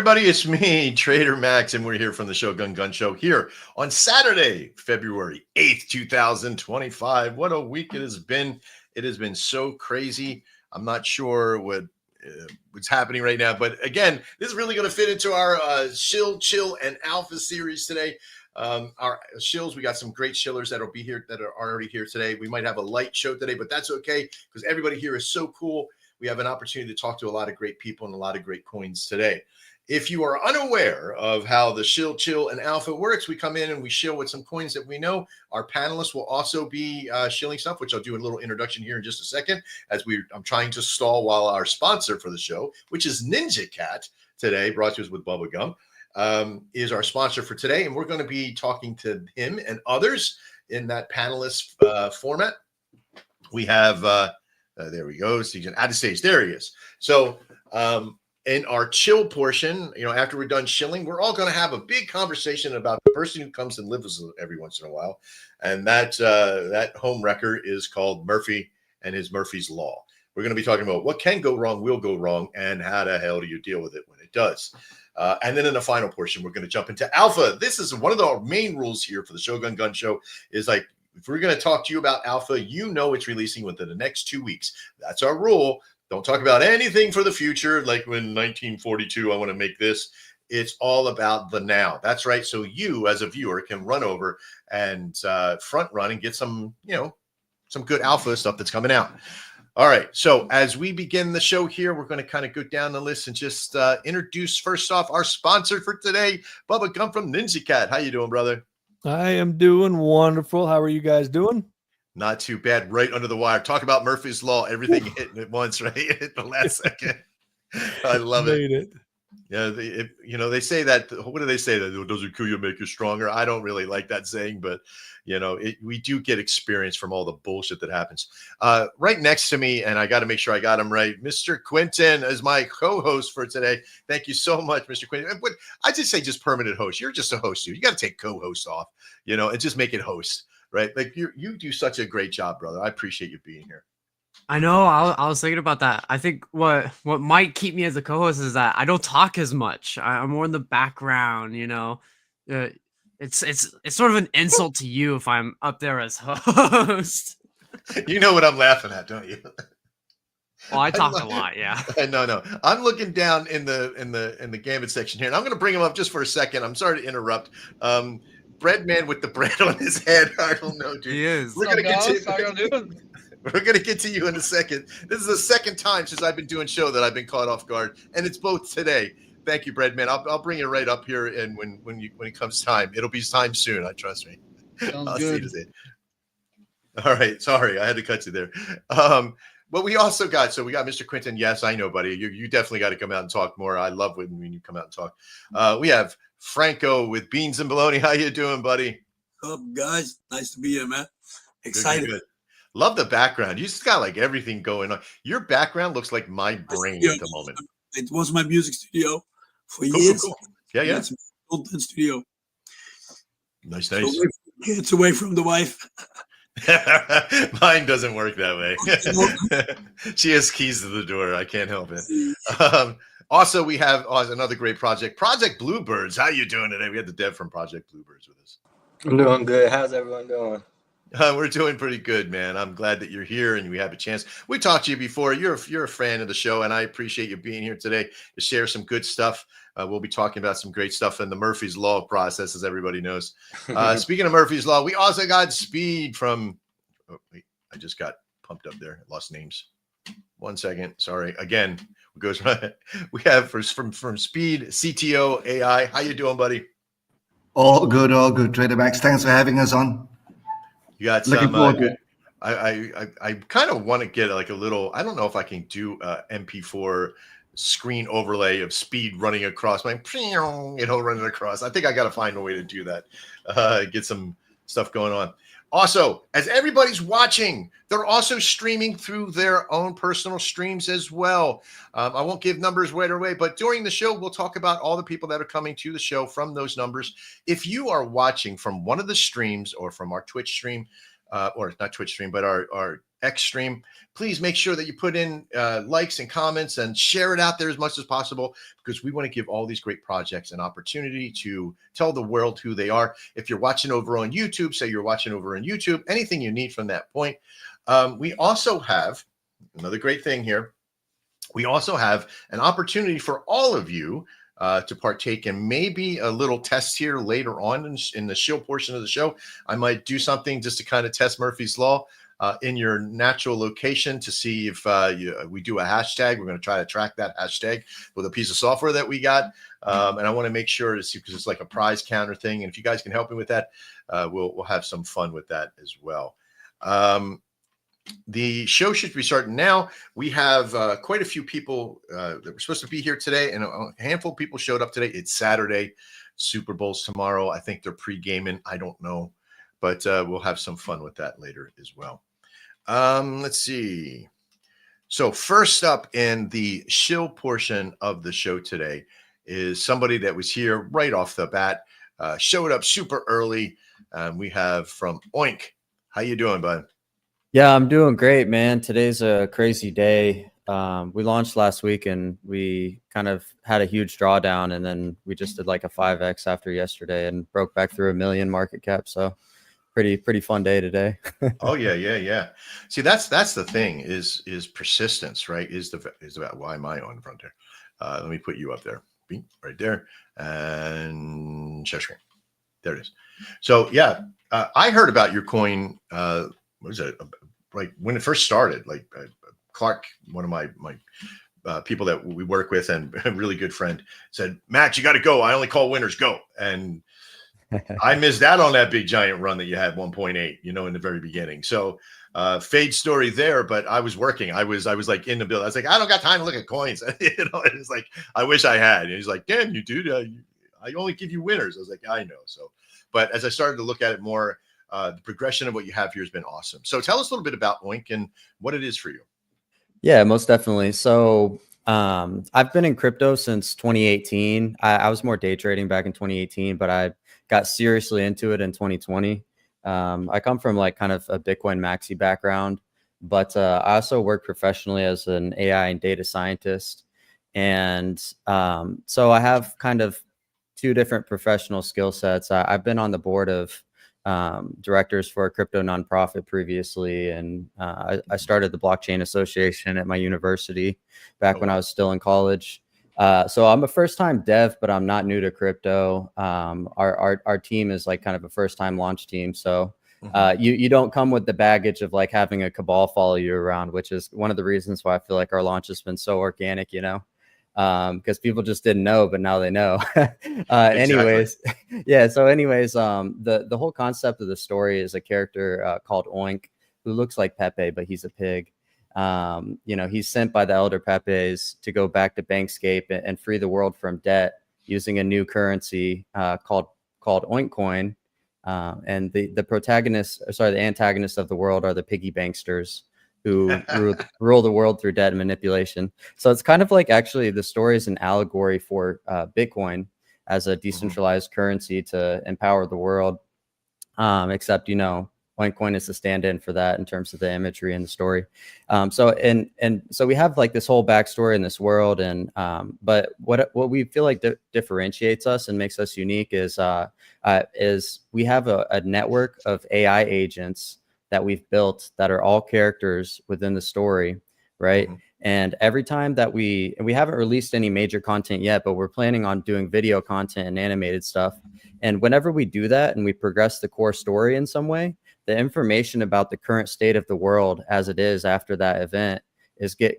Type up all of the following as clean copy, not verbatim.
everybody, it's me, Trader Max, and we're here from the Shogun Gunsho here on Saturday, February 8th, 2025. What a week it has been. It has been so crazy. I'm not sure what's happening right now, but again, this is really going to fit into our Shill, Chill, and Alpha series today. Our shills, we got some great shillers that'll be here that are already here today. We might have a light show today, but that's okay because everybody here is so cool. We have an opportunity to talk to a lot of great people and a lot of great coins today. If you are unaware of how the Shill, Chill, and Alpha works, we come in and we shill with some coins that we know. Our panelists will also be shilling stuff, which I'll do a little introduction here in just a second. I'm trying to stall while our sponsor for the show, which is Ninja Cat today, brought to us with Bubblegum, is our sponsor for today. And we're going to be talking to him and others in that panelist format. We have... there we go. So out of stage. There he is. So in our chill portion, after we're done shilling, we're all going to have a big conversation about the person who comes and lives with us every once in a while. And that home wrecker is called Murphy and his Murphy's Law. We're going to be talking about what can go wrong, will go wrong, and how the hell do you deal with it when it does. And then in the final portion, we're going to jump into Alpha. This is one of the main rules here for the Shogun Gunsho is like, if we're going to talk to you about Alpha, it's releasing within the next 2 weeks. That's our rule. Don't talk about anything for the future, like when 1942, I want to make this. It's all about the now. That's right. So you, as a viewer, can run over and front run and get some good Alpha stuff that's coming out. All right. So as we begin the show here, we're going to kind of go down the list and just introduce first off our sponsor for today, Bubblegum from Ninja Cat. How you doing, brother? I am doing wonderful. How are you guys doing? Not too bad. Right under the wire. Talk about Murphy's Law. Everything hitting at once, right? At the last second. I love it. Yeah, they say that. What do they say? That it doesn't kill you, make you stronger. I don't really like that saying, but we do get experience from all the bullshit that happens. Right next to me, and I got to make sure I got him right. Mr. Quentin is my co-host for today. Thank you so much, Mr. Quentin. But I just say just permanent host. You're just a host. You got to take co-host off, and just make it host, right? Like you do such a great job, brother. I appreciate you being here. I know. I was thinking about that. I think what might keep me as a co-host is that I don't talk as much. I'm more in the background. It's sort of an insult to you if I'm up there as host. You know what I'm laughing at, don't you? Well, I talk a lot, yeah. No. I'm looking down in the Gambit section here, and I'm going to bring him up just for a second. I'm sorry to interrupt. Bread man with the bread on his head. I don't know, dude. He is. We're going to get to you in a second. This is the second time since I've been doing show that I've been caught off guard, and it's both today. Thank you, Breadman. I'll bring it right up here, and when it comes time, it'll be time soon. Trust me. Sounds good. All right, sorry, I had to cut you there. But we also got Mr. Quentin. Yes, I know, buddy. You definitely got to come out and talk more. I love when you come out and talk. We have Franco with Beans and Bologna. How you doing, buddy? What's up, guys? Nice to be here, man. Excited. Good. Love the background. You just got like everything going on. Your background looks like my brain at the moment. It was my music studio for years. Cool. Yeah. It's my content studio. Nice. It's away from the wife. Mine doesn't work that way. She has keys to the door. I can't help it. Also, we have another great project, Project Bluebirds. How you doing today? We had the dev from Project Bluebirds with us. I'm doing good. How's everyone doing? We're doing pretty good, man. I'm glad that you're here and we have a chance. We talked to you before. You're a fan of the show, and I appreciate you being here today to share some good stuff. We'll be talking about some great stuff in the Murphy's Law process, as everybody knows. Speaking of Murphy's Law, we also got Speed from. Oh, wait, I just got pumped up there. I lost names. 1 second. Sorry. Again, it goes right. We have from Speed CTO AI. How you doing, buddy? All good. Trader Max, thanks for having us on. You got Looking some forward good. I kind of want to get like a little. I don't know if I can do MP4 screen overlay of Speed running across my, running across. I think I got to find a way to do that. Get some stuff going on. Also, as everybody's watching, they're also streaming through their own personal streams as well. I won't give numbers right away, but during the show, we'll talk about all the people that are coming to the show from those numbers. If you are watching from one of the streams or from our Twitch stream, or not Twitch stream, but our X stream, please make sure that you put in likes and comments and share it out there as much as possible, because we want to give all these great projects an opportunity to tell the world who they are. If you're watching over on YouTube, say you're watching over on YouTube, anything you need from that point. We also have another great thing here. We also have an opportunity for all of you to partake in maybe a little test here later on in the shill portion of the show. I might do something just to kind of test Murphy's Law in your natural location to see if we do a hashtag. We're going to try to track that hashtag with a piece of software that we got. And I want to make sure to see, because it's like a prize counter thing. And if you guys can help me with that, we'll have some fun with that as well. The show should be starting now. We have quite a few people that were supposed to be here today, and a handful of people showed up today. It's Saturday. Super Bowl's tomorrow. I think they're pre-gaming. I don't know, but we'll have some fun with that later as well. Let's see. So first up in the shill portion of the show today is somebody that was here right off the bat, showed up super early. We have from Oink. How you doing, bud? Yeah, I'm doing great, man. Today's a crazy day. We launched last week and we kind of had a huge drawdown, and then we just did like a 5x after yesterday and broke back through 1 million market cap. So pretty fun day today. Oh yeah. See, that's the thing is persistence, right? Is about why am I on front there? Let me put you up there, right there, and share screen. There it is. So yeah, I heard about your coin. What was it? Like when it first started, like Clark, one of my people that we work with and a really good friend, said, Matt, you got to go. I only call winners, go. And I missed out on that big giant run that you had 1.8, in the very beginning. So fade story there, but I was working. I was like in the building. I was like, I don't got time to look at coins. It's like, I wish I had. And he's like, damn, you dude, I only give you winners. I was like, I know. So, but as I started to look at it more, the progression of what you have here has been awesome. So tell us a little bit about Oink and what it is for you. Yeah, most definitely. So I've been in crypto since 2018. I was more day trading back in 2018, but I got seriously into it in 2020. I come from like kind of a Bitcoin maxi background, but I also work professionally as an AI and data scientist. And so I have kind of two different professional skill sets. I've been on the board of directors for a crypto nonprofit previously, and I started the Blockchain Association at my university back when I was still in college. So I'm a first-time dev, but I'm not new to crypto. Our team is like kind of a first-time launch team, so you don't come with the baggage of like having a cabal follow you around, which is one of the reasons why I feel like our launch has been so organic, because people just didn't know, but now they know. Anyways, yeah. So anyways, the whole concept of the story is a character called Oink, who looks like Pepe, but he's a pig. He's sent by the elder Pepes to go back to Bankscape and free the world from debt using a new currency called Oink Coin. And the antagonists of the world are the piggy banksters, who rule the world through debt and manipulation. So it's kind of like, actually, the story is an allegory for Bitcoin as a decentralized currency to empower the world. Except, OneCoin is the stand-in for that in terms of the imagery and the story. So we have like this whole backstory in this world, and but what we feel like differentiates us and makes us unique is we have a network of AI agents that we've built that are all characters within the story, right? And every time that we haven't released any major content yet, but we're planning on doing video content and animated stuff. And whenever we do that and we progress the core story in some way, the information about the current state of the world as it is after that event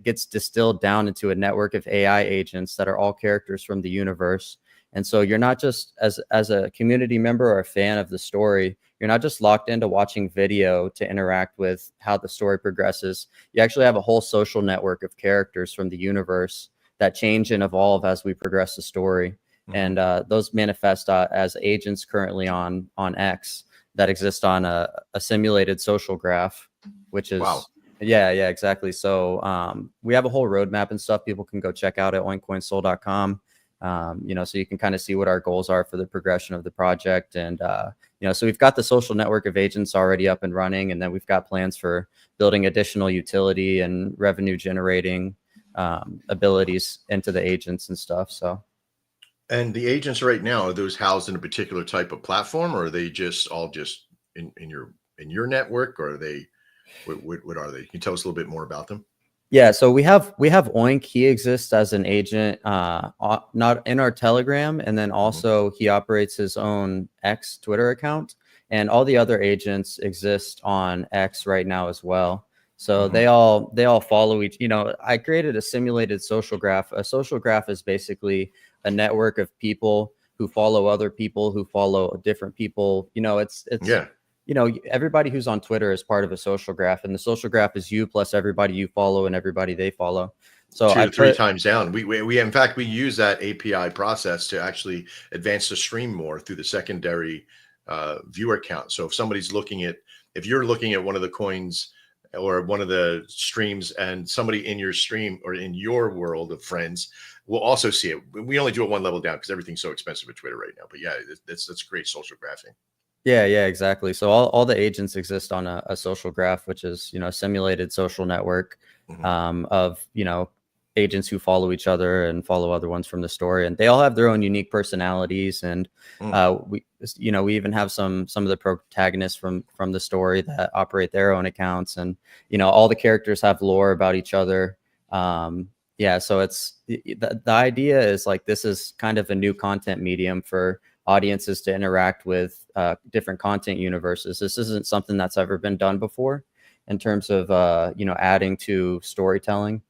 gets distilled down into a network of AI agents that are all characters from the universe. And so you're not just, as a community member or a fan of the story, you're not just locked into watching video to interact with how the story progresses. You actually have a whole social network of characters from the universe that change and evolve as we progress the story. And those manifest as agents currently on X that exist on a simulated social graph, which is, wow. Yeah, exactly. So we have a whole roadmap and stuff people can go check out at oincoinsoul.com. So you can kind of see what our goals are for the progression of the project. And, so we've got the social network of agents already up and running, and then we've got plans for building additional utility and revenue generating abilities into the agents and stuff. So. And the agents right now, are those housed in a particular type of platform, or are they all in your network, or are they, what are they? Can you tell us a little bit more about them? Yeah, so we have Oink. He exists as an agent, not in our Telegram, and then also he operates his own X Twitter account, and all the other agents exist on X right now as well. So they all follow each. I created a simulated social graph. A social graph is basically a network of people who follow other people who follow different people. Everybody who's on Twitter is part of a social graph, and the social graph is you plus everybody you follow and everybody they follow. So 2 to 3 times down. We in fact, we use that API process to actually advance the stream more through the secondary viewer count. So if you're looking at one of the coins or one of the streams, and somebody in your stream or in your world of friends will also see it. We only do it one level down because everything's so expensive with Twitter right now. But yeah, that's great social graphing. Yeah, exactly. So all the agents exist on a social graph, which is, a simulated social network of, agents who follow each other and follow other ones from the story. And they all have their own unique personalities. And we even have some of the protagonists from the story that operate their own accounts. And, all the characters have lore about each other. So it's the idea is like, this is kind of a new content medium for audiences to interact with different content universes. This isn't something that's ever been done before in terms of, adding to storytelling.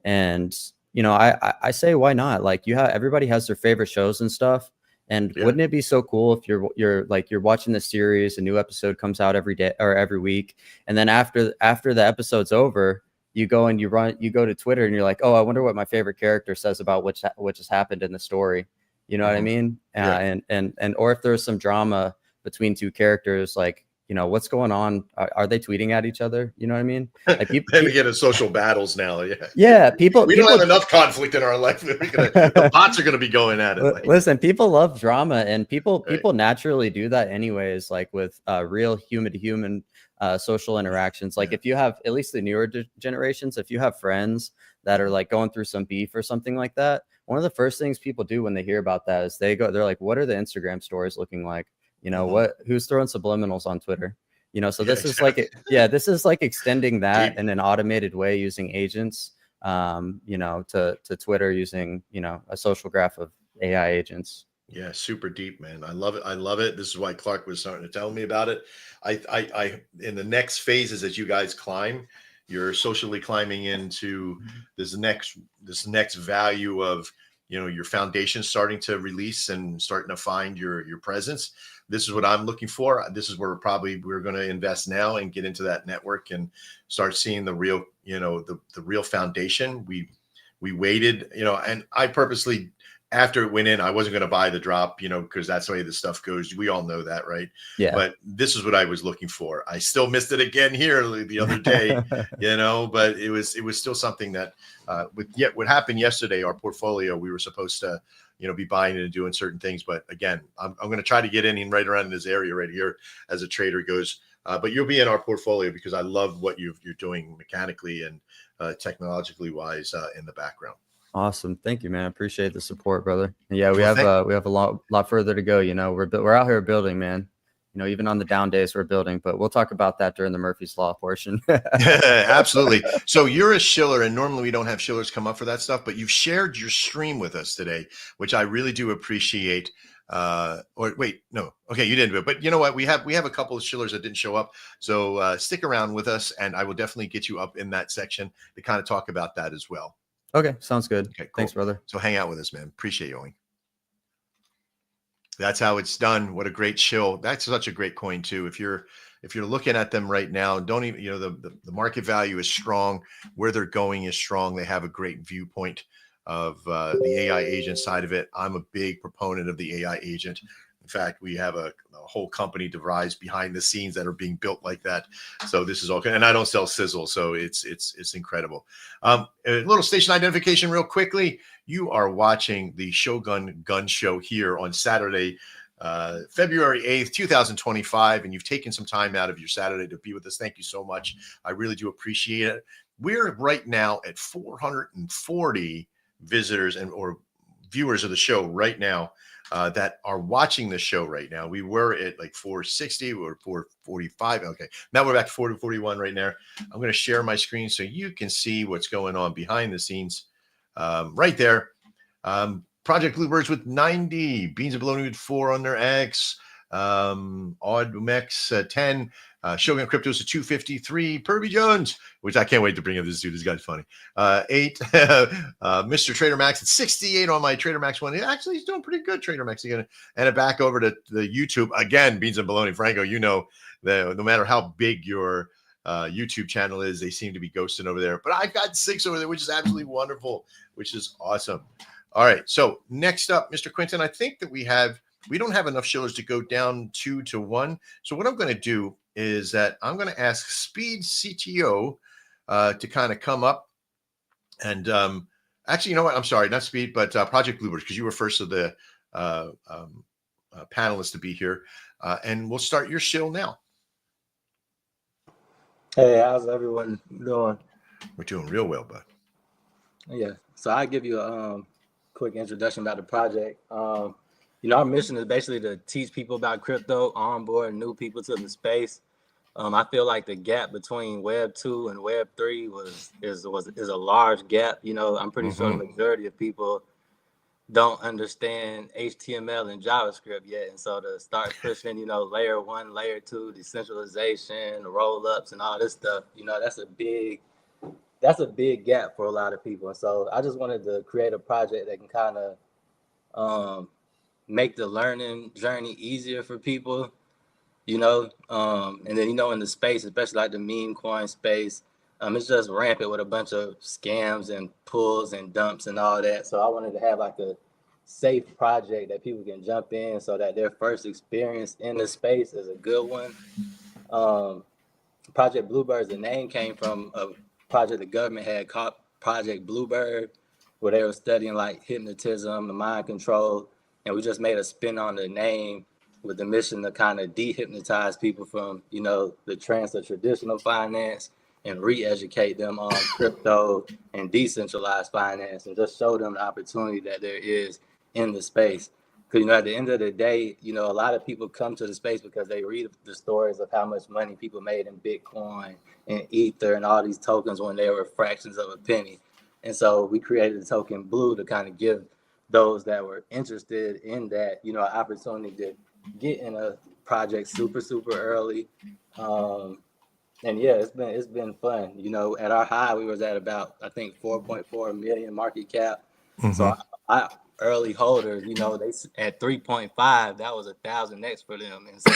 And, I say, why not? Like everybody has their favorite shows and stuff. And wouldn't it be so cool if you're watching the series, a new episode comes out every day or every week. And then after the episode's over, you go to Twitter and you're like, oh, I wonder what my favorite character says about what just happened in the story. You know what I mean? And or if there's some drama between two characters, like, what's going on? Are they tweeting at each other? You know what I mean? Like we get in social battles now. We don't have enough conflict in our life. The bots are going to be going at it. Listen, people love drama, and people naturally do that anyways. Like with real human to human social interactions. Like if you have, at least the newer generations, if you have friends that are like going through some beef or something like that, one of the first things people do when they hear about that is they're like, what are the Instagram stories looking like? Who's throwing subliminals on Twitter? So this is like, this is like extending that in an automated way using agents, to Twitter using, a social graph of AI agents. Yeah, super deep, man. I love it. This is why Clark was starting to tell me about it. I in the next phases as you guys climb, you're socially climbing into this next value of, your foundation starting to release and starting to find your presence. This is what I'm looking for. This is where we're going to invest now and get into that network and start seeing the real, the real foundation. We waited, and I purposely, after it went in, I wasn't going to buy the drop, because that's the way this stuff goes. We all know that, right? Yeah. But this is what I was looking for. I still missed it again here the other day, but it was still something that, what happened yesterday, our portfolio, we were supposed to, be buying and doing certain things. But again, I'm going to try to get in right around in this area right here as a trader goes. But you'll be in our portfolio because I love what you're doing mechanically and technologically wise in the background. Awesome. Thank you, man. I appreciate the support, brother. And yeah, we have a lot further to go. We're out here building, man. Even on the down days we're building, but we'll talk about that during the Murphy's Law portion. Absolutely. So you're a shiller, and normally we don't have shillers come up for that stuff, but you've shared your stream with us today, which I really do appreciate. Okay, you didn't do it, but you know what? We have a couple of shillers that didn't show up. So stick around with us, and I will definitely get you up in that section to kind of talk about that as well. Okay, sounds good. Okay, cool. Thanks, brother. So hang out with us, man. Appreciate you. That's how it's done. What a great shill. That's such a great coin too. If you're looking at them right now, don't even, the market value is strong. Where they're going is strong. They have a great viewpoint of the AI agent side of it. I'm a big proponent of the AI agent. In fact, we have a whole company devised behind the scenes that are being built like that. So this is all, and I don't sell sizzle, so it's incredible. A little station identification real quickly. You are watching the Shogun Gunsho here on Saturday, February 8th, 2025, and you've taken some time out of your Saturday to be with us. Thank you so much. I really do appreciate it. We're right now at 440 visitors or viewers of the show right now that are watching the show right now. We were at like 460 or 445. Okay, now we're back to 441 right now. I'm going to share my screen so you can see what's going on behind the scenes right there. Project Bluebirds with 90, Beans and Bologna with 4 on their X, Odd Mex 10, Shogun Cryptos at 253, Perby Jones, which I can't wait to bring up this dude. This guy's funny. 8, Mr. Trader Max at 68 on my Trader Max one. Actually, he's doing pretty good, Trader Max. Again, and it back over to the YouTube again. Beans and Bologna, Franco. You know, no matter how big your YouTube channel is, they seem to be ghosting over there. But I've got 6 over there, which is absolutely wonderful, which is awesome. All right. So next up, Mr. Quinton, I think that we don't have enough shillers to go down 2 to 1. So what I'm going to do is that I'm going to ask Speed CTO to kind of come up and actually, you know what? I'm sorry, not Speed, but Project Bluebirds, because you were first of the panelists to be here. And we'll start your shill now. Hey, how's everyone doing? We're doing real well, bud. Yeah, so I'll give you a quick introduction about the project. Our mission is basically to teach people about crypto, onboard new people to the space. I feel like the gap between Web 2 and Web 3 is a large gap. I'm pretty sure the majority of people don't understand HTML and JavaScript yet. And so to start pushing, layer 1, layer 2, decentralization, roll-ups and all this stuff, that's a big gap for a lot of people. And so I just wanted to create a project that can kind of make the learning journey easier for people, and then, in the space, especially like the meme coin space, it's just rampant with a bunch of scams and pulls and dumps and all that. So I wanted to have like a safe project that people can jump in so that their first experience in the space is a good one. Project Bluebirds, the name came from a project the government had called Project Bluebird, where they were studying like hypnotism and mind control. And we just made a spin on the name with the mission to kind of dehypnotize people from, the trance of traditional finance and re-educate them on crypto and decentralized finance and just show them the opportunity that there is in the space. Because, at the end of the day, a lot of people come to the space because they read the stories of how much money people made in Bitcoin and Ether and all these tokens when they were fractions of a penny. And so we created the token Blue to kind of give those that were interested in that, an opportunity to get in a project super, super early. And yeah, it's been fun. At our high, we was at about, I think, 4.4 million market cap. So I early holders, they at 3.5, that was 1,000x for them. And so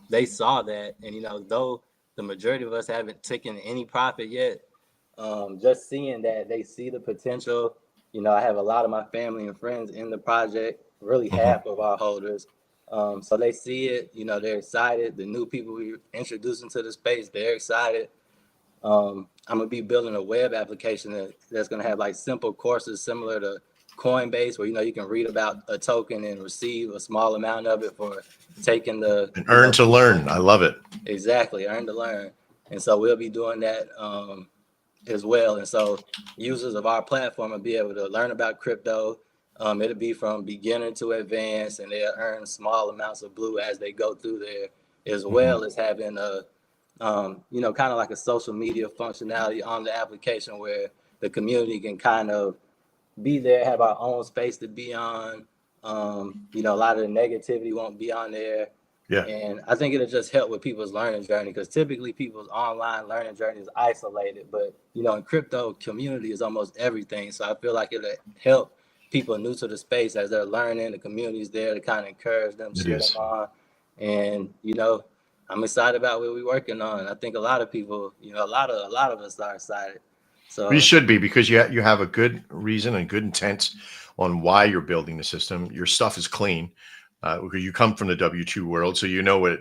they saw that. And, though the majority of us haven't taken any profit yet, just seeing that they see the potential. I have a lot of my family and friends in the project, really half of our holders. So they see it, they're excited. The new people we introducing to the space, they're excited. I'm going to be building a web application that's going to have like simple courses similar to Coinbase, where, you can read about a token and receive a small amount of it for taking and earn to learn. I love it. Exactly. Earn to learn. And so we'll be doing that as well. And so users of our platform will be able to learn about crypto. It'll be from beginner to advanced, and they'll earn small amounts of Blue as they go through there, as well as having a, kind of like a social media functionality on the application where the community can kind of be there, have our own space to be on. A lot of the negativity won't be on there. Yeah. And I think it'll just help with people's learning journey, because typically people's online learning journey is isolated. But, in crypto, community is almost everything. So I feel like it'll help people new to the space as they're learning. The community's there to kind of encourage them, cheer them on. And, I'm excited about what we're working on. I think a lot of people, a lot of us are excited. So you should be, because you have a good reason and good intent on why you're building the system. Your stuff is clean. You come from the W2 world, so you know what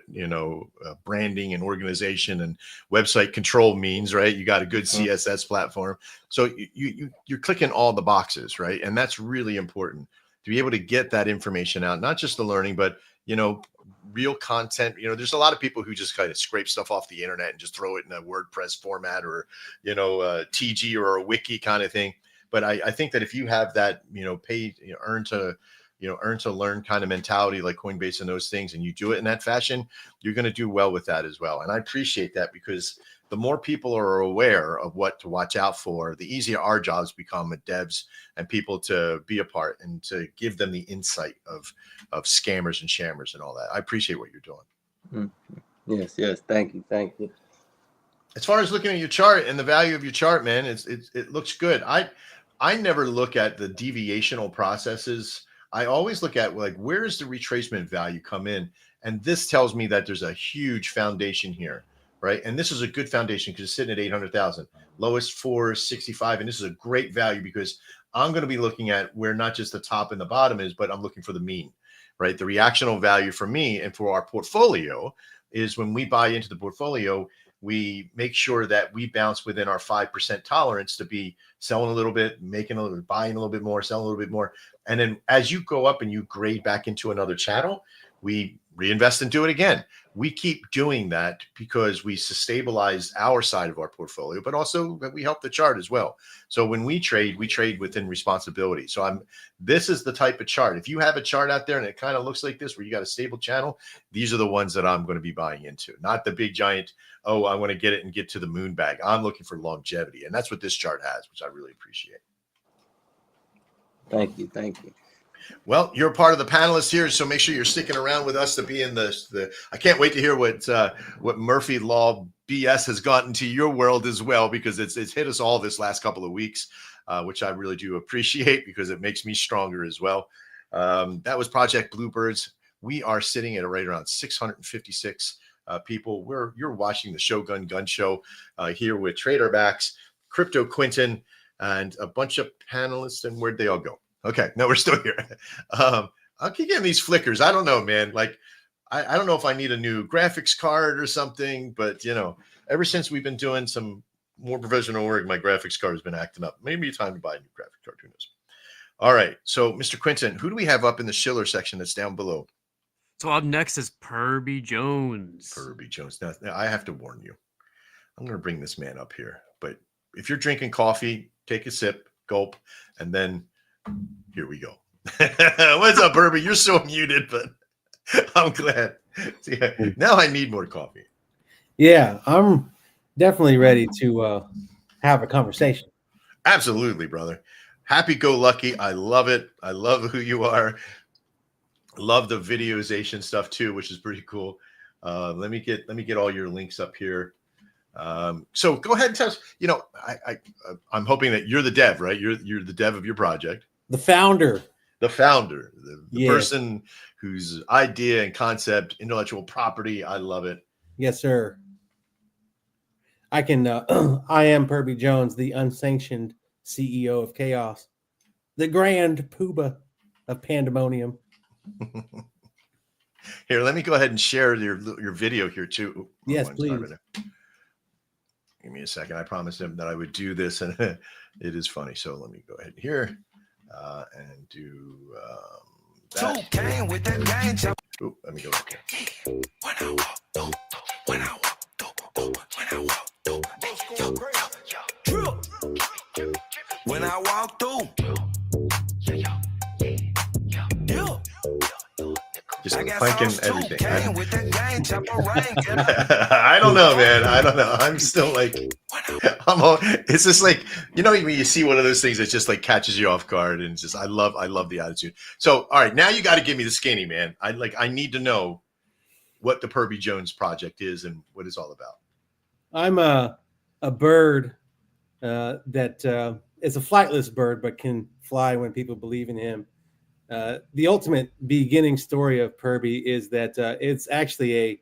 branding and organization and website control means, right? You got a good CSS platform, so you're clicking all the boxes, right? And that's really important to be able to get that information out, not just the learning, but real content. There's a lot of people who just kind of scrape stuff off the internet and just throw it in a WordPress format or a TG or a wiki kind of thing. But I think that if you have that paid earn to learn kind of mentality like Coinbase and those things, and you do it in that fashion, you're going to do well with that as well. And I appreciate that, because the more people are aware of what to watch out for, the easier our jobs become with devs and people to be a part and to give them the insight of scammers and shammers and all that. I appreciate what you're doing. Yes. Thank you. As far as looking at your chart and the value of your chart, man, it looks good. I never look at the deviational processes. I always look at where does the retracement value come in? And this tells me that there's a huge foundation here, right? And this is a good foundation because it's sitting at 800,000, lowest 465. And this is a great value because I'm going to be looking at where not just the top and the bottom is, but I'm looking for the mean, right? The reactional value for me and for our portfolio is when we buy into the portfolio, we make sure that we bounce within our 5% tolerance to be selling a little bit, making a little bit, buying a little bit more, selling a little bit more. And then as you go up and you grade back into another channel, we reinvest and do it again. We keep doing that because we stabilize our side of our portfolio, but also that we help the chart as well. So when we trade within responsibility. So this is the type of chart. If you have a chart out there and it kind of looks like this, where you got a stable channel, these are the ones that I'm going to be buying into, not the big giant, oh, I want to get it and get to the moon bag. I'm looking for longevity. And that's what this chart has, which I really appreciate. Thank you. Well, you're a part of the panelists here, so make sure you're sticking around with us to be in the I can't wait to hear what Murphy Law BS has gotten to your world as well, because it's hit us all this last couple of weeks, which I really do appreciate because it makes me stronger as well. That was Project Bluebirds. We are sitting at right around 656 people. You're watching the Shogun Gunsho here with Trader Max, Crypto Quinton, and a bunch of panelists. And where'd they all go? Okay, no, we're still here. I'll keep getting these flickers. I don't know, man. I don't know if I need a new graphics card or something, but ever since we've been doing some more professional work, my graphics card has been acting up. Maybe time to buy a new graphic card. Who knows? All right. So, Mr. Quinton, who do we have up in the Schiller section that's down below? So up next is Perby Jones. Now, I have to warn you. I'm going to bring this man up here. But if you're drinking coffee, take a sip, gulp, and then here we go. What's up, Perby? You're so muted, but I'm glad. Yeah, now I need more coffee. Yeah, I'm definitely ready to have a conversation. Absolutely, brother. Happy-go-lucky. I love it. I love who you are. Love the videozation stuff too, which is pretty cool. Let me get all your links up here. So go ahead and tell us. I'm hoping that you're the dev, right? You're the dev of your project. The founder. The person whose idea and concept, intellectual property. I love it. Yes, sir. I can. I am Perby Jones, the unsanctioned CEO of Chaos, the grand poobah of Pandemonium. Here, let me go ahead and share your video here too. Yes, please. Give me a second. I promised him that I would do this, and it is funny. So let me go ahead here and do that. Ooh, let me go back here. When I walk through, just clanking everything. I don't know, man. I don't know. I'm still like, it's just like, when you see one of those things that just like catches you off guard, and just, I love the attitude. So, all right, now you got to give me the skinny, man. I need to know what the Perby Jones project is and what it's all about. I'm a bird that is a flightless bird, but can fly when people believe in him. The ultimate beginning story of Perby is that it's actually a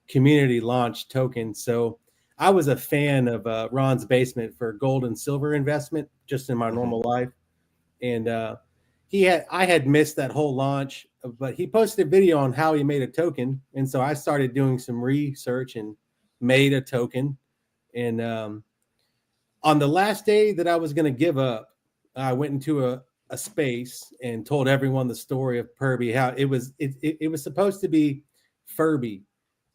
community launch token. So I was a fan of Ron's Basement for gold and silver investment just in my normal life. And I had missed that whole launch, but he posted a video on how he made a token, and so I started doing some research and made a token. And on the last day that I was going to give up, I went into a space and told everyone the story of Purby, how it was supposed to be Furby,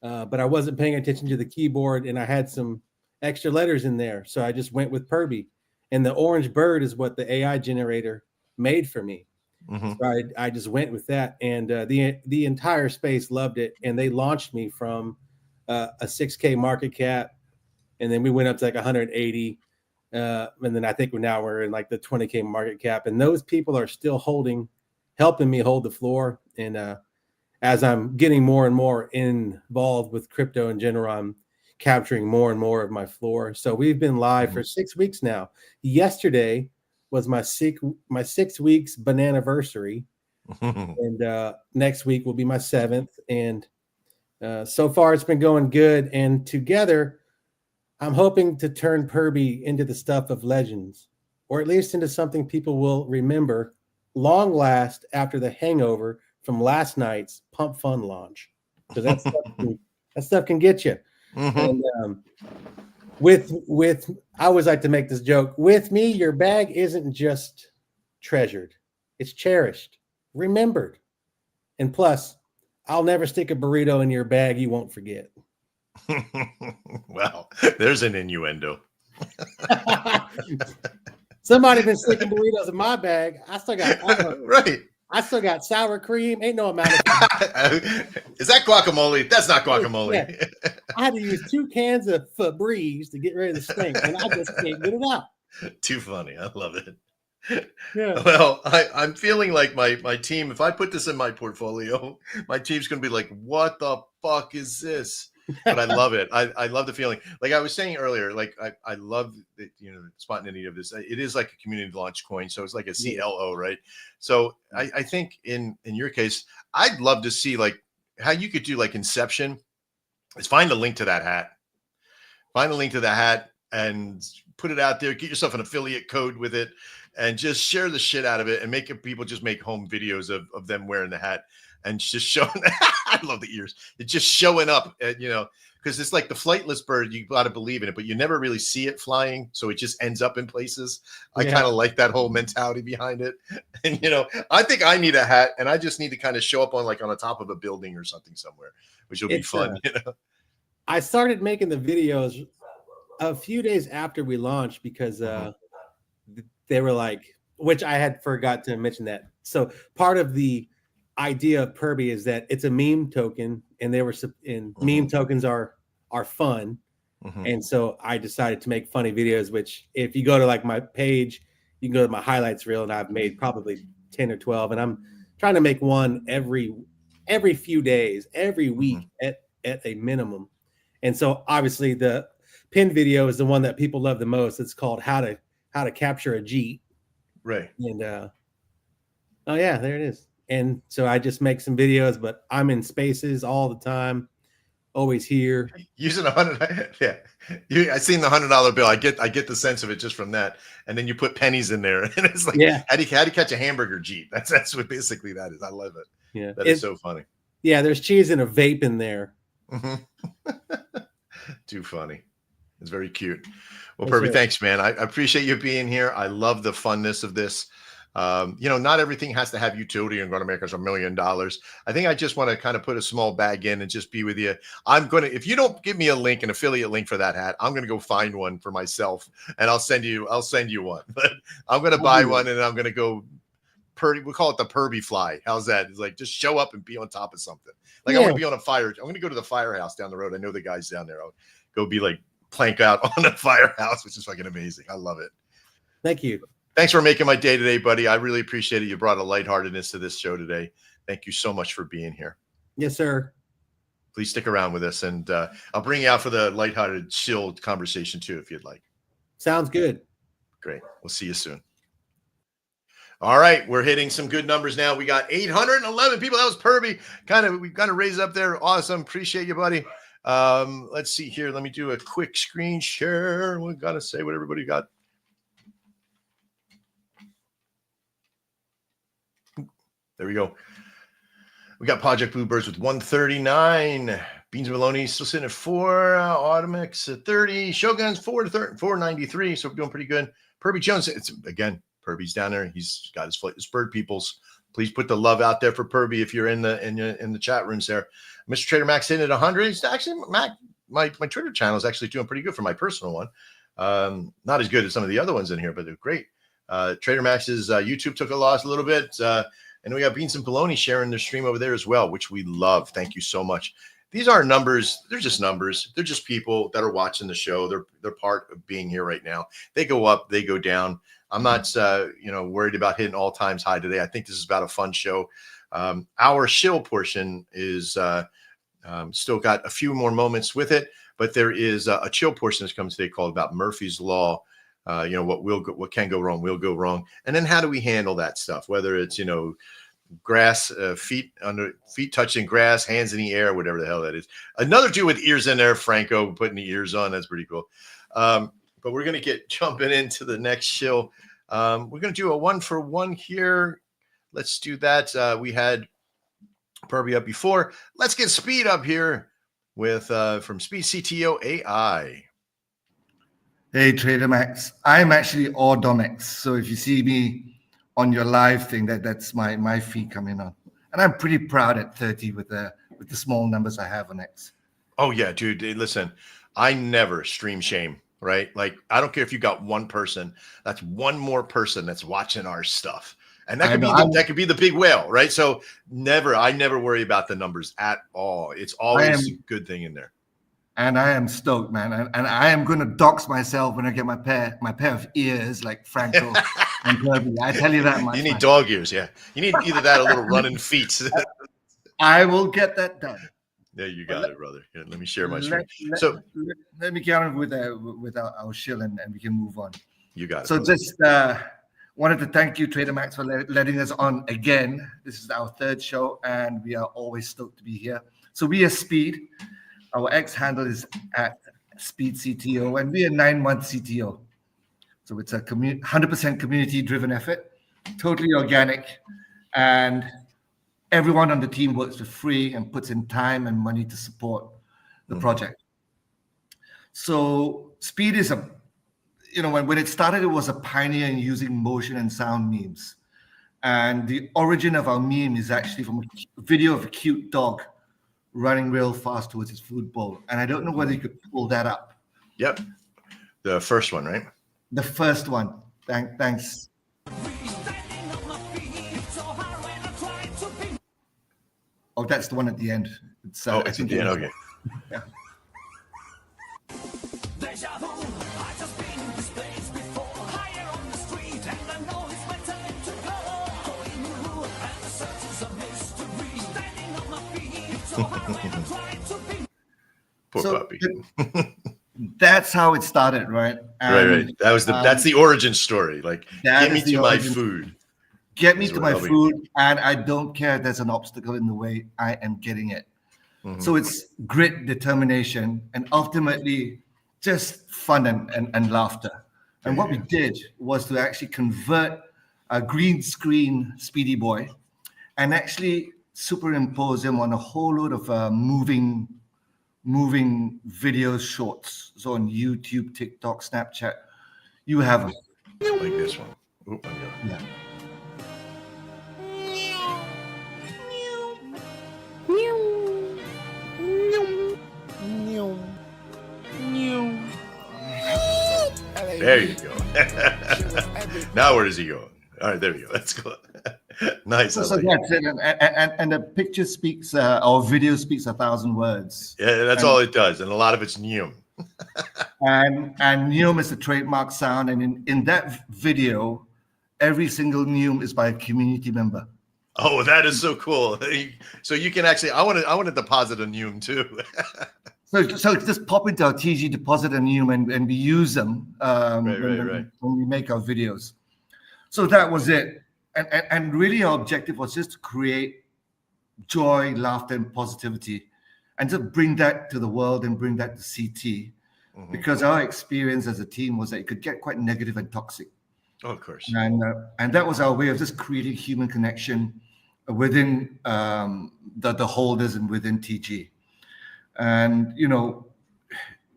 but I wasn't paying attention to the keyboard, and I had some extra letters in there, so I just went with Purby. And the orange bird is what the AI generator made for me. Mm-hmm. So I just went with that, and the entire space loved it, and they launched me from a 6K market cap, and then we went up to like 180, and then I think we're in like the 20K market cap, and those people are still helping me hold the floor. And as I'm getting more and more involved with crypto in general, I'm capturing more and more of my floor. So we've been live for 6 weeks now. Yesterday was my 6 weeks bananiversary, and next week will be my 7th. And so far it's been going good. And together, I'm hoping to turn Purby into the stuff of legends, or at least into something people will remember long last after the hangover from last night's Pump Fun launch. Because that stuff can get you. Mm-hmm. And with I always like to make this joke. With me, your bag isn't just treasured; it's cherished, remembered, and plus, I'll never stick a burrito in your bag you won't forget. Well, there's an innuendo. Somebody been sticking burritos in my bag. I still got Right. I still got sour cream. Ain't no amount of Is that guacamole? That's not guacamole. Yeah. I had to use 2 cans of Febreze to get rid of the stink, and I just can't get it out. Too funny. I love it. Yeah. Well, I'm feeling like my team, if I put this in my portfolio, my team's going to be like, what the fuck is this? But I love it. I love the feeling. Like I was saying earlier, like I love the, the spontaneity of this. It is like a community launch coin. So it's like a CLO, right? So I think in your case, I'd love to see like how you could do like Inception is find a link to that hat. Find a link to the hat and put it out there. Get yourself an affiliate code with it and just share the shit out of it and make people just make home videos of them wearing the hat and just showing. I love the ears. It's just showing up, because it's like the flightless bird. You got to believe in it, but you never really see it flying. So it just ends up in places. I kind of like that whole mentality behind it. And, I think I need a hat and I just need to kind of show up on the top of a building or something somewhere, which will be fun. I started making the videos a few days after we launched because they were like, which I had forgot to mention that. So part of the idea of Purby is that it's a meme token, and meme tokens are fun. And so I decided to make funny videos, which if you go to like my page, you can go to my highlights reel, and I've made probably 10 or 12, and I'm trying to make one every few days, every week at a minimum. And so obviously the pin video is the one that people love the most. It's called how to capture a Jeep. Right. And oh yeah, there it is. And so I just make some videos, but I'm in spaces all the time, always here. Using $100, yeah. I seen the $100 bill. I get the sense of it just from that. And then you put pennies in there, and it's like, how do you catch a hamburger Jeep? That's what basically that is. I love it. Yeah, that is so funny. Yeah, there's cheese and a vape in there. Too funny. It's very cute. Well, Purby, thanks, man. I appreciate you being here. I love the funness of this. Not everything has to have utility and going to make us $1 million. I think I just want to kind of put a small bag in and just be with you. If you don't give me an affiliate link for that hat, I'm going to go find one for myself, and I'll send you one. But I'm going to buy one, and I'm going to go we call it the Purby fly. How's that? It's like, just show up and be on top of something. Like I want to be on a fire. I'm going to go to the firehouse down the road. I know the guys down there. I'll go be like plank out on the firehouse, which is fucking amazing. I love it. Thank you. Thanks for making my day today, buddy. I really appreciate it. You brought a lightheartedness to this show today. Thank you so much for being here. Yes, sir. Please stick around with us, and I'll bring you out for the lighthearted, chilled conversation too, if you'd like. Sounds good. Great. We'll see you soon. All right, we're hitting some good numbers now. We got 811 people. That was Purby. We kind of raised up there. Awesome. Appreciate you, buddy. Let's see here. Let me do a quick screen share. We got to say what everybody got. There we go. We got Project Bluebirds with 139. Beans and Bologna still sitting at 4. Automix at 30. Shogun's 493. So we're doing pretty good. Perby Jones, it's again, Perby's down there. He's got his bird peoples. Please put the love out there for Perby if you're in the chat rooms there. Mr. Trader Max hitting at 100. It's actually Mac. My Twitter channel is actually doing pretty good for my personal one. Not as good as some of the other ones in here, but they're great. Trader Max's YouTube took a loss a little bit. And we got Beans and Bologna sharing their stream over there as well, which we love. Thank you so much. These aren't numbers. They're just numbers. They're just people that are watching the show. They're part of being here right now. They go up, they go down. I'm not, worried about hitting all times high today. I think this is about a fun show. Our shill portion is still got a few more moments with it, but there is a chill portion that's coming today called about Murphy's Law. What can go wrong will go wrong, and then how do we handle that stuff? Whether it's grass, feet touching grass, hands in the air, whatever the hell that is. Another dude with ears in there, Franco putting the ears on. That's pretty cool. But we're gonna get jumping into the next shill. We're gonna do a 1-for-1 here. Let's do that. We had Perby up before. Let's get Speed up here with from Speed CTO AI. Hey, Trader Max. I'm actually Ordomex. So if you see me on your live thing, that's my feed coming on. And I'm pretty proud at 30 with the small numbers I have on X. Oh, yeah, dude. Listen, I never stream shame, right? Like, I don't care if you got one person. That's one more person that's watching our stuff. And that could be the big whale, right? So I never worry about the numbers at all. It's always a good thing in there. And I am stoked, man. And I am going to dox myself when I get my pair of ears like Franco and Kirby. I tell you that much. You need dog ears, yeah. You need either that or little running feet. I will get that done. Yeah, you got it, brother. Here, let me share my screen. Let me get on with our shill and we can move on. You got it. So just wanted to thank you, Trader Max, for letting us on again. This is our third show, and we are always stoked to be here. So we are Speed. Our X handle is at Speed CTO, and we are 9-month CTO. So it's a 100% community-driven effort, totally organic, and everyone on the team works for free and puts in time and money to support the project. So Speed is when it started, it was a pioneer in using motion and sound memes. And the origin of our meme is actually from a video of a cute dog running real fast towards his food bowl. And I don't know whether you could pull that up. Yep. The first one, right? The first one. Thanks. Oh, that's the one at the end. It's at the end, okay. Yeah. Poor puppy. That's how it started, right? Right. That's the origin story. Like, get me to my food. Get me to my food, and I don't care if there's an obstacle in the way. I am getting it. Mm-hmm. So it's grit, determination, and ultimately just fun and laughter. And what we did was to actually convert a green screen Speedy Boy and actually superimpose him on a whole load of moving videos, shorts. So on YouTube, TikTok, Snapchat, you have them. Like this one. Oop, yeah. There you go. Now where does he go? All right, there we go. Let's go. Nice. So that's it. And the picture speaks, or video speaks 1,000 words. Yeah, that's all it does. And a lot of it's Neum. and Neum is the trademark sound. And in that video, every single Neum is by a community member. Oh, that is so cool. So you can actually, I want to deposit a Neum too. So just pop into our TG deposit and Neum and we use them when we make our videos. So that was it. And really our objective was just to create joy, laughter, and positivity and to bring that to the world and bring that to CT. Mm-hmm. Because our experience as a team was that it could get quite negative and toxic. Oh, of course. And that was our way of just creating human connection within the holders and within TG. And, you know,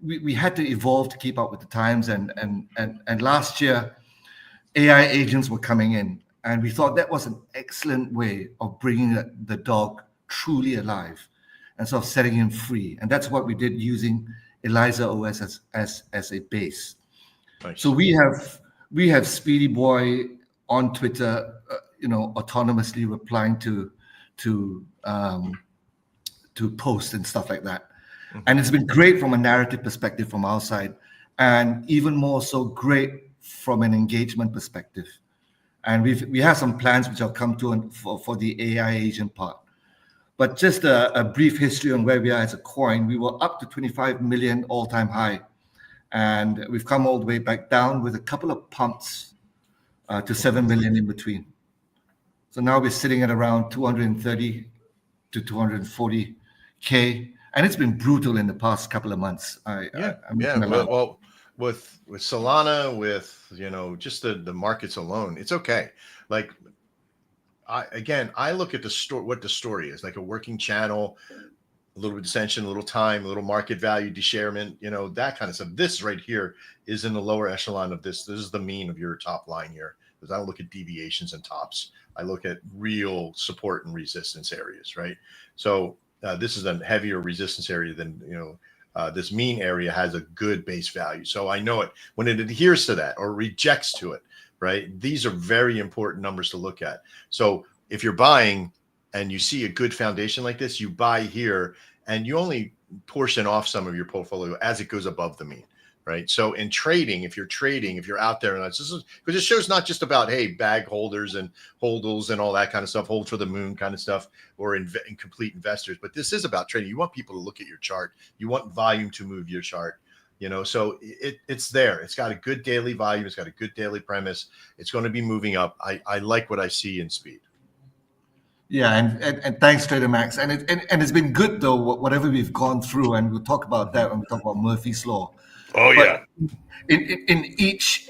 we had to evolve to keep up with the times. And last year, AI agents were coming in. And we thought that was an excellent way of bringing the dog truly alive and sort of setting him free. And that's what we did using Eliza OS as a base. Nice. So we have Speedy Boy on Twitter, you know, autonomously replying to posts and stuff like that. Mm-hmm. And it's been great from a narrative perspective from our side, and even more so great from an engagement perspective. And we have some plans which I'll come to for the AI agent part. But just a brief history on where we are as a coin. We were up to 25 million all-time high. And we've come all the way back down with a couple of pumps to 7 million in between. So now we're sitting at around 230 to 240K. And it's been brutal in the past couple of months. Well, with Solana, with, you know, just the markets alone, it's okay. Like, I look at the story, what the story is, like a working channel, a little dissension, a little time, a little market value, desharement, you know, that kind of stuff. This right here is in the lower echelon of this. This is the mean of your top line here. Because I don't look at deviations and tops. I look at real support and resistance areas, right? So this is a heavier resistance area than, you know, this mean area has a good base value. So I know it when it adheres to that or rejects to it, right? These are very important numbers to look at. So if you're buying and you see a good foundation like this, you buy here and you only portion off some of your portfolio as it goes above the mean, right? So in trading, if you're out there, and this is because it shows not just about, hey, bag holders and holdals and all that kind of stuff, hold for the moon kind of stuff, or complete investors, but this is about trading. You want people to look at your chart. You want volume to move your chart, you know, so it's there. It's got a good daily volume. It's got a good daily premise. It's going to be moving up. I like what I see in speed. Yeah, and thanks, Trader Max. And it's been good though, whatever we've gone through, and we'll talk about that when we talk about Murphy's Law. Oh yeah. In each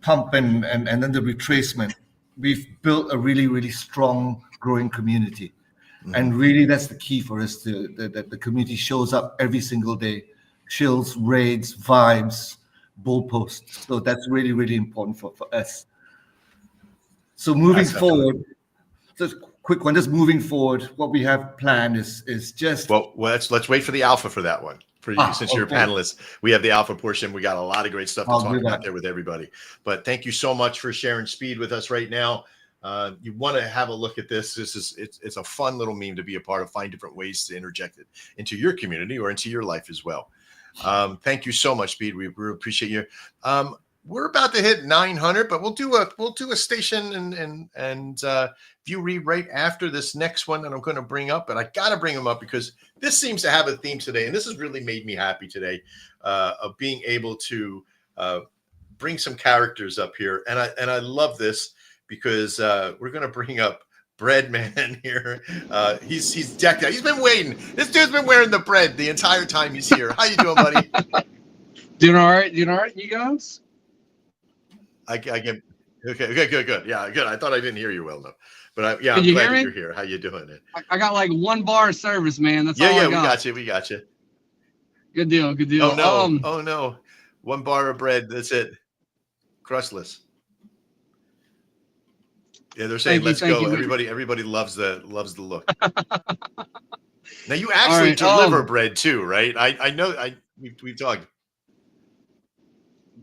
pump and then the retracement, we've built a really, really strong growing community. Mm-hmm. And really that's the key for us that the community shows up every single day, chills, raids, vibes, bull posts. So that's really, really important for us. So moving forward. Just quick one. Just moving forward, what we have planned is just let's wait for the alpha for that one. For you, since you're a panelist, we have the alpha portion. We got a lot of great stuff to talk about there with everybody. But thank you so much for sharing speed with us right now. You want to have a look at this. It's a fun little meme to be a part of. Find different ways to interject it into your community or into your life as well. Thank you so much, Speed. We really appreciate you. We're about to hit 900, but we'll do a station and view read right after this next one that I'm going to bring up. But I got to bring them up because this seems to have a theme today, and this has really made me happy today of being able to bring some characters up here, and I love this because we're going to bring up Breadman here. He's decked out. He's been waiting. This dude's been wearing the bread the entire time he's here. How you doing, buddy? Doing all right. You guys? I get okay, good. Yeah, good. I thought I didn't hear you well enough, but I'm glad that you're here. How you doing? I got like 1 bar of service, man. That's all I got. We got you. Good deal. Oh no, 1 bar of bread. That's it. Crustless. Yeah, they're saying let's go. Everybody loves the look. Now you actually deliver bread too, right? I know. We've talked.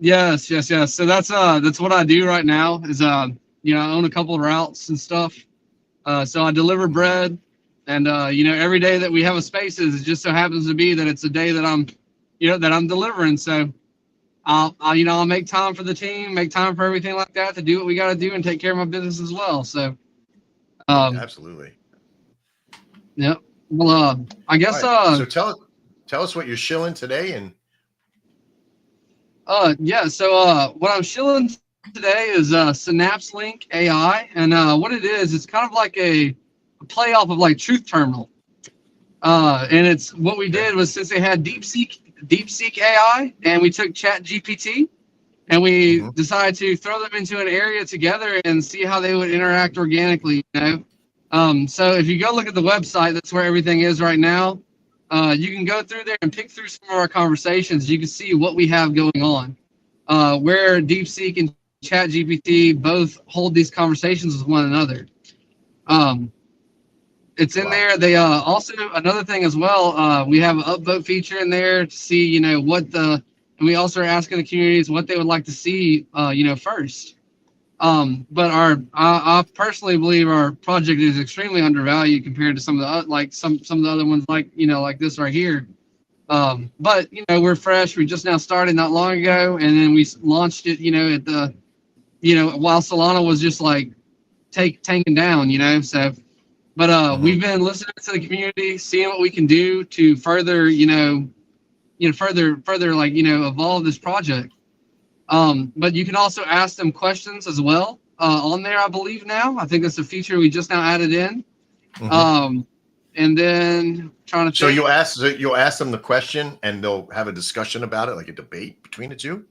Yes. So that's what I do right now is I own a couple of routes and stuff. So I deliver bread, and every day that we have a spaces, it just so happens to be that it's a day that I'm delivering. So I'll make time for the team, make time for everything like that to do what we got to do and take care of my business as well. So absolutely. Yep. Well, I guess so tell us what you're shilling today and. So what I'm shilling today is Synapse Link AI, and what it is, it's kind of like a play off of like Truth Terminal. And it's what we did was, since they had DeepSeek AI, and we took Chat GPT, and we Mhm. decided to throw them into an area together and see how they would interact organically. So if you go look at the website, that's where everything is right now. You can go through there and pick through some of our conversations. You can see what we have going on, where DeepSeek and ChatGPT both hold these conversations with one another. It's in Wow. there. They also, another thing as well, we have an upvote feature in there to see, and we also are asking the communities what they would like to see, first. But I personally believe our project is extremely undervalued compared to some of the some of the other ones, like this right here. But we're fresh. We just now started not long ago, and then we launched it, at the, while Solana was just like tanking down, so. But we've been listening to the community, seeing what we can do to further, evolve this project. But you can also ask them questions as well on there, I believe now. I think that's a feature we just now added in. And then trying to So think. you'll ask them the question, and they'll have a discussion about it, like a debate between the two.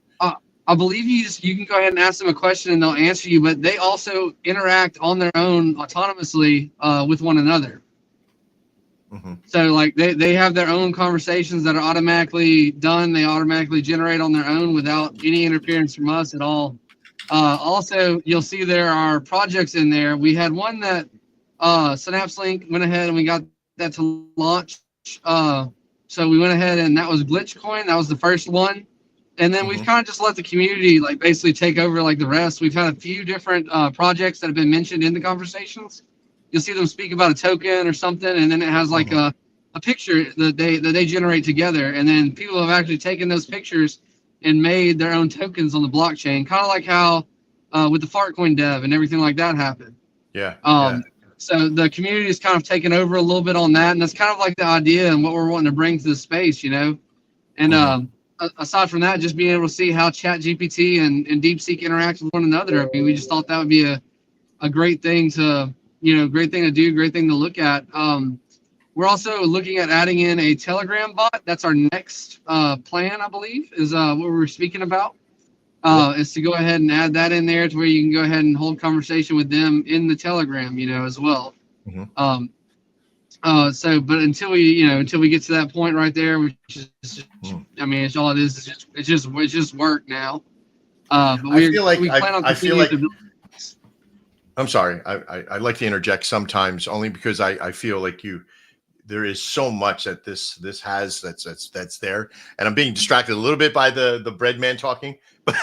I believe you can go ahead and ask them a question and they'll answer you, but they also interact on their own autonomously with one another. So like they have their own conversations that are automatically done. They automatically generate on their own without any interference from us at all. Also, you'll see there are projects in there. We had one that Synapse Link went ahead and we got that to launch. So we went ahead and that was Glitchcoin. That was the first one. And then we've kind of just let the community like basically take over like the rest. We've had a few different projects that have been mentioned in the conversations. You'll see them speak about a token or something, and then it has like a picture that they generate together. And then people have actually taken those pictures and made their own tokens on the blockchain, kind of like how with the Fartcoin dev and everything like that happened. Yeah. So the community is kind of taken over a little bit on that, and that's kind of like the idea and what we're wanting to bring to the space, And aside from that, just being able to see how ChatGPT and DeepSeek interact with one another. I mean, we just thought that would be a great thing to, great thing to do, great thing to look at. We're also looking at adding in a Telegram bot. That's our next plan, I believe, is what we're speaking about. Is to go ahead and add that in there to where you can go ahead and hold conversation with them in the Telegram, as well. But until we get to that point right there, which is, I mean, it's all it is. It's just work now. But we plan on continuing to build. I'm sorry. I like to interject sometimes, only because I feel like there is so much that this has that's there, and I'm being distracted a little bit by the bread man talking. But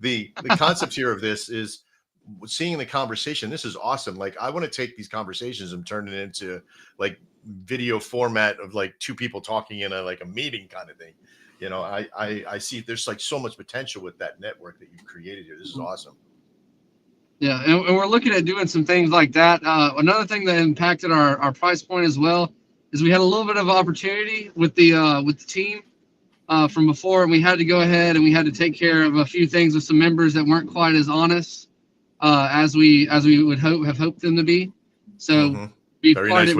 the concept here of this is seeing the conversation. This is awesome. Like, I want to take these conversations and turn it into like video format of like two people talking in a meeting kind of thing. I see there's like so much potential with that network that you've created here. This is awesome. Yeah, and we're looking at doing some things like that. Another thing that impacted our price point as well is we had a little bit of opportunity with the team from before, and we had to go ahead and we had to take care of a few things with some members that weren't quite as honest as we would have hoped them to be. So we parted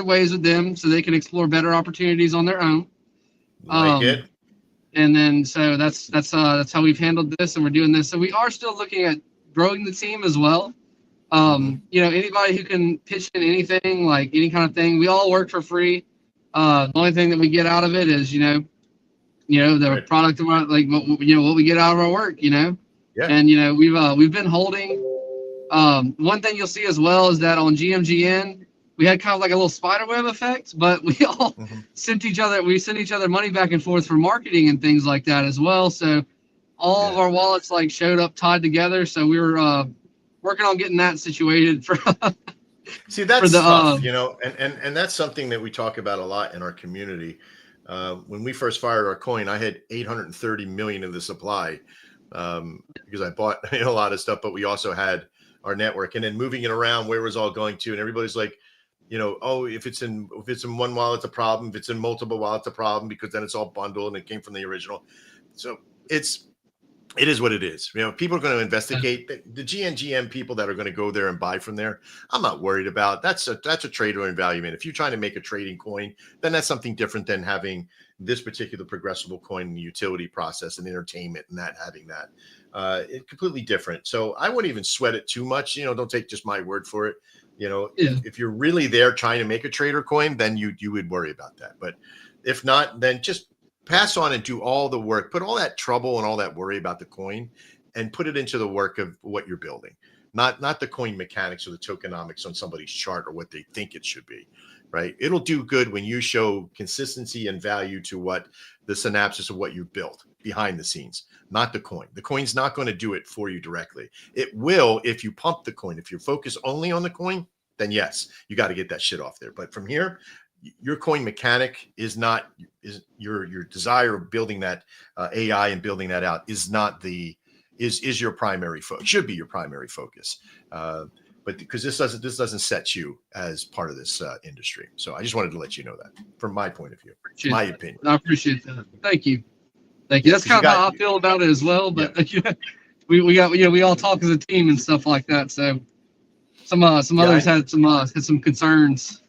ways with them so they can explore better opportunities on their own. And then so that's how we've handled this, and we're doing this. So we are still looking at growing the team as well. Anybody who can pitch in anything, like any kind of thing, we all work for free. The only thing that we get out of it is, the product of our, like, what we get out of our work, Yeah. And we've been holding. One thing you'll see as well is that on GMGN, we had kind of like a little spiderweb effect, but we all sent each other money back and forth for marketing and things like that as well. So all of our wallets like showed up tied together. So we were working on getting that situated for. See, that's tough, and that's something that we talk about a lot in our community. When we first fired our coin, I had 830 million in the supply because I bought a lot of stuff, but we also had our network, and then moving it around, where it was all going to, and everybody's like, if it's in one wallet, it's a problem. If it's in multiple wallets, it's a problem, because then it's all bundled and it came from the original. So it is what it is. You know, people are going to investigate the GNGM people that are going to go there and buy from there. I'm not worried about that's a trade or invaluation. If you're trying to make a trading coin, then that's something different than having this particular progressible coin in the utility process and entertainment and that having that. It's completely different. So I wouldn't even sweat it too much. You know, don't take just my word for it. You know, if you're really there trying to make a trader coin, then you would worry about that. But if not, then just pass on and do all the work, put all that trouble and all that worry about the coin and put it into the work of what you're building, not the coin mechanics or the tokenomics on somebody's chart or what they think it should be, right? It'll do good when you show consistency and value to what the synopsis of what you've built behind the scenes, not the coin. The coin's not going to do it for you directly. It will if you pump the coin. If you focus only on the coin, then yes, you got to get that shit off there. But from here, your coin mechanic is your desire of building that AI and building that out is not is your primary focus. Should be your primary focus, but because this doesn't set you as part of this industry. So I just wanted to let you know that from my point of view, my opinion. I appreciate that. Thank you. That's kind of how I feel about it as well. But we all talk as a team and stuff like that. So some others had some concerns.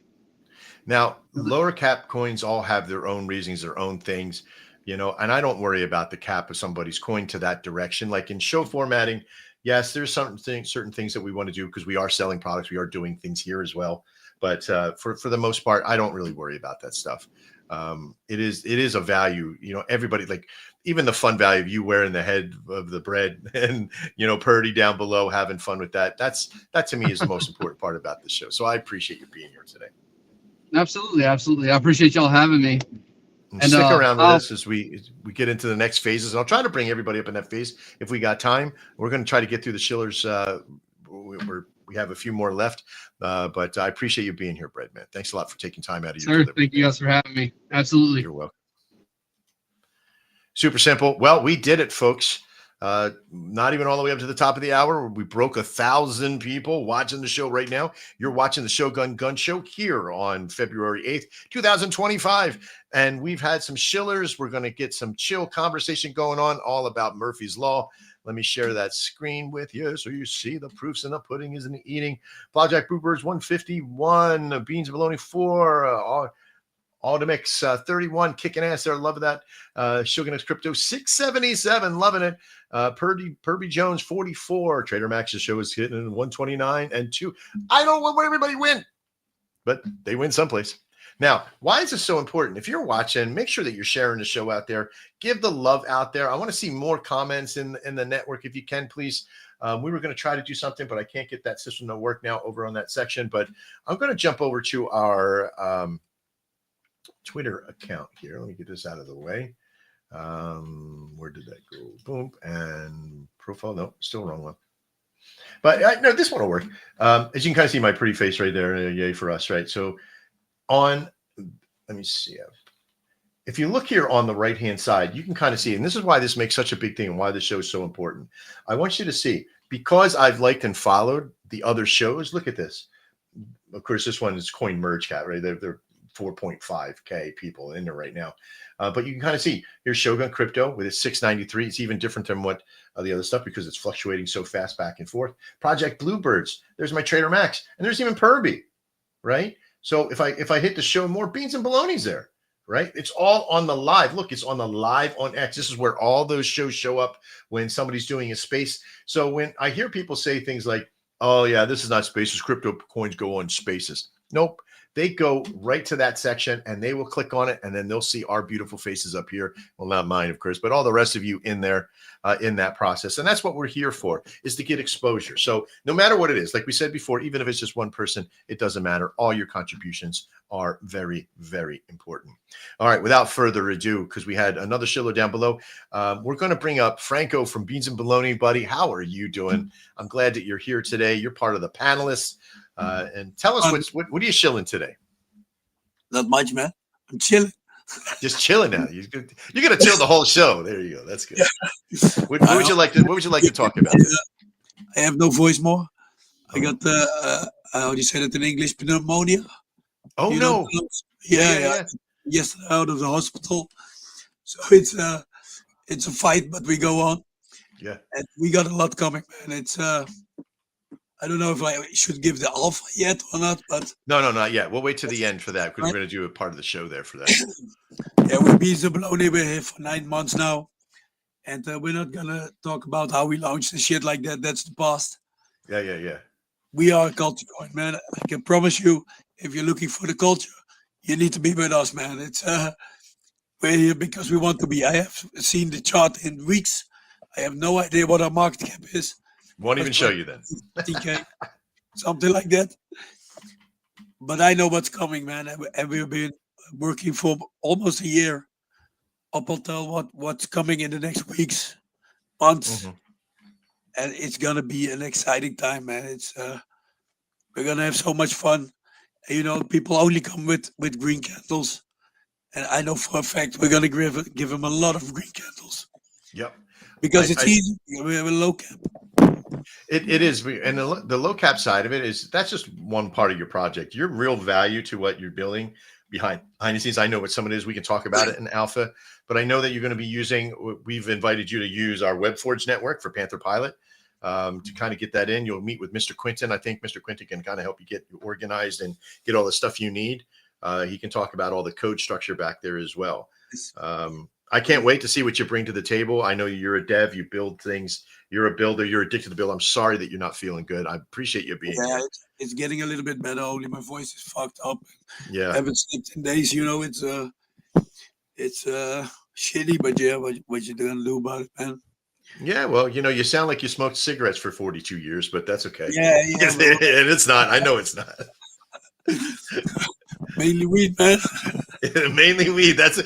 Now, lower cap coins all have their own reasons, their own things, you know, and I don't worry about the cap of somebody's coin to that direction. Like in show formatting, yes, there's certain things that we want to do because we are selling products. We are doing things here as well. But for the most part, I don't really worry about that stuff. It is a value, you know, everybody, like even the fun value of you wearing the head of the bread and, you know, Purdy down below having fun with that. That to me is the most important part about the show. So I appreciate you being here today. Absolutely. I appreciate y'all having me. And stick around with us as we get into the next phases. And I'll try to bring everybody up in that phase if we got time. We're going to try to get through the Schillers. We have a few more left, but I appreciate you being here, Bread Man. Thanks a lot for taking time out of your Sir, thank you guys for having me. Absolutely. You're welcome. Super simple. Well, we did it, folks. Not even all the way up to the top of the hour. We broke 1,000 people watching the show right now. You're watching the Shogun Gun Show here on February 8th, 2025. And we've had some Schillers. We're going to get some chill conversation going on all about Murphy's Law. Let me share that screen with you so you see the proofs in the pudding is in the eating. Flapjack Bluebirds 151, Beans and Bologna 4, Aldemix 31, kicking ass there. Love that. Shogun X Crypto 677, loving it. Purby Jones 44. Trader Max's show is hitting 129 and 2. I don't know where everybody win, but they win someplace. Now, why is this so important? If you're watching, make sure that you're sharing the show out there. Give the love out there. I want to see more comments in the network if you can, please. We were going to try to do something, but I can't get that system to work now over on that section. But I'm going to jump over to our Twitter account here. Let me get this out of the way. Where did that go? Boom. And profile. No, still wrong one. But no, this one will work. As you can kind of see my pretty face right there. Yay for us, right? So let me see. If you look here on the right-hand side, you can kind of see, and this is why this makes such a big thing and why this show is so important. I want you to see, because I've liked and followed the other shows, look at this. Of course, this one is Coin Merge Cat, right? They're 4.5K people in there right now. But you can kind of see here's Shogun Crypto with its 693. It's even different than what the other stuff because it's fluctuating so fast back and forth. Project Bluebirds. There's my Trader Max. And there's even Purby, right? So if I hit the show more, Beans and Bologna's there, right? It's all on the live. Look, it's on the live on X. This is where all those shows show up when somebody's doing a space. So when I hear people say things like, oh, yeah, this is not spaces. Crypto coins go on spaces. Nope. They go right to that section and they will click on it and then they'll see our beautiful faces up here. Well, not mine, of course, but all the rest of you in there in that process. And that's what we're here for, is to get exposure. So no matter what it is, like we said before, even if it's just one person, it doesn't matter. All your contributions are very, very important. All right, without further ado, because we had another Schiller down below, we're going to bring up Franco from Beans and Bologna. Buddy, how are you doing? I'm glad that you're here today. You're part of the panelists. And tell us what are you shilling today? Not much, man. I'm chilling. Just chilling now. You're gonna chill the whole show. There you go. That's good. What would you like to talk about? I have no voice more. I got how do you say that in English? Pneumonia. Oh no. Yeah. Yesterday out of the hospital. So it's a fight, but we go on. Yeah. And we got a lot coming, man. It's I don't know if I should give the alpha yet or not, but No, not yet. We'll wait to the end for that because we're going to do a part of the show there for that. yeah, we've been to Bologna. We're here for 9 months now, and we're not gonna talk about how we launched and shit like that. That's the past. Yeah. We are a culture coin, man. I can promise you, if you're looking for the culture, you need to be with us, man. It's we're here because we want to be. I have seen the chart in weeks. I have no idea what our market cap is. Won't even show you then. TK, something like that. But I know what's coming, man. And we've been working for almost a year up until what's coming in the next weeks, months. Mm-hmm. And it's gonna be an exciting time, man. It's we're gonna have so much fun. And, you know, people only come with green candles. And I know for a fact we're gonna give them a lot of green candles. Yep. Because it's easy. We have a low cap. It is, and the low cap side of it is that's just one part of your project. Your real value to what you're building behind the scenes. I know what some of it is. We can talk about it in Alpha, but I know that you're going to be using. We've invited you to use our WebForge network for Panther Pilot to kind of get that in. You'll meet with Mr. Quinton. I think Mr. Quinton can kind of help you get organized and get all the stuff you need. He can talk about all the code structure back there as well. I can't wait to see what you bring to the table. I know you're a dev, you build things, you're a builder, you're addicted to build. I'm sorry that you're not feling good. I appreciate you being here. It's getting a little bit better. Only my voice is fucked up. Yeah. I haven't slept in days, you know. It's shitty, but yeah, what you gonna do about it, man? Yeah, well, you know, you sound like you smoked cigarettes for 42 years, but that's okay. Yeah. And it's not. I know it's not. Mainly weed, man. Mainly weed. That's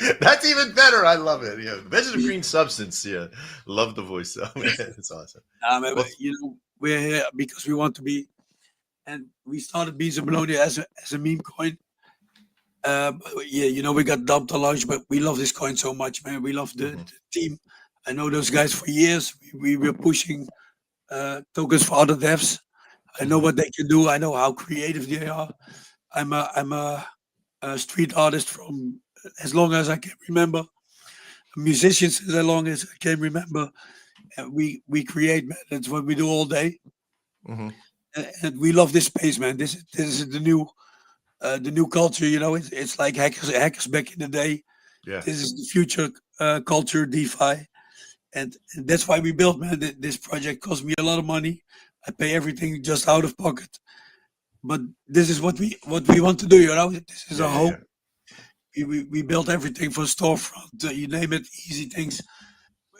even better. I love it. Yeah, vegetable green substance. Yeah, love the voice though. Man, it's awesome. Man, you know, we're here because we want to be, and we started Beans and Bologna as a meme coin. But yeah, you know, we got dumped a launch, but we love this coin so much, man. We love the team. I know those guys for years. We were pushing tokens for other devs. I know what they can do. I know how creative they are. I'm a street artist from as long as I can remember. A musician since as long as I can remember. And we create, man. That's what we do all day. And we love this space, man. This is the new culture. You know, it's like hackers back in the day. Yeah. This is the future culture, DeFi, and that's why we built, man. This project cost me a lot of money. I pay everything just out of pocket. But this is what we want to do, you know. This is our hope. We built everything for storefront, you name it, easy things.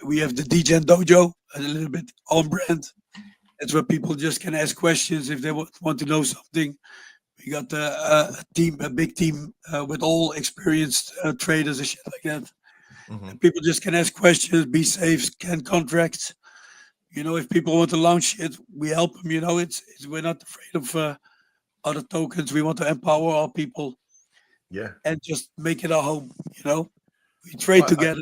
We have the DGen Dojo, a little bit on brand. That's where people just can ask questions if they want to know something. We got a big team with all experienced traders and shit like that. And people just can ask questions, be safe, scan contracts. You know, if people want to launch shit, we help them. You know, it's we're not afraid of other tokens. We want to empower our people, and just make it our home. You know, we trade together.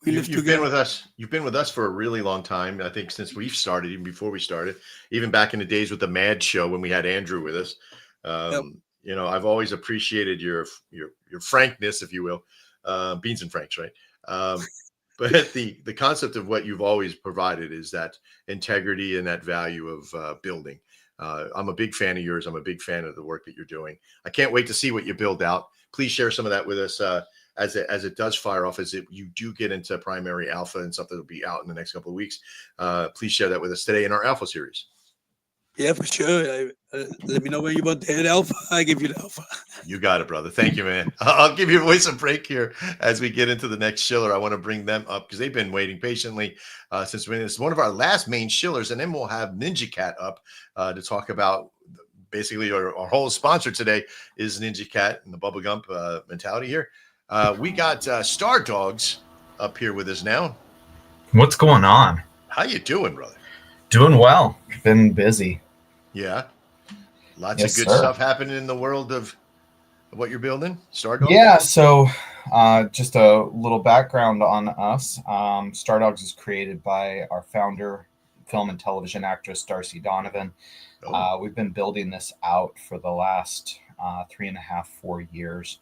We live together. You've been with us for a really long time. I think since we've started, even before we started, even back in the days with the Mad Show when we had Andrew with us. You know, I've always appreciated your frankness, if you will, Beans and Franks, right? But the concept of what you've always provided is that integrity and that value of building. I'm a big fan of yours. I'm a big fan of the work that you're doing. I can't wait to see what you build out. Please share some of that with us as it does fire off, you do get into primary alpha and something will be out in the next couple of weeks. Please share that with us today in our alpha series. Yeah, for sure. Let me know where you want to hit alpha. I give you the alpha. You got it, brother. Thank you, man. I'll give your voice a break here as we get into the next shiller. I want to bring them up because they've been waiting patiently since it's one of our last main shillers. And then we'll have Ninja Cat up to talk about basically our whole sponsor today is Ninja Cat and the Bubble Gump mentality here. We got Star Dogs up here with us now. What's going on? How you doing, brother? Doing well. Been busy. Yeah. Lots of good stuff happening in the world of what you're building, Star Dogs? Yeah, so just a little background on us. Star Dogs is created by our founder, film and television actress, Darcy Donovan. We've been building this out for the last 3.5, 4 years.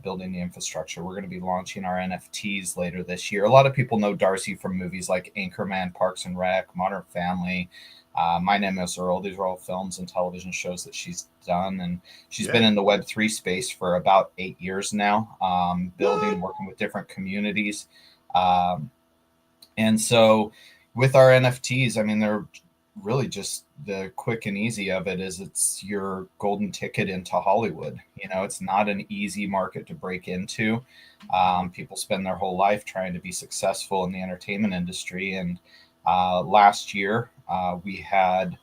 Building the infrastructure. We're going to be launching our NFTs later this year. A lot of people know Darcy from movies like Anchorman, Parks and Rec, Modern Family, My Name is Earl. These are all films and television shows that she's done. And she's been in the Web3 space for about 8 years now, building, working with different communities. And so with our NFTs, I mean, they're really just the quick and easy of it is it's your golden ticket into Hollywood. You know, it's not an easy market to break into. People spend their whole life trying to be successful in the entertainment industry. And last year, we had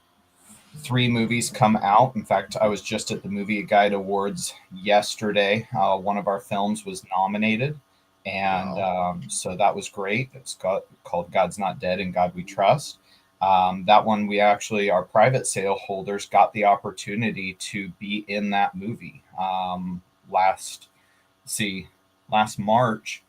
3 movies come out. In fact, I was just at the Movie Guide Awards yesterday. One of our films was nominated. And so that was great. It's called God's Not Dead and God We Trust. That one, we actually, our private sale holders got the opportunity to be in that movie. Last March,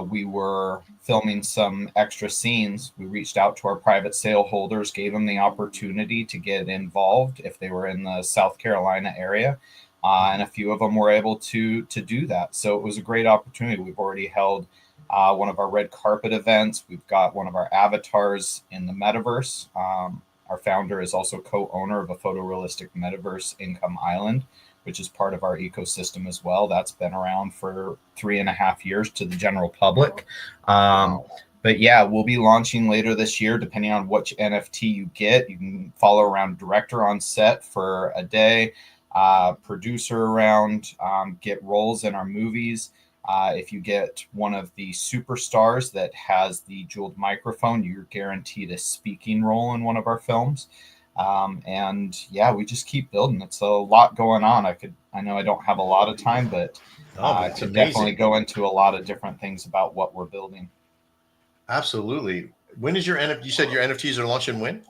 we were filming some extra scenes. We reached out to our private sale holders, gave them the opportunity to get involved if they were in the South Carolina area. And a few of them were able to do that. So it was a great opportunity. We've already held one of our red carpet events. We've got one of our avatars in the metaverse. Our founder is also co-owner of a photorealistic metaverse, Income Island, which is part of our ecosystem as well. That's been around for 3.5 years to the general public. But yeah, we'll be launching later this year, depending on which NFT you get. You can follow around director on set for a day, producer around, get roles in our movies. If you get one of the superstars that has the jeweled microphone, you're guaranteed a speaking role in one of our films. And yeah, we just keep building. It's a lot going on. I know I don't have a lot of time, but I could definitely go into a lot of different things about what we're building. Absolutely. When is your NFT? You said your NFTs are launching when?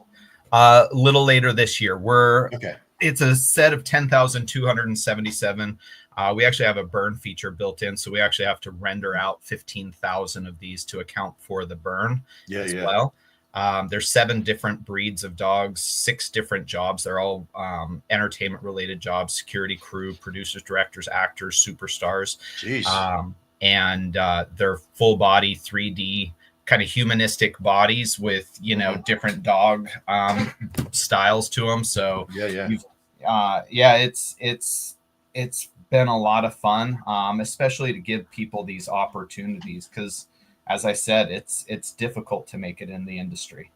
A little later this year. It's a set of 10,277. We actually have a burn feature built in, so we actually have to render out 15,000 of these to account for the burn as well. There's 7 different breeds of dogs, 6 different jobs. They're all entertainment related jobs: security crew, producers, directors, actors, superstars. And they're full body 3D kind of humanistic bodies with, you know, different dog styles to them. So it's been a lot of fun, especially to give people these opportunities, because as I said, it's difficult to make it in the industry.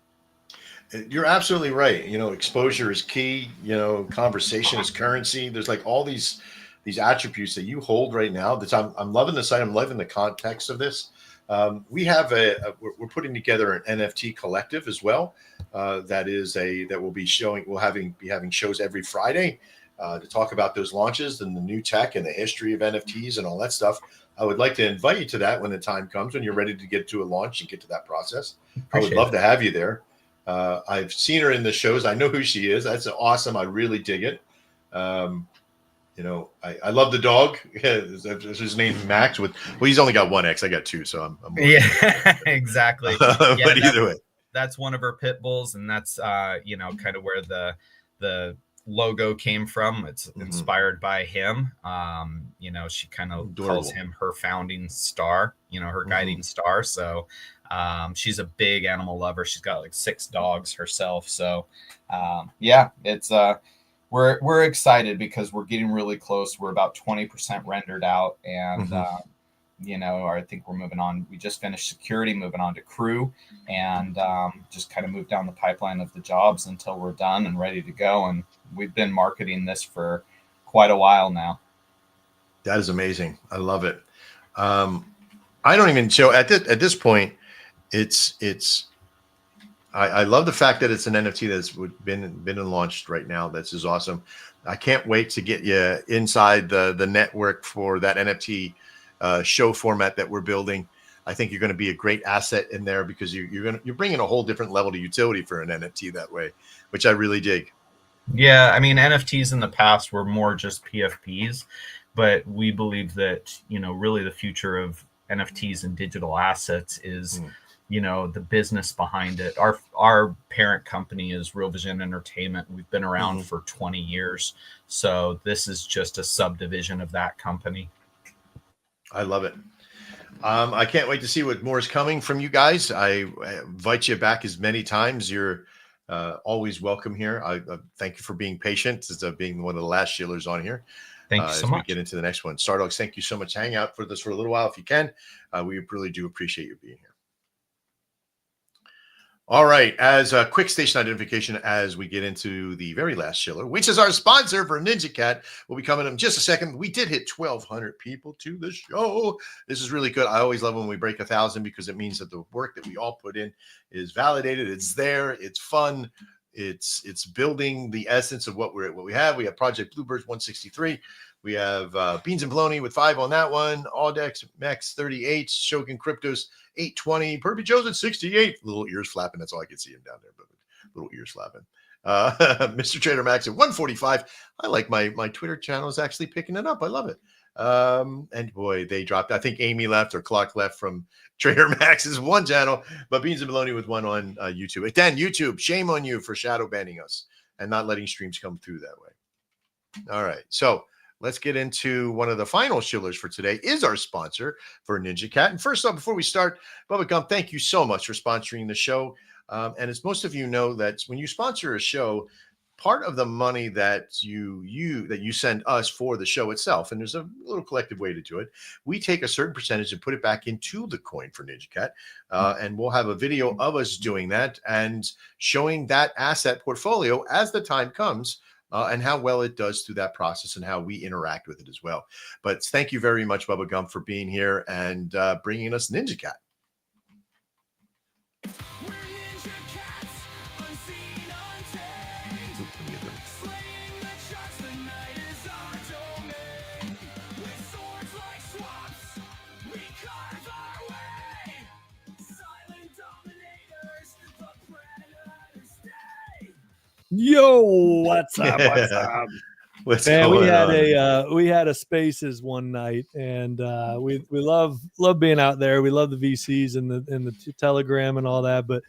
You're absolutely right. You know, exposure is key. You know, conversation is currency. There's like all these attributes that you hold right now. That I'm loving the site. I'm loving the context of this. We have we're putting together an NFT collective as well. That will be showing. Be having shows every Friday to talk about those launches and the new tech and the history of NFTs and all that stuff. I would like to invite you to that when the time comes, when you're ready to get to a launch and get to that process. I would love to have you there. I've seen her in the shows. I know who she is. That's awesome. I really dig it. You know, I love the dog. His name's Max. He's only got 1 X. I got 2, so I'm exactly. But either way, that's one of her pit bulls, and that's you know, kind of where the logo came from. It's inspired by him. You know, she kind of calls him her founding star, you know, her guiding star. So she's a big animal lover. She's got like 6 dogs herself. So yeah, it's we're excited because we're getting really close. We're about 20% rendered out, and you know, I think we're moving on. We just finished security, moving on to crew, and just kind of moved down the pipeline of the jobs until we're done and ready to go. And we've been marketing this for quite a while now. That is amazing. I love it. I don't even show at this point. I love the fact that it's an NFT that's been launched right now. This is awesome. I can't wait to get you inside the network for that NFT show format that we're building. I think you're going to be a great asset in there because you're bringing a whole different level of utility for an NFT that way, which I really dig. Yeah, I mean, NFTs in the past were more just PFPs, but we believe that, you know, really the future of NFTs and digital assets is the business behind it. Our parent company is Real Vision Entertainment. We've been around for 20 years. So this is just a subdivision of that company. I love it. I can't wait to see what more is coming from you guys. I invite you back as many times. You're always welcome here. I thank you for being patient, as being one of the last Shillers on here. Thank you so as much. we get into the next one. Stardogs, thank you so much. Hang out for this for a little while if you can. We really do appreciate you being here. All right. As a quick station identification, as we get into the very last Shiller, which is our sponsor for Ninja Cat, will be coming in just a second. We did hit 1,200 people to the show. This is really good. I always love when we break 1,000 because it means that the work that we all put in is validated. It's there. It's fun. It's building the essence of what we have. We have Project Bluebirds 163. We have Beans and Bologna with 5 on that one. Audex Max 38. Shogun Cryptos 820. Perby Joe's at 68. Little ears flapping. That's all I can see him down there, but little ears flapping. Mr. Trader Max at 145. I like my Twitter channel is actually picking it up. I love it. And boy, they dropped. I think Amy left or Clark left from Trader Max's one channel, but Beans and Bologna with one on YouTube. Dan, YouTube, shame on you for shadow banning us and not letting streams come through that way. All right. So let's get into one of the final Shillers for today is our sponsor for Ninja Cat. And first off, before we start, Bubba Gump, thank you so much for sponsoring the show. And as most of you know, that when you sponsor a show, part of the money that you send us for the show itself, and there's a little collective way to do it, we take a certain percentage and put it back into the coin for Ninja Cat. And we'll have a video of us doing that and showing that asset portfolio as the time comes. And how well it does through that process and how we interact with it as well. But thank you very much, Bubba Gump, for being here and bringing us Ninja Cat. Yo, what's up? What's up? Man, we had a Spaces one night, and we love being out there. We love the VCs and the Telegram and all that. But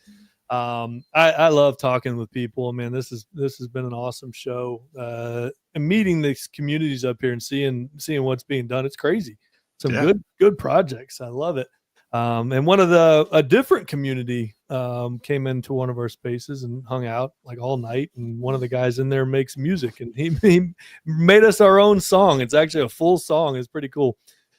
I love talking with people. Man, this has been an awesome show. And meeting these communities up here and seeing what's being done. It's crazy. Some good projects. I love it. And a different community came into one of our spaces and hung out like all night. And one of the guys in there makes music, and he made us our own song. It's actually a full song. It's pretty cool.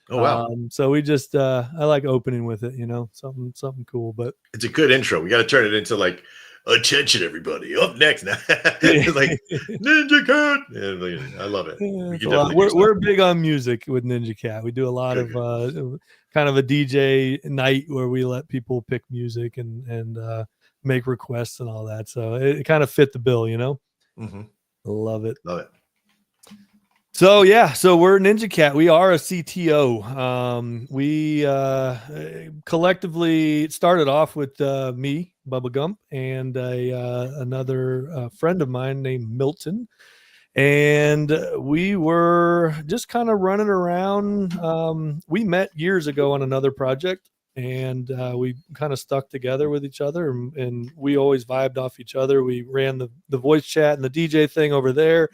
Oh, wow. So we just, I like opening with it, something cool, but it's a good intro. We got to turn it into like, attention everybody, up next now. It's like Ninja Cat. Yeah, I love it. We're big on music with Ninja Cat. We do a lot of kind of a DJ night where we let people pick music and make requests and all that. So it kind of fit the bill, Mm-hmm. Love it. Love it. So we're Ninja Cat. We are a CTO. We collectively started off with me, Bubba Gump, and another friend of mine named Milton. And we were just kind of running around. We met years ago on another project, and we kind of stuck together with each other, and we always vibed off each other. We ran the voice chat and the DJ thing over there.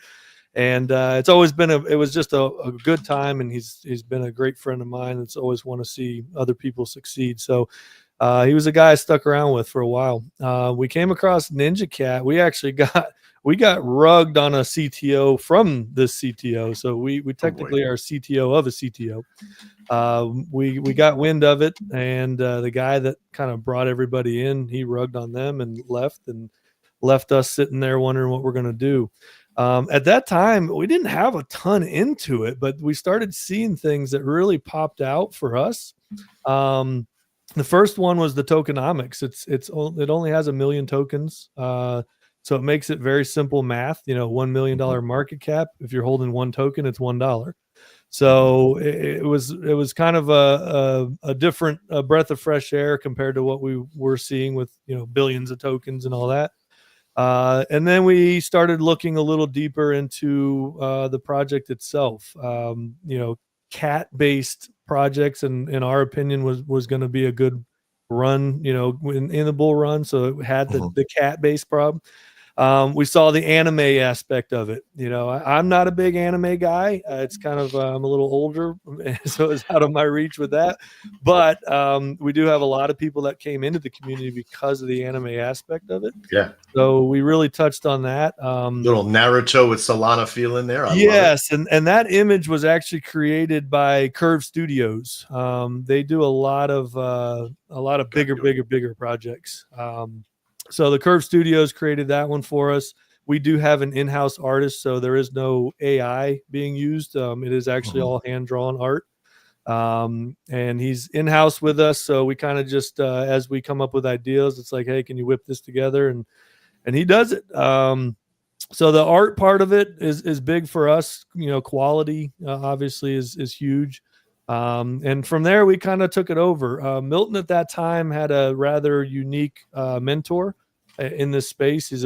And it's always been it was just a good time, and he's been a great friend of mine. It's always want to see other people succeed. So he was a guy I stuck around with for a while. We came across Ninja Cat. We actually got rugged on a CTO from this CTO. So we technically are CTO of a CTO. We got wind of it, and the guy that kind of brought everybody in, he rugged on them and left us sitting there wondering what we're going to do. At that time, we didn't have a ton into it, but we started seeing things that really popped out for us. The first one was the tokenomics. It only has 1 million tokens. So it makes it very simple math, $1 million market cap. If you're holding one token, it's $1. So it was kind of a different breath of fresh air compared to what we were seeing with, billions of tokens and all that. And then we started looking a little deeper into the project itself. Cat-based projects, in our opinion, was going to be a good run, in the bull run. So it had Mhm. the cat base problem. We saw the anime aspect of it. I'm not a big anime guy. It's kind of I'm a little older, so it's out of my reach with that. But we do have a lot of people that came into the community because of the anime aspect of it. Yeah. So we really touched on that. Little Naruto with Solana feel in there. I love it. Yes, and that image was actually created by Curve Studios. They do a lot of bigger projects. So the Curve Studios created that one for us. We do have an in-house artist, so there is no AI being used. It is actually all hand-drawn art. And he's in-house with us, so we kind of just as we come up with ideas, it's like, hey, can you whip this together? And he does it. So the art part of it is big for us. Quality obviously is huge. And from there, we kind of took it over. Milton at that time had a rather unique mentor in this space. He's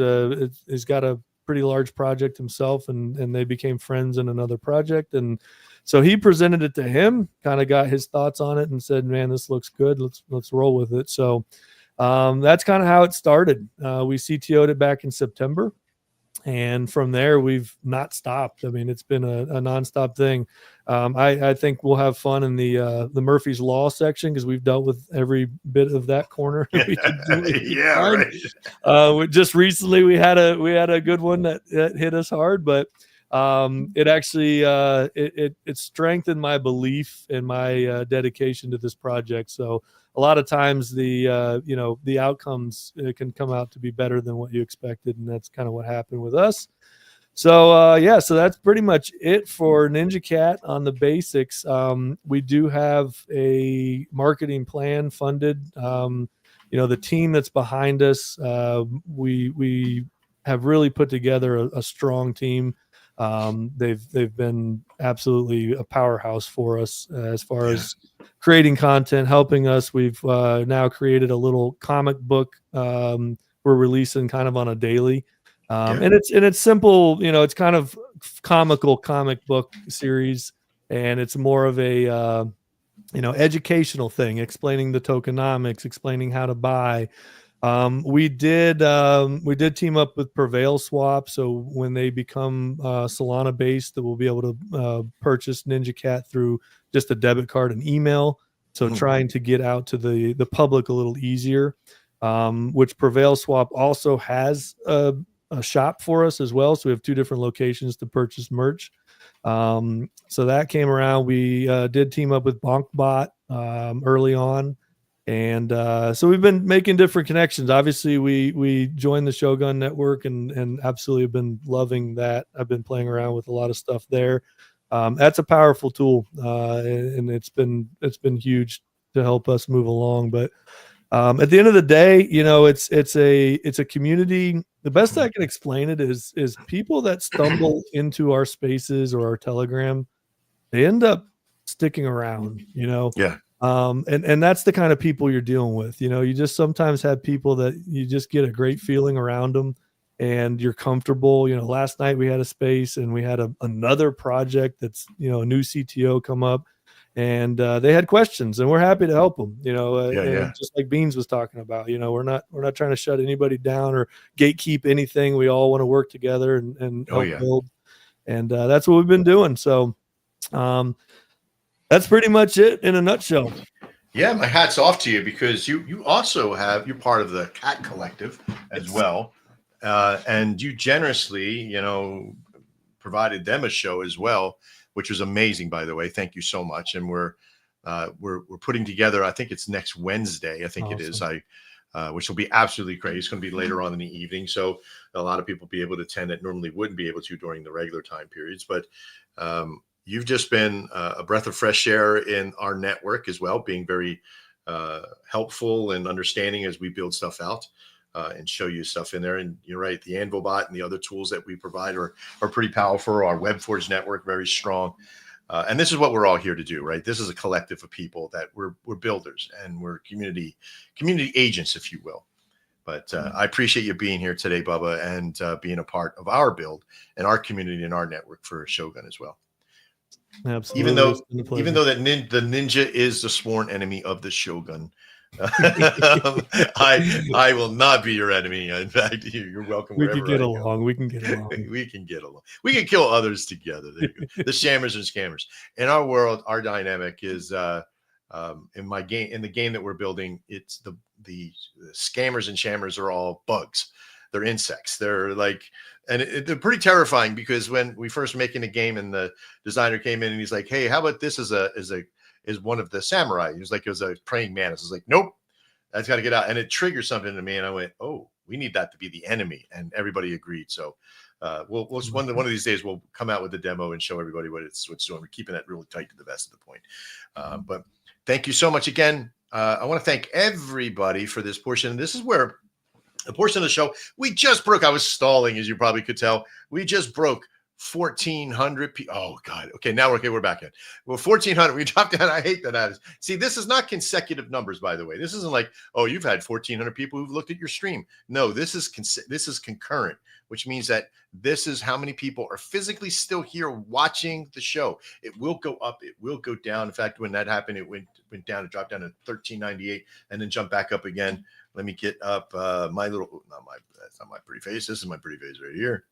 got a pretty large project himself, and they became friends in another project. And so he presented it to him, kind of got his thoughts on it, and said, "Man, this looks good. Let's roll with it." So that's kind of how it started. We CTO'd it back in September. And from there, we've not stopped. I mean, it's been a nonstop thing. I think we'll have fun in the Murphy's Law section because we've dealt with every bit of that corner. Yeah, right. Just recently, we had a good one that hit us hard, but it actually it strengthened my belief and my dedication to this project. So a lot of times the outcomes can come out to be better than what you expected, and that's kind of what happened with us. So so that's pretty much it for Ninja Cat on the basics. We do have a marketing plan funded. The team that's behind us, we have really put together a strong team. They've been absolutely a powerhouse for us as far as creating content, helping us. We've now created a little comic book we're releasing kind of on a daily, and it's simple. It's kind of comical comic book series, and it's more of a educational thing, explaining the tokenomics, explaining how to buy. We did team up with Prevail Swap, so when they become Solana based, that we'll be able to purchase Ninja Cat through just a debit card and email. So trying to get out to the public a little easier, which Prevail Swap also has a shop for us as well. So we have 2 different locations to purchase merch. So that came around. We did team up with BonkBot early on. And so we've been making different connections. Obviously, we joined the Shogun network and absolutely have been loving that. I've been playing around with a lot of stuff there. That's a powerful tool, and it's been huge to help us move along. But at the end of the day, it's a community. The best I can explain it is people that stumble into our spaces or our Telegram, they end up sticking around. Yeah. And that's the kind of people you're dealing with. You just sometimes have people that you just get a great feeling around them and you're comfortable. Last night we had a space and we had another project that's, a new CTO come up and they had questions and we're happy to help them, just like Beans was talking about. We're not trying to shut anybody down or gatekeep anything. We all want to work together and help build. And that's what we've been doing. So, that's pretty much it in a nutshell. Yeah, my hat's off to you because you also you're part of the Cat Collective as well, and you generously, provided them a show as well, which was amazing, by the way. Thank you so much. And we're putting together. I think it's next Wednesday. I think it is. Which will be absolutely crazy. It's going to be later on in the evening, so a lot of people will be able to attend that normally wouldn't be able to during the regular time periods, but. You've just been a breath of fresh air in our network as well, being very helpful and understanding as we build stuff out and show you stuff in there. And you're right, the AnvilBot and the other tools that we provide are pretty powerful. Our WebForge network, very strong. And this is what we're all here to do, right? This is a collective of people that we're builders and we're community agents, if you will. But I appreciate you being here today, Bubba, and being a part of our build and our community and our network for Shogun as well. Absolutely. Even though that the ninja is the sworn enemy of the Shogun, I will not be your enemy. In fact, you're welcome. We wherever can get I go. along. We can get along. We can get along. We can kill others together. There you go. The shammers and scammers. In our world, our dynamic is in the game that we're building. It's the scammers and shammers are all bugs. They're insects. They're like, and they're pretty terrifying because when we first were making a game and the designer came in and he's like, "Hey, how about this as one of the samurai?" He was like, it was a praying mantis. I was like, "Nope, that's got to get out." And it triggered something to me, and I went, "Oh, we need that to be the enemy," and everybody agreed. So we'll one of these days we'll come out with the demo and show everybody what's doing. We're keeping that really tight to the vest of the point. But thank you so much again. I want to thank everybody for this portion. This is where the portion of the show we just broke. I was stalling, as you probably could tell. We just broke 1,400 people. Oh God. Okay, now we're back in. Well, 1,400. We dropped down. I hate that. See, this is not consecutive numbers, by the way. This isn't like, oh, you've had 1,400 people who've looked at your stream. No, this is concurrent, which means that this is how many people are physically still here watching the show. It will go up. It will go down. In fact, when that happened, it went down. It dropped down to 1,398 and then jumped back up again. Let me get up that's not my pretty face. This is my pretty face right here.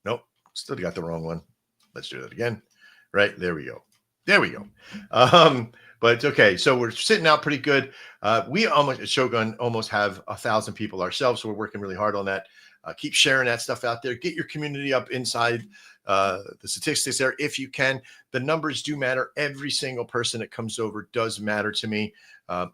Nope. Still got the wrong one. Let's do that again. Right. There we go. But okay. So we're sitting out pretty good. We almost at Shogun almost have 1,000 people ourselves. So we're working really hard on that. Keep sharing that stuff out there. Get your community up inside the statistics there if you can. The numbers do matter. Every single person that comes over does matter to me.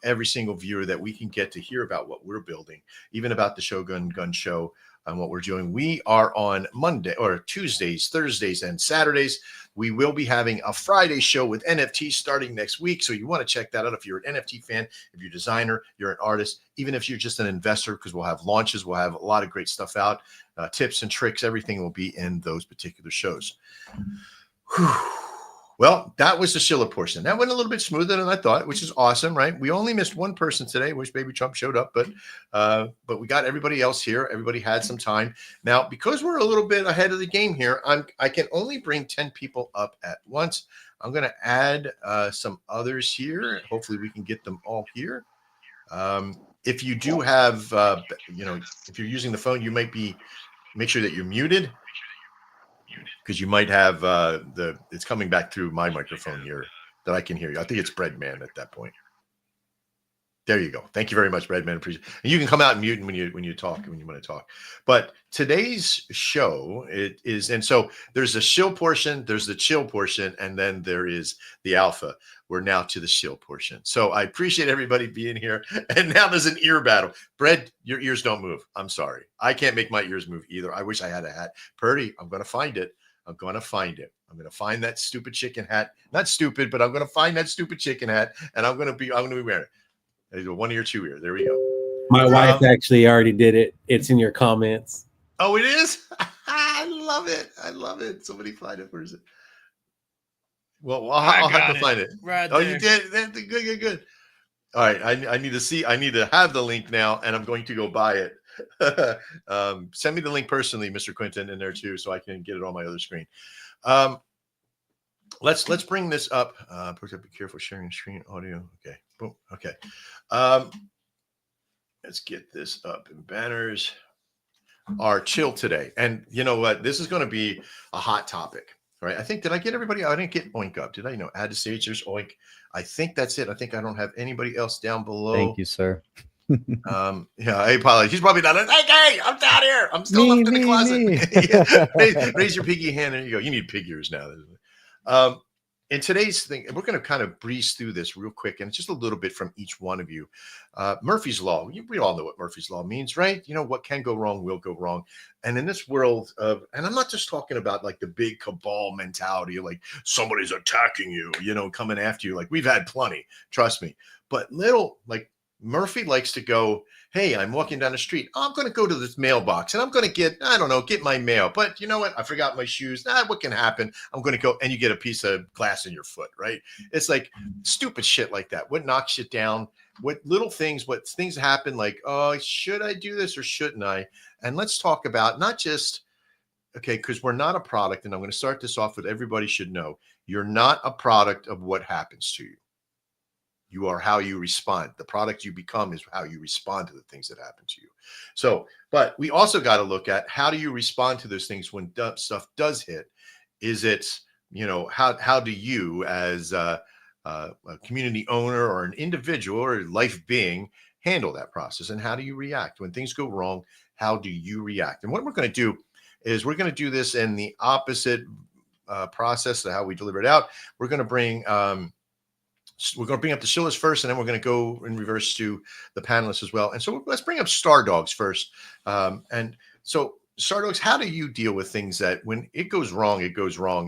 Every single viewer that we can get to hear about what we're building, even about the Shogun Gunsho and what we're doing. We are on Monday or Tuesdays, Thursdays, and Saturdays. We will be having a Friday show with NFT starting next week. So you want to check that out if you're an NFT fan, if you're a designer, you're an artist, even if you're just an investor, because we'll have launches. We'll have a lot of great stuff out, tips and tricks. Everything will be in those particular shows. Whew. Well, that was the Schiller portion. That went a little bit smoother than I thought, which is awesome, right? We only missed one person today, which Baby Trump showed up, but we got everybody else here. Everybody had some time. Now, because we're a little bit ahead of the game here, I can only bring 10 people up at once. I'm going to add some others here. Hopefully, we can get them all here. If you do have, if you're using the phone, you might make sure that you're muted, because you might have it's coming back through my microphone here that I can hear you. I think it's Breadman at that point. There you go. Thank you very much, Breadman. Appreciate it. And you can come out and mute when you talk, when you want to talk. But today's show and so there's the shill portion, there's the chill portion, and then there is the alpha. We're now to the shill portion. So I appreciate everybody being here. And now there's an ear battle. Bread, your ears don't move. I'm sorry. I can't make my ears move either. I wish I had a hat. Purdy, I'm going to find it. I'm going to find find that stupid chicken hat. Not stupid, but I'm going to find that stupid chicken hat, and I'm going to be wearing it. Either one ear, two ear. There we go. My wife actually already did it. It's in your comments. Oh, it is? I love it. Somebody find it. Where is it? Well, I'll have to find it. Right oh, there. You did? Good. All right. I need to see. I need to have the link now, and I'm going to go buy it. Send me the link personally, Mr. Quinton, in there too, so I can get it on my other screen. Let's bring this up. Be careful sharing screen audio. Okay. Boom. Okay. Let's get this up in banners. Our chill today, and you know what? This is going to be a hot topic, right? I think, did I get everybody? I didn't get Oink up, did I? Add to stage, there's Oink. I think that's it. I think I don't have anybody else down below. Thank you, sir. Yeah, I apologize. He's probably not. Hey, I'm down here. I'm still left in the closet. Yeah, raise your piggy hand. There you go. You need pig ears now. In today's thing, we're going to kind of breeze through this real quick, and it's just a little bit from each one of you. Murphy's Law. We all know what Murphy's Law means, right? What can go wrong will go wrong. And in this world of, and I'm not just talking about like the big cabal mentality, like somebody's attacking you, coming after you. Like we've had plenty, trust me. But little, like Murphy likes to go, hey, I'm walking down the street. I'm going to go to this mailbox and I'm going to get my mail. But you know what? I forgot my shoes. What can happen? I'm going to go, and you get a piece of glass in your foot, right? It's like stupid shit like that. What knocks you down? What things happen like, oh, should I do this or shouldn't I? And let's talk about not just, okay, because we're not a product. And I'm going to start this off with everybody should know, you're not a product of what happens to you. You are how you respond. The product you become is how you respond to the things that happen to you. So, but we also got to look at how do you respond to those things when stuff does hit? Is it, how do you as a community owner or an individual or life being handle that process? And how do you react when things go wrong? How do you react? And what we're going to do is we're going to do this in the opposite process to how we deliver it out. We're going to bring up the shillers first, and then we're going to go in reverse to the panelists as well. And so let's bring up Star Dogs first. And so Star Dogs, how do you deal with things that when it goes wrong,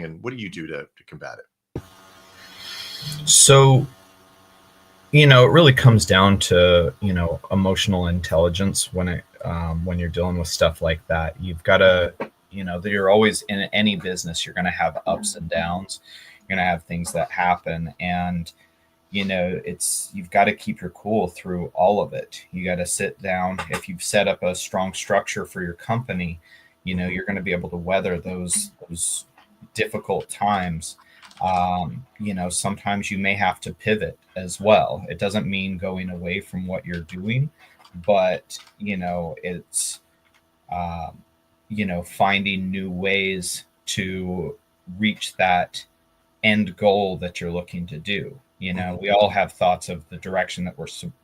and what do you do to combat it? So, it really comes down to, emotional intelligence when you're dealing with stuff like that. You've got to, you're always in any business, you're going to have ups and downs. You're going to have things that happen. And, you've got to keep your cool through all of it. You got to sit down. If you've set up a strong structure for your company, you're going to be able to weather those difficult times. Sometimes you may have to pivot as well. It doesn't mean going away from what you're doing, but, it's, finding new ways to reach that end goal that you're looking to do. We all have thoughts of the direction that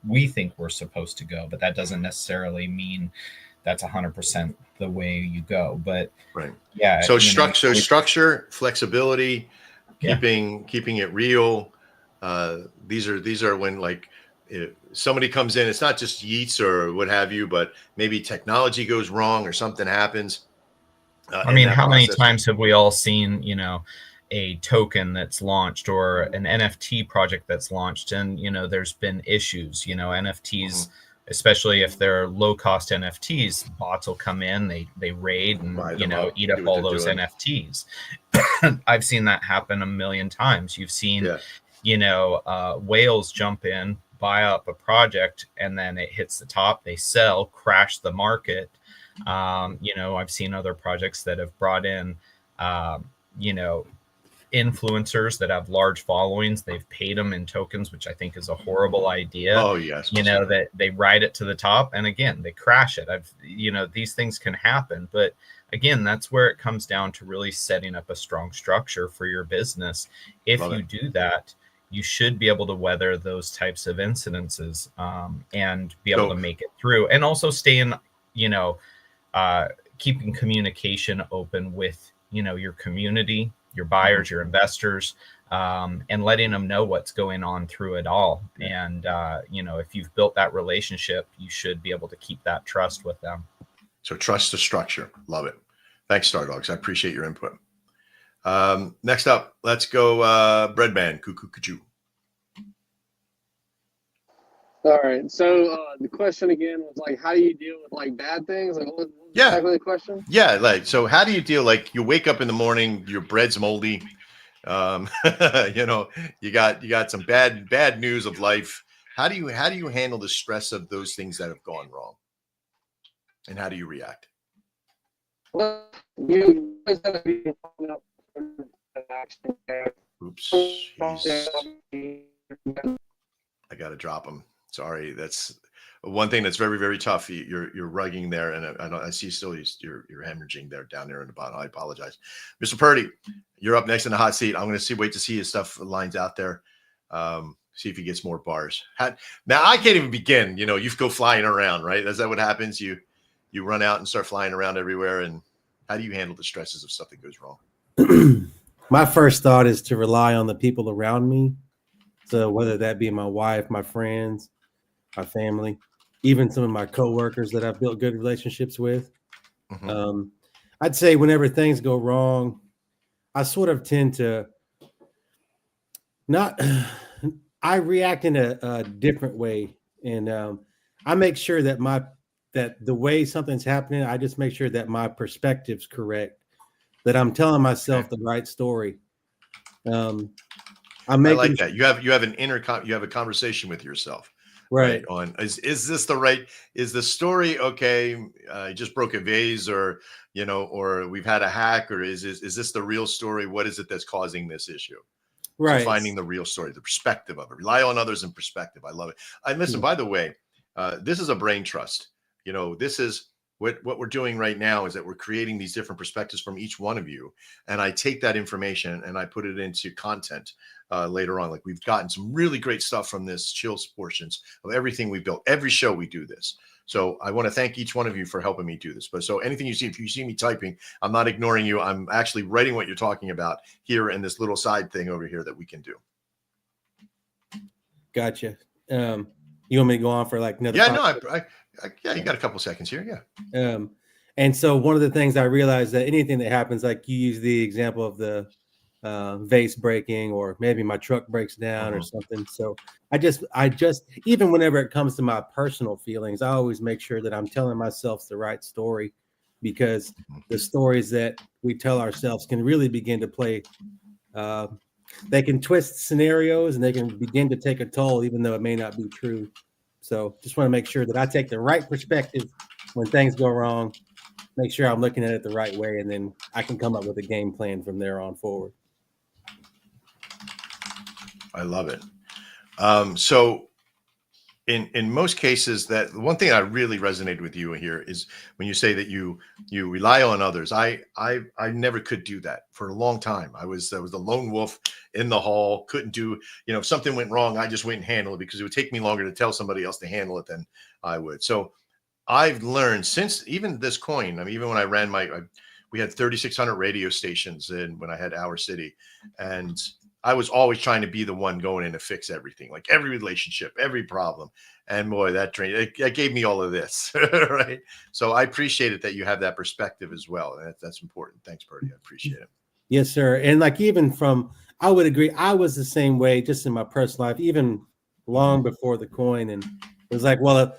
we think we're supposed to go, but that doesn't necessarily mean that's 100% the way you go. But right. Yeah. So structure, flexibility, keeping it real. These are when if somebody comes in, it's not just yeets or what have you, but maybe technology goes wrong or something happens. How many times have we all seen, a token that's launched or an NFT project that's launched, and there's been issues. NFTs, especially if they're low cost NFTs, bots will come in, they raid and eat up all those NFTs. I've seen that happen a million times. You've seen whales jump in, buy up a project, and then it hits the top, they sell, crash the market. I've seen other projects that have brought in influencers that have large followings. They've paid them in tokens, which I think is a horrible idea. Oh yes. That they ride it to the top and again they crash it. These things can happen, but again, that's where it comes down to really setting up a strong structure for your business. If you do that, you should be able to weather those types of incidences and be able to make it through, and also stay in keeping communication open with your community, your buyers, your investors, and letting them know what's going on through it all. And, if you've built that relationship, you should be able to keep that trust with them. So trust the structure. Love it. Thanks, Star Dogs. I appreciate your input. Next up, let's go Breadman, Cuckoo. All right. So the question again was how do you deal with bad things? What was exactly the question? Yeah. So how do you deal? You wake up in the morning, your bread's moldy. You got some bad news of life. How do you handle the stress of those things that have gone wrong? And how do you react? Well, you always have to be Oops. I got to drop him. Sorry, that's one thing that's very, very tough. You're rugging there, and I see still you're hemorrhaging there down there in the bottom. I apologize, Mr. Purdy. You're up next in the hot seat. I'm going to wait to see his stuff lines out there. See if he gets more bars. Now I can't even begin. You go flying around, right? Is that what happens? You run out and start flying around everywhere. And how do you handle the stresses of stuff that goes wrong? My first thought is to rely on the people around me. So whether that be my wife, my friends, my family, even some of my coworkers that I've built good relationships with. Mm-hmm. I'd say whenever things go wrong, I sort of tend to I react in a different way. And I make sure that the way something's happening, I just make sure that my perspective's correct, that I'm telling myself the right story. I like that. You have a conversation with yourself. Right. On is this the right? Is the story okay? I just broke a vase, or or we've had a hack, or is this the real story? What is it that's causing this issue? Right. finding the real story, the perspective of it. Rely on others in perspective. I love it. And listen, by the way, this is a brain trust. You know, this is what we're doing right now is that we're creating these different perspectives from each one of you. And I take that information and I put it into content later on. Like we've gotten some really great stuff from this chills portions of everything we built. Every show we do this. So I want to thank each one of you for helping me do this. But so anything you see, if you see me typing, I'm not ignoring you. I'm actually writing what you're talking about here in this little side thing over here that we can do. Gotcha. You want me to go on for like another? Yeah, no, yeah, you got a couple seconds here. Yeah. And so one of the things I realized that anything that happens, like you use the example of the vase breaking, or maybe my truck breaks down or something. So I just even whenever it comes to my personal feelings, I always make sure that I'm telling myself the right story, because the stories that we tell ourselves can really begin to play. They can twist scenarios and they can begin to take a toll, even though it may not be true. So just want to make sure that I take the right perspective when things go wrong, make sure I'm looking at it the right way, and then I can come up with a game plan from there on forward. I love it. So in most cases, that one thing I really resonated with you here is when you say that you rely on others. I never could do that for a long time. I was the lone wolf in the hall, couldn't do, if something went wrong, I just went and handled it because it would take me longer to tell somebody else to handle it than I would. So I've learned since even this coin, I mean, even when I ran we had 3,600 radio stations when I had Our City, and I was always trying to be the one going in to fix everything, like every relationship, every problem. And boy, that gave me all of this, right? So I appreciate it that you have that perspective as well. That's important. Thanks, Bertie. I appreciate it. Yes, sir. And like even I would agree. I was the same way just in my personal life, even long before the coin. And it was like, well,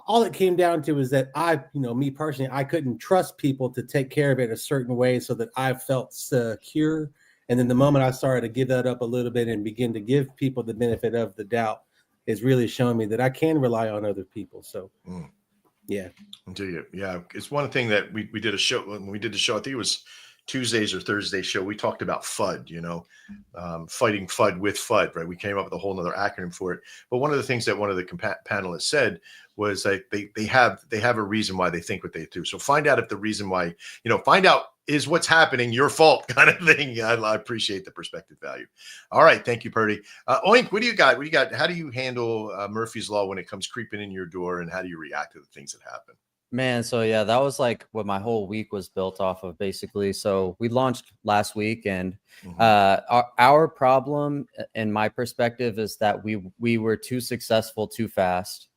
all it came down to is that me personally, I couldn't trust people to take care of it a certain way so that I felt secure. And then the moment I started to give that up a little bit and begin to give people the benefit of the doubt is really showing me that I can rely on other people. So, yeah. Do you? Yeah. It's one thing that we did a show when we did the show. I think it was Tuesdays or Thursday show. We talked about FUD, fighting FUD with FUD, right? We came up with a whole nother acronym for it. But one of the things that one of the panelists said was that they have a reason why they think what they do. So find out if the reason why, find out is what's happening your fault kind of thing. I appreciate the perspective value. All right. Thank you, Purdy. Oink, what do you got? How do you handle Murphy's Law when it comes creeping in your door, and how do you react to the things that happen? Man, so yeah, that was like what my whole week was built off of, basically. So we launched last week, and our problem, in my perspective, is that we were too successful too fast.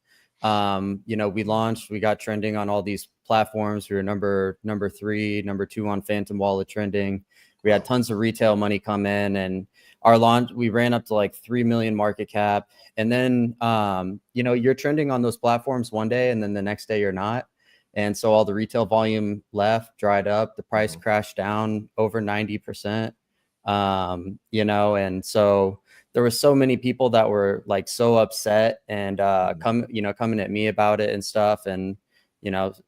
We launched, we got trending on all these platforms. We were number 3, number 2 on Phantom Wallet trending. We had tons of retail money come in, and our launch, we ran up to like 3 million market cap. And then, you're trending on those platforms one day, and then the next day you're not. And so all the retail volume dried up, the price crashed down over 90%. And so there were so many people that were like so upset and coming at me about it and stuff, and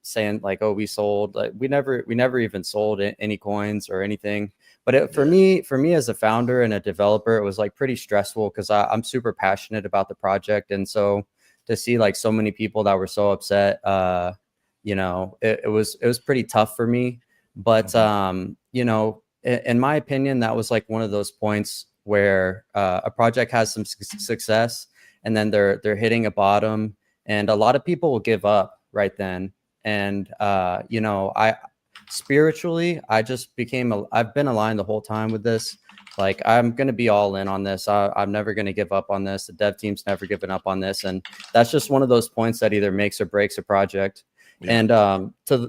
saying like, oh, we sold, like we never even sold any coins or anything. But for me as a founder and a developer, it was like pretty stressful because I'm super passionate about the project. And so to see like so many people that were so upset, it was pretty tough for me. But in my opinion, that was like one of those points where a project has some success, and then they're hitting a bottom, and a lot of people will give up right then. And I spiritually, I just I've been aligned the whole time with this. Like, I'm going to be all in on this. I'm never going to give up on this. The dev team's never given up on this. And that's just one of those points that either makes or breaks a project. Yeah. And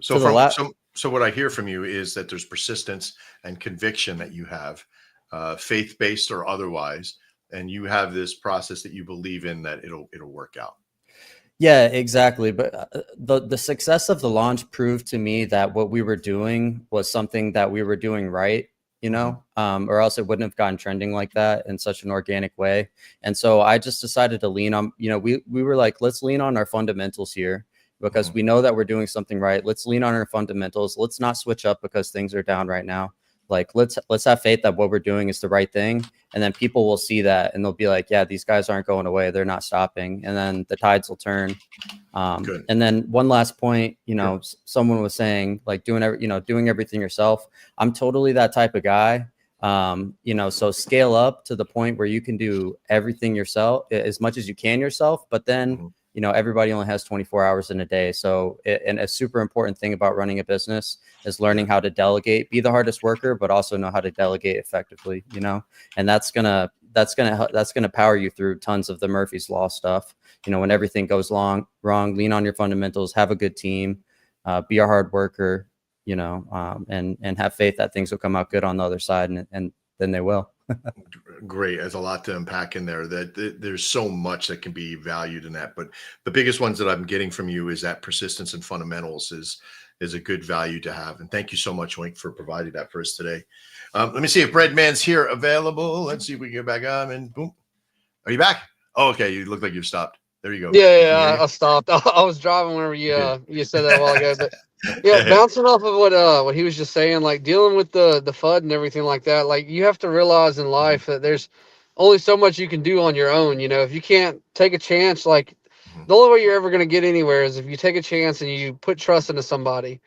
so what I hear from you is that there's persistence and conviction that you have, faith-based or otherwise, and you have this process that you believe in that it'll work out. Yeah, exactly. But the success of the launch proved to me that what we were doing was something that we were doing right, or else it wouldn't have gotten trending like that in such an organic way. And so I just decided to lean on, we were like, let's lean on our fundamentals here, because we know that we're doing something right. Let's lean on our fundamentals. Let's not switch up because things are down right now. like let's have faith that what we're doing is the right thing, and then people will see that and they'll be like, yeah, these guys aren't going away, they're not stopping, and then the tides will turn. And then one last point, you know, someone was saying like doing everything yourself. I'm totally that type of guy. You know, so scale up to the point where you can do everything yourself, as much as you can yourself, but then you know, everybody only has 24 hours in a day. So, and a super important thing about running a business is learning how to delegate, be the hardest worker, but also know how to delegate effectively, you know, and that's going to power you through tons of the Murphy's Law stuff. You know, when everything goes wrong, lean on your fundamentals, have a good team, be a hard worker, you know, and have faith that things will come out good on the other side, and then they will. Great. There's a lot to unpack in there. That there's so much that can be valued in that, but the biggest ones that I'm getting from you is that persistence and fundamentals is a good value to have. And thank you so much, Wink, for providing that for us today. Let me see if Breadman's here available. Let's see if we can get back on, and boom. Are you back? Oh, okay. You look like you've stopped. There you go. Yeah, I stopped. I was driving whenever you said that a while ago, but yeah, bouncing off of what he was just saying, like dealing with the FUD and everything like that. Like you have to realize in life that there's only so much you can do on your own. You know, if you can't take a chance, like the only way you're ever going to get anywhere is if you take a chance and you put trust into somebody.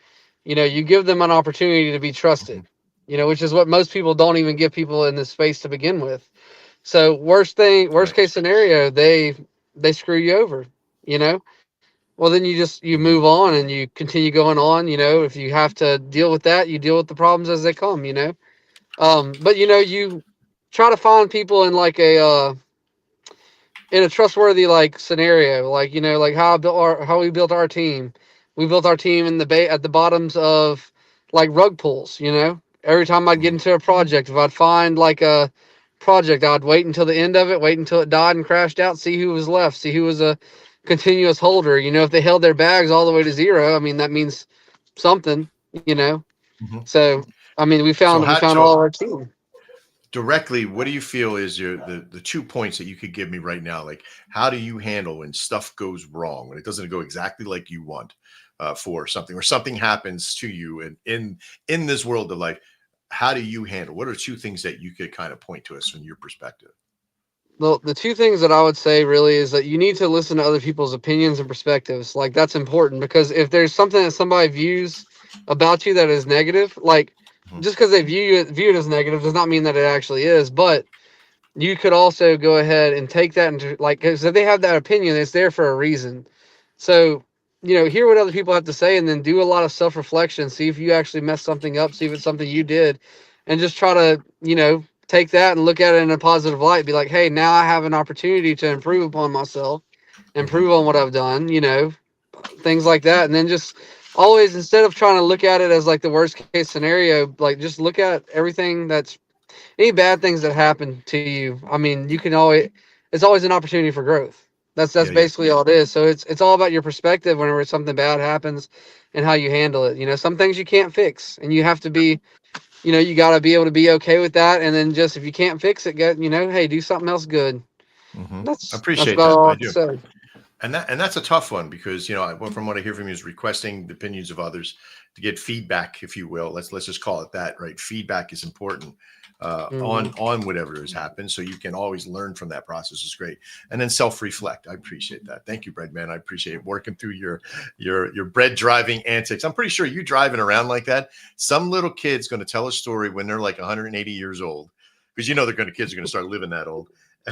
You know, you give them an opportunity to be trusted. You know, which is what most people don't even give people in this space to begin with. So worst case scenario, they screw you over. You know. Well, then you move on and you continue going on. You know, if you have to deal with that, you deal with the problems as they come. You know, but you know, you try to find people in like in a trustworthy like scenario, like you know, like how we built our team. We built our team in at the bottoms of like rug pulls. You know, every time I'd get into a project, if I'd find like a project, I'd wait until the end of it, wait until it died and crashed out, see who was left, see who was a continuous holder. You know, if they held their bags all the way to zero, I mean, that means something, you know. So, I mean, we found all our team. Directly, what do you feel is the 2 points that you could give me right now? Like, how do you handle when stuff goes wrong, when it doesn't go exactly like you want for something, or something happens to you, and in this world of life, how do you handle? What are 2 things that you could kind of point to us from your perspective? Well, the 2 things that I would say really is that you need to listen to other people's opinions and perspectives. Like that's important, because if there's something that somebody views about you that is negative, like just because they view it as negative does not mean that it actually is. But you could also go ahead and take that into like, because if they have that opinion, it's there for a reason. So, you know, hear what other people have to say, and then do a lot of self-reflection. See if you actually messed something up. See if it's something you did, and just try to, you know, take that and look at it in a positive light. Be like, hey, now I have an opportunity to improve upon myself, improve on what I've done, you know, things like that. And then just always, instead of trying to look at it as like the worst case scenario, like just look at everything any bad things that happen to you. I mean, it's always an opportunity for growth. That's basically all it is. So it's all about your perspective whenever something bad happens and how you handle it. You know, some things you can't fix, and you have to be, you know, you got to be able to be okay with that. And then just, if you can't fix it, you know, hey, do something else good. I appreciate that. I do. And that's a tough one, because, you know, from what I hear from you is requesting the opinions of others to get feedback, if you will. Let's just call it that, right? Feedback is important on whatever has happened, so you can always learn from that process. Is great. And then self-reflect. I appreciate that. Thank you, Breadman. I appreciate working through your bread driving antics. I'm pretty sure you driving around like that, some little kid's going to tell a story when they're like 180 years old, because you know kids are going to start living that old.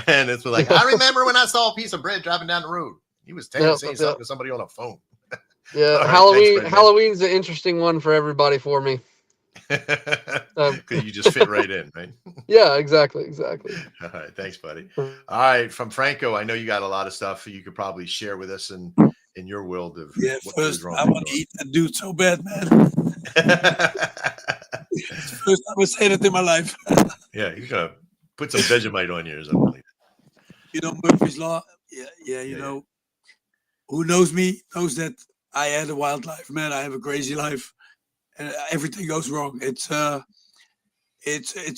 And it's like, I remember when I saw a piece of bread driving down the road. He was saying something to somebody on a phone. Yeah, right, Halloween's an interesting one for everybody for me. Because you just fit right in, right? Yeah, exactly. All right, thanks, buddy. All right, from Franco, I know you got a lot of stuff you could probably share with us in your world of first I want to eat that dude so bad, man. It's the first time I said it in my life. Yeah, you're gonna put some Vegemite on you or something. You know, Murphy's Law. Yeah, you know, who knows me knows that I had a wild life, man. I have a crazy life, and everything goes wrong. It's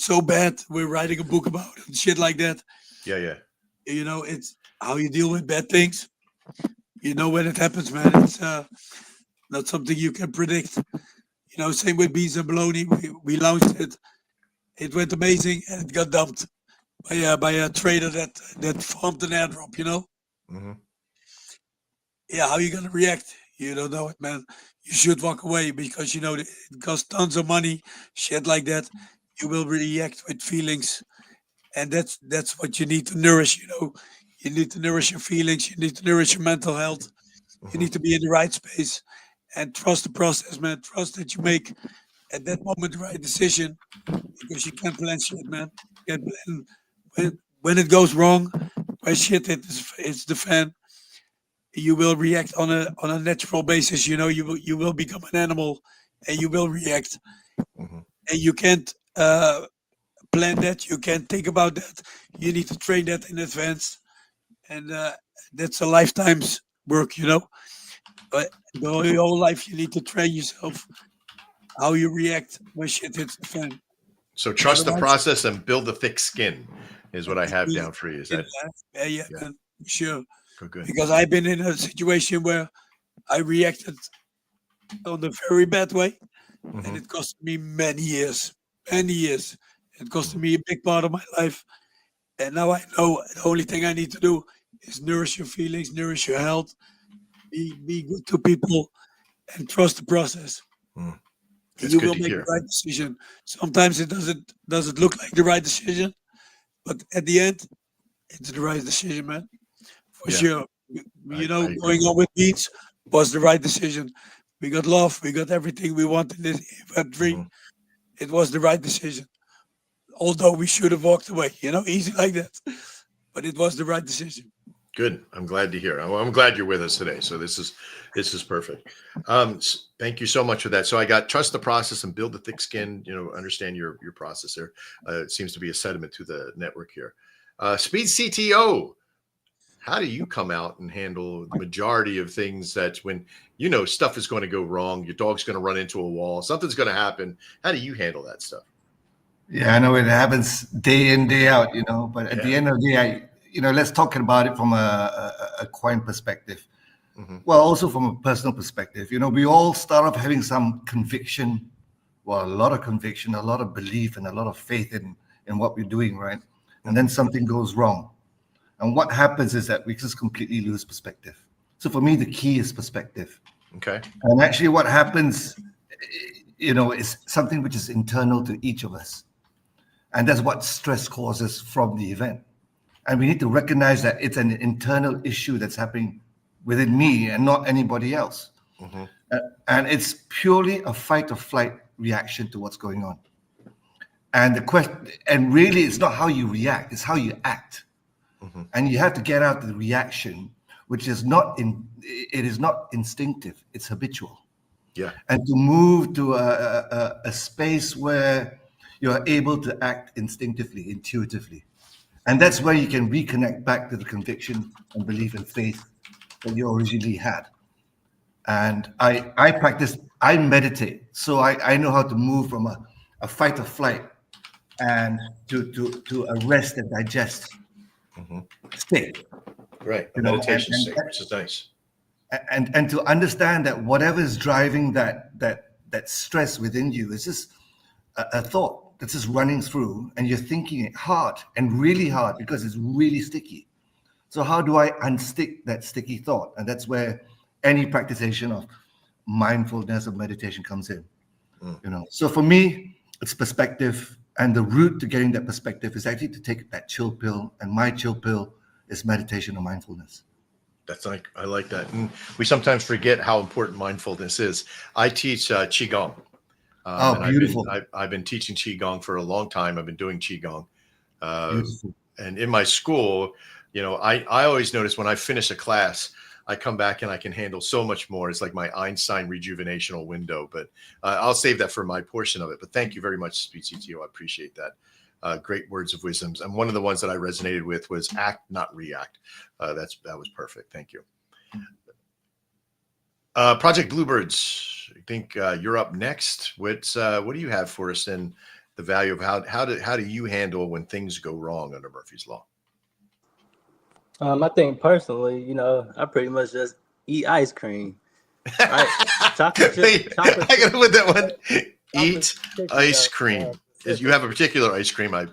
so bad. We're writing a book about it and shit like that. Yeah. You know, it's how you deal with bad things. You know, when it happens, man, it's not something you can predict. You know, same with beans and bologna. We launched it. it went amazing, and it got dumped by a trader that formed an airdrop. Hmm. Yeah, how you gonna react? You don't know it, man. You should walk away because it costs tons of money, shit like that. You will react with feelings, and that's what you need to nourish. You need to nourish your feelings. You need to nourish your mental health. You need to be in the right space and trust the process, man. Trust that you make at that moment the right decision because you can't plan shit, man. You can't plan when it goes wrong, when shit hits the fan. You will react on a natural basis. You will become an animal, and you will react. Hmm. And you can't plan that. You can't think about that. You need to train that in advance, and that's a lifetime's work. But the whole life, you need to train yourself how you react when shit hits the fan. So trust the Otherwise, process and build a thick skin is what I have down for you. Is that? yeah, Yeah. man, sure. Oh, good. Because I've been in a situation where I reacted on a very bad way, and Hmm. it cost me many years. Many years. It cost me a big part of my life. And now I know the only thing I need to do is nourish your feelings, nourish your health, be good to people, and trust the process. Mm. And That's you good will to make the hear. right decision. Sometimes it doesn't look like the right decision, but at the end, it's the right decision, man. For Yeah, sure. I agree. Going on with Beats was the right decision. We got love, we got everything we wanted in this Web3. Mhm. It was the right decision. Although we should have walked away, easy like that. But it was the right decision. Good. I'm glad to hear. I'm glad you're with us today. So this is perfect. Thank you so much for that. So I got trust the process and build a thick skin. Understand your process there. It seems to be a sentiment to the network here. Speed CTO. How do you come out and handle the majority of things that when stuff is going to go wrong, your dog's going to run into a wall, something's going to happen? How do you handle that stuff? Yeah, I know it happens day in, day out, but at the Yeah. end of the day, let's talk about it from a coin perspective. Mhm. Well, also from a personal perspective. We all start off having some conviction, well, a lot of conviction, a lot of belief, and a lot of faith in what we're doing, right? And then something goes wrong. And what happens is that we just completely lose perspective. So for me, the key is perspective. Okay. And actually what happens, is something which is internal to each of us. And that's what stress causes from the event. And we need to recognize that it's an internal issue that's happening within me and not anybody else. Mhm. And it's purely a fight or flight reaction to what's going on. And the question, and really it's not how you react, it's how you act. Mhm. And you have to get out the reaction, which is not instinctive, it's habitual. Yeah. And to move to a space where you're able to act instinctively, intuitively. And that's where you can reconnect back to the conviction and belief and faith that you originally had. And I practice, I meditate. So I know how to move from a fight or flight and to a rest and digest Mhm. state. Right. A You know, meditation state, which is nice. and to understand that whatever is driving that stress within you is just a thought that's just running through, and you're thinking it hard and really hard because it's really sticky. So how do I unstick that sticky thought? And that's where any practitioner of mindfulness or meditation comes in. So for me, it's perspective, and the route to getting that perspective is actually to take that chill pill, and my chill pill is meditation or mindfulness. I like that. And we sometimes forget how important mindfulness is. I teach Qigong. Oh, And beautiful. I've been teaching Qigong for a long time. I've been doing Qigong. Beautiful. And in my school, I always notice when I finish a class, I come back and I can handle so much more. It's like my Einstein rejuvenational window, but I'll save that for my portion of it. But thank you very much, Speed CTO. I appreciate that. Great words of wisdoms. And one of the ones that I resonated with was act, not react. That was perfect. Thank you. Project Bluebirds, I think you're up next. What do you have for us in the value of how do you handle when things go wrong under Murphy's Law? I think personally, I pretty much just eat ice cream. Right? Chocolate chip. Wait, Chocolate I gotta chip. put that one. Eat Chocolate chip, ice cream. You have a particular ice cream, I'm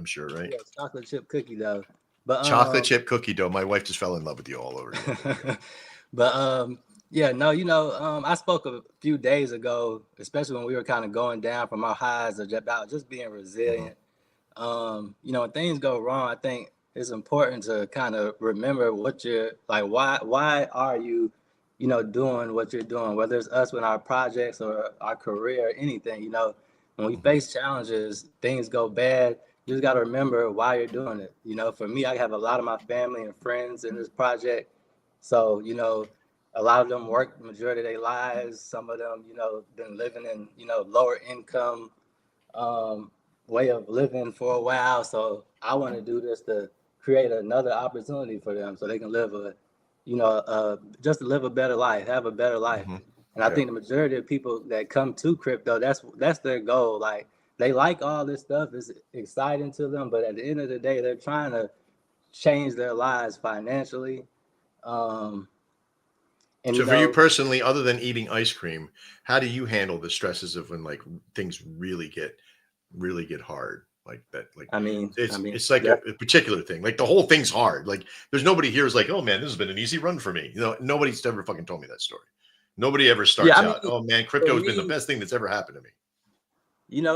sure, right? Yeah, chocolate chip cookie dough. But Chocolate chip cookie dough. My wife just fell in love with you all over again. But yeah, no, I spoke a few days ago, especially when we were kind of going down from our highs about just being resilient. When things go wrong, I think it's important to kind of remember what you're like. Why are you, doing what you're doing? Whether it's us with our projects or our career, or anything. When we face challenges, things go bad. You just got to remember why you're doing it. For me, I have a lot of my family and friends in this project, so a lot of them work the majority of their lives. Some of them, been living in, lower income way of living for a while. So I want to do this to create another opportunity for them so they can live just to live a better life, have a better life. And I think the majority of people that come to crypto, that's their goal. Like, they like all this stuff, it's exciting to them, but at the end of the day, they're trying to change their lives financially. And So for you personally, other than eating ice cream, how do you handle the stresses of when like things really get hard like that? Like, it's like a particular thing. Like the whole thing's hard. Like there's nobody here who's like, oh man, this has been an easy run for me. Nobody's ever fucking told me that story. Nobody ever starts out, oh man, crypto has been the best thing that's ever happened to me.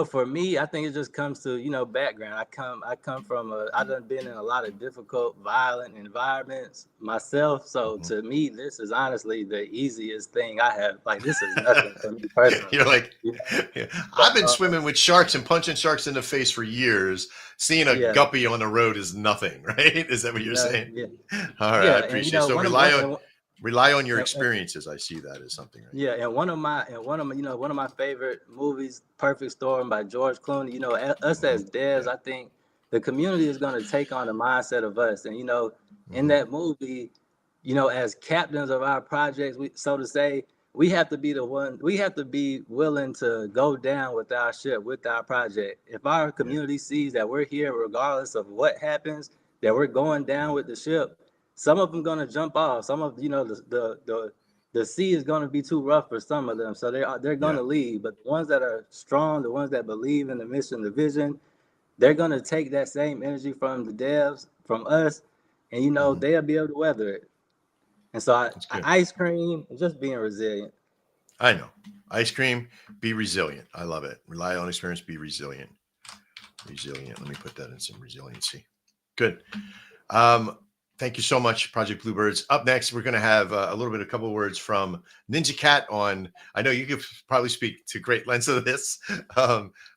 For me, I think it just comes to, background. I come from I've done been in a lot of difficult, violent environments myself. So to me, this is honestly the easiest thing I have. Like, this is nothing for me personally. You're like, I've been swimming with sharks and punching sharks in the face for years. Seeing a guppy on the road is nothing, right? Is that what you're saying? Yeah. All right, I appreciate it. So rely on your experiences. I see that as something. Right? Yeah, and one of my favorite movies, Perfect Storm by George Clooney. Us as devs, I think the community is going to take on the mindset of us, and in that movie, as captains of our projects, so to say, we have to be we have to be willing to go down with our ship, with our project. If our community sees that we're here, regardless of what happens, that we're going down with the ship. Some of them gonna jump off. Some of the sea is gonna be too rough for some of them, so they're gonna leave. But the ones that are strong, the ones that believe in the mission, the vision, they're gonna take that same energy from the devs, from us, and they'll be able to weather it. And so ice cream, just being resilient. I know. Ice cream, be resilient. I love it. Rely on experience, be resilient. Resilient. Let me put that in some resiliency. Good. Thank you so much, Project Bluebirds. Up next, we're going to have a couple of words from Ninja Cat on, I know you could probably speak to great lengths of this,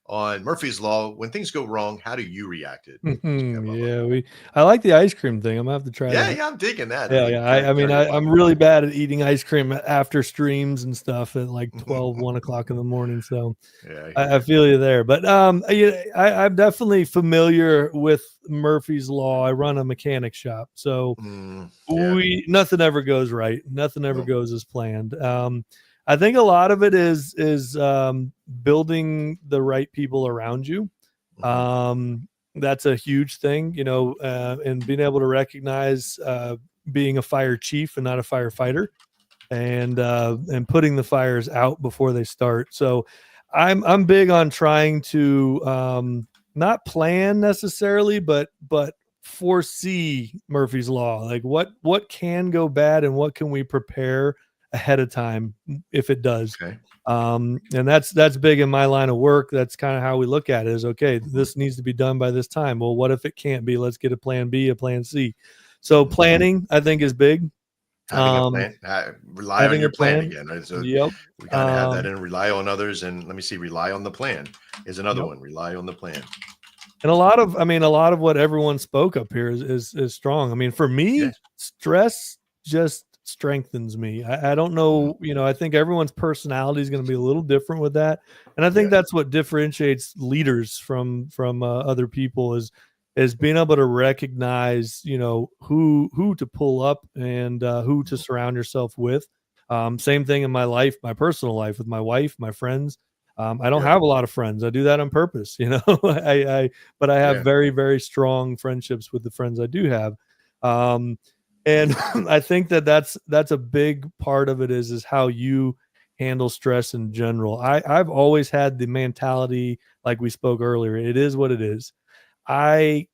on Murphy's Law. When things go wrong, how do you react to it? I like the ice cream thing. I'm going to have to try that. Yeah, I'm digging that. I'm really bad at eating ice cream after streams and stuff at like 12, 1 o'clock in the morning. So I feel you there. But I'm definitely familiar with Murphy's Law. I run a mechanic shop. So nothing ever goes right. Nothing ever goes as planned. I think a lot of it is building the right people around you. That's a huge thing, and being able to recognize being a fire chief and not a firefighter, and putting the fires out before they start. So I'm big on trying to not plan necessarily, but foresee Murphy's Law. Like what can go bad and what can we prepare ahead of time if it does. And that's big in my line of work. That's kind of how we look at it, is okay, this needs to be done by this time. Well, what if it can't be? Let's get a plan B, a plan C. So planning, I think, is big. Having a plan. Rely on your plan again, right? So we kind of have that and rely on others. And let me see, rely on the plan is another one. Rely on the plan. And a lot of what everyone spoke up here is strong. I mean, for me, stress just strengthens me. I don't know, I think everyone's personality is going to be a little different with that, and I think that's what differentiates leaders from other people is being able to recognize who to pull up and who to surround yourself with. Same thing in my life, my personal life, with my wife, my friends. I don't have a lot of friends. I do that on purpose, but I have very, very strong friendships with the friends I do have. And I think that's a big part of it is how you handle stress in general. I've always had the mentality, like we spoke earlier, it is what it is. I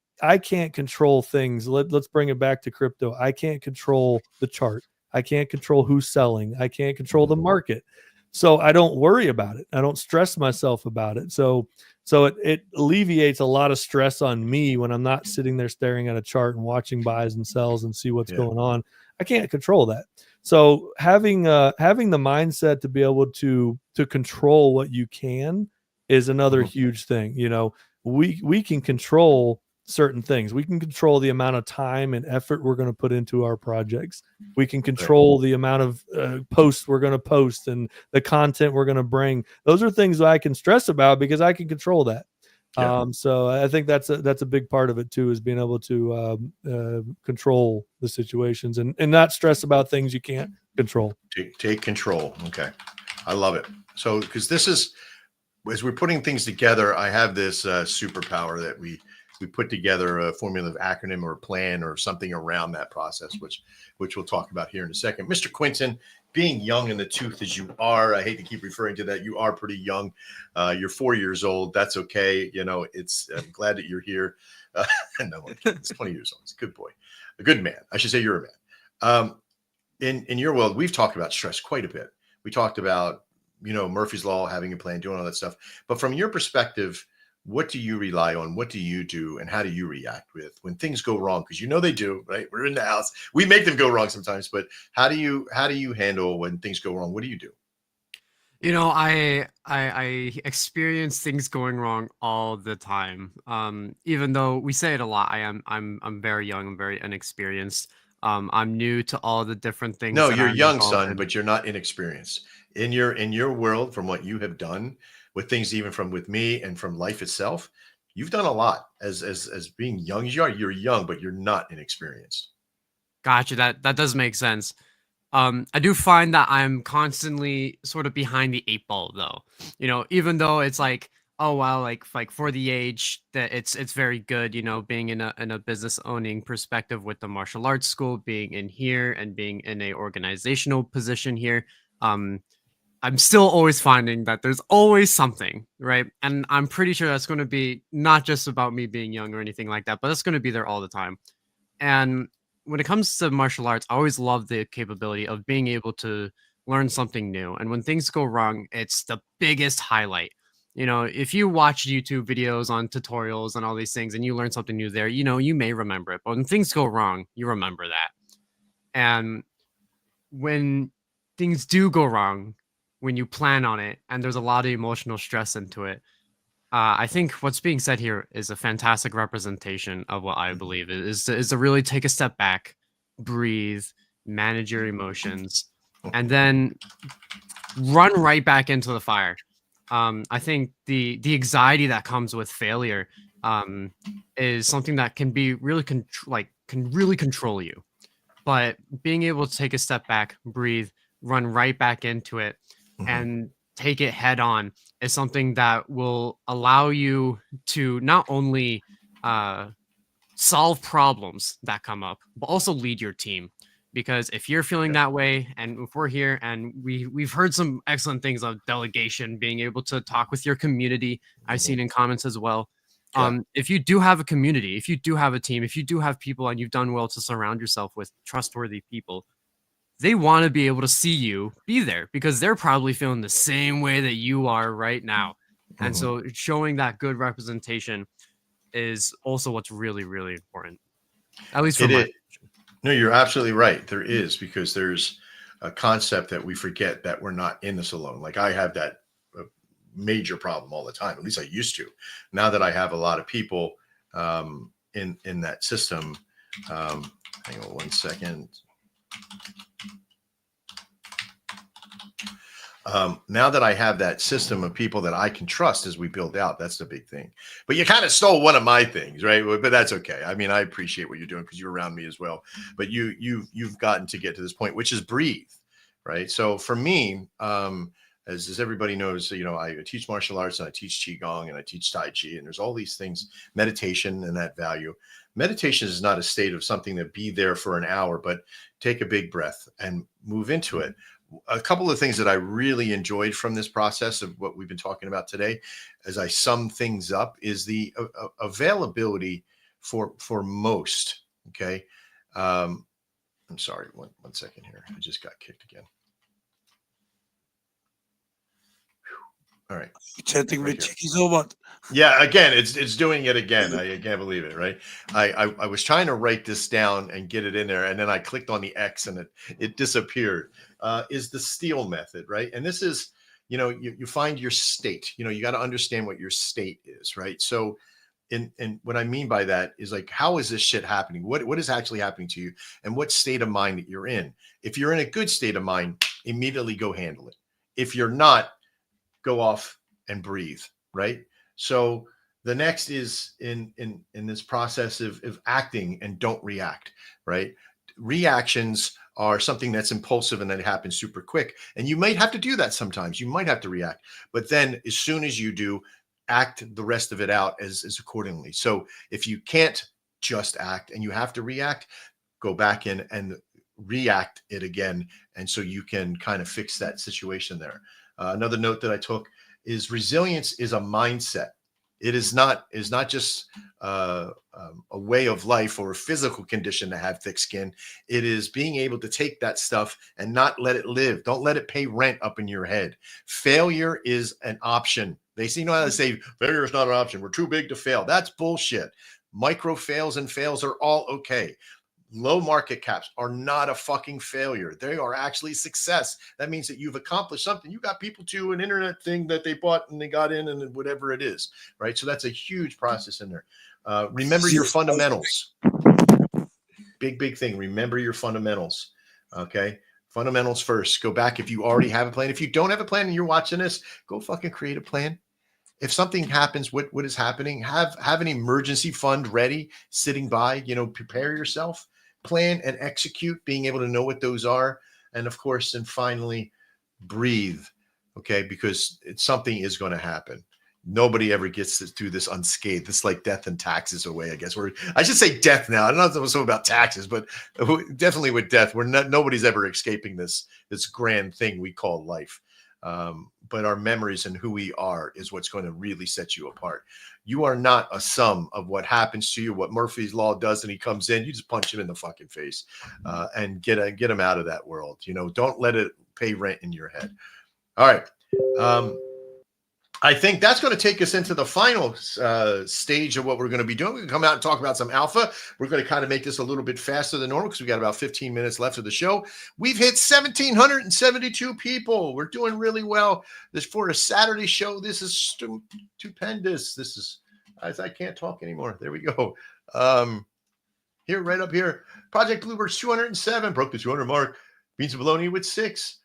can't control things. Let's bring it back to crypto. I can't control the chart. I can't control who's selling. I can't control the market. So I don't worry about it. I don't stress myself about it. So it alleviates a lot of stress on me when I'm not sitting there staring at a chart and watching buys and sells and see what's going on. I can't control that. So having the mindset to be able to control what you can is another huge thing. You know, we can control certain things. We can control the amount of time and effort we're going to put into our projects. We can control the amount of posts we're going to post and the content we're going to bring. Those are things that I can stress about because I can control that. So I think that's a big part of it too, is being able to control the situations and not stress about things you can't control. Take control. Okay. I love it. So, because this is, as we're putting things together, I have this superpower that we put together a formula of acronym or a plan or something around that process, which we'll talk about here in a second. Mr. Quinton, being young in the tooth as you are, I hate to keep referring to that. You are pretty young. You're 4 years old. That's okay. You know, I'm glad that you're here. No, it's 20 years old. It's a good boy, a good man. I should say you're a man. In your world, we've talked about stress quite a bit. We talked about, you know, Murphy's Law, having a plan, doing all that stuff. But from your perspective, what do you rely on? What do you do? And how do you react with when things go wrong? Because you know they do, right? We're in the house. We make them go wrong sometimes, but how do you handle when things go wrong? What do you do? You know, I experience things going wrong all the time. Even though we say it a lot, I'm very young, I'm very inexperienced. I'm new to all the different things. No, that you're I'm young, involved son, in. but you're not inexperienced. In your world, from what you have done with things, even from with me and from life itself, you've done a lot as being young as you are. You're young, but you're not inexperienced. Gotcha. That does make sense. I do find that I'm constantly sort of behind the 8 ball, though. You know, even though it's like, oh well, like for the age that it's very good. You know, being in a business owning perspective with the martial arts school, being in here and being in a organizational position here. I'm still always finding that there's always something, right? And I'm pretty sure that's going to be not just about me being young or anything like that, but it's going to be there all the time. And when it comes to martial arts, I always love the capability of being able to learn something new. And when things go wrong, it's the biggest highlight. You know, if you watch YouTube videos on tutorials and all these things and you learn something new there, you know, you may remember it. But when things go wrong, you remember that. And when things do go wrong, when you plan on it and there's a lot of emotional stress into it, I think what's being said here is a fantastic representation of what I believe is to really take a step back, breathe, manage your emotions, and then run right back into the fire. I think the anxiety that comes with failure is something that can be really can really control you. But being able to take a step back, breathe, run right back into it, and take it head on is something that will allow you to not only solve problems that come up, but also lead your team. Because if you're feeling that way, and if we're here and we've heard some excellent things of delegation, being able to talk with your community, I've seen in comments as well. If you do have a community, if you do have a team, if you do have people and you've done well to surround yourself with trustworthy people, they want to be able to see you be there because they're probably feeling the same way that you are right now. And so showing that good representation is also what's really, really important. At least for me. No, you're absolutely right. There is, because there's a concept that we forget that we're not in this alone. Like I have that major problem all the time. At least I used to. Now that I have a lot of people in that system, hang on 1 second. Now that I have that system of people that I can trust as we build out, that's the big thing. But you kind of stole one of my things, right? But that's okay. I mean, I appreciate what you're doing because you're around me as well. But you've gotten to get to this point, which is breathe, right? So for me, as everybody knows, you know, I teach martial arts and I teach Qigong and I teach Tai Chi, and there's all these things, meditation and that value. Meditation is not a state of something to be there for an hour, but take a big breath and move into it. a couple of things that I really enjoyed from this process of what we've been talking about today, as I sum things up, is the availability for most. Okay. I'm sorry. One second here. I just got kicked again. All right. Chatting Right with here. Chicky Zobot. Yeah, again, it's doing it again. I can't believe it, right? I was trying to write this down and get it in there, and then I clicked on the X and it disappeared. Is the steal method, right? And this is, you find your state. You got to understand what your state is, right? So and what I mean by that is like, how is this shit happening? What is actually happening to you, and what state of mind that you're in? If you're in a good state of mind, immediately go handle it. If you're not, go off and breathe, right? So the next is in this process of acting, and don't react, right? Reactions are something that's impulsive and that happens super quick. And you might have to do that sometimes. You might have to react. But then as soon as you do, act the rest of it out as accordingly. So if you can't just act and you have to react, go back in and react it again. And so you can kind of fix that situation there. Another note that I took is resilience is a mindset. It is not just a way of life or a physical condition to have thick skin. It is being able to take that stuff and not let it live. Don't let it pay rent up in your head. Failure is an option. They how to say failure is not an option. We're too big to fail. That's bullshit. Micro fails and fails are all okay. Low market caps are not a fucking failure. They are actually success. That means that you've accomplished something. You got people to an internet thing that they bought and they got in, and whatever it is, right? So that's a huge process in there. Remember your fundamentals. Big thing. Remember your fundamentals. Okay. Fundamentals first. Go back if you already have a plan. If you don't have a plan and you're watching this, go fucking create a plan. If something happens, what is happening, have an emergency fund ready, sitting by, prepare yourself, plan and execute, being able to know what those are. And of course, and finally, breathe. Okay. Because something is going to happen. Nobody ever gets to do this unscathed. It's like death and taxes away, I guess. I should say death now. I don't know if it was so about taxes, but definitely with death, nobody's ever escaping this grand thing we call life. But our memories and who we are is what's going to really set you apart. You are not a sum of what happens to you, what Murphy's Law does, and he comes in, you just punch him in the fucking face and get him out of that world. Don't let it pay rent in your head. All right. I think that's going to take us into the final stage of what we're going to be doing. We're going to come out and talk about some alpha. We're going to kind of make this a little bit faster than normal because we got about 15 minutes left of the show. We've hit 1,772 people. We're doing really well. This for a Saturday show. This is stupendous. This is, I can't talk anymore. There we go. Here, right up here. Project Bluebird's 207, broke the 200 mark. Beans and Bologna with 6.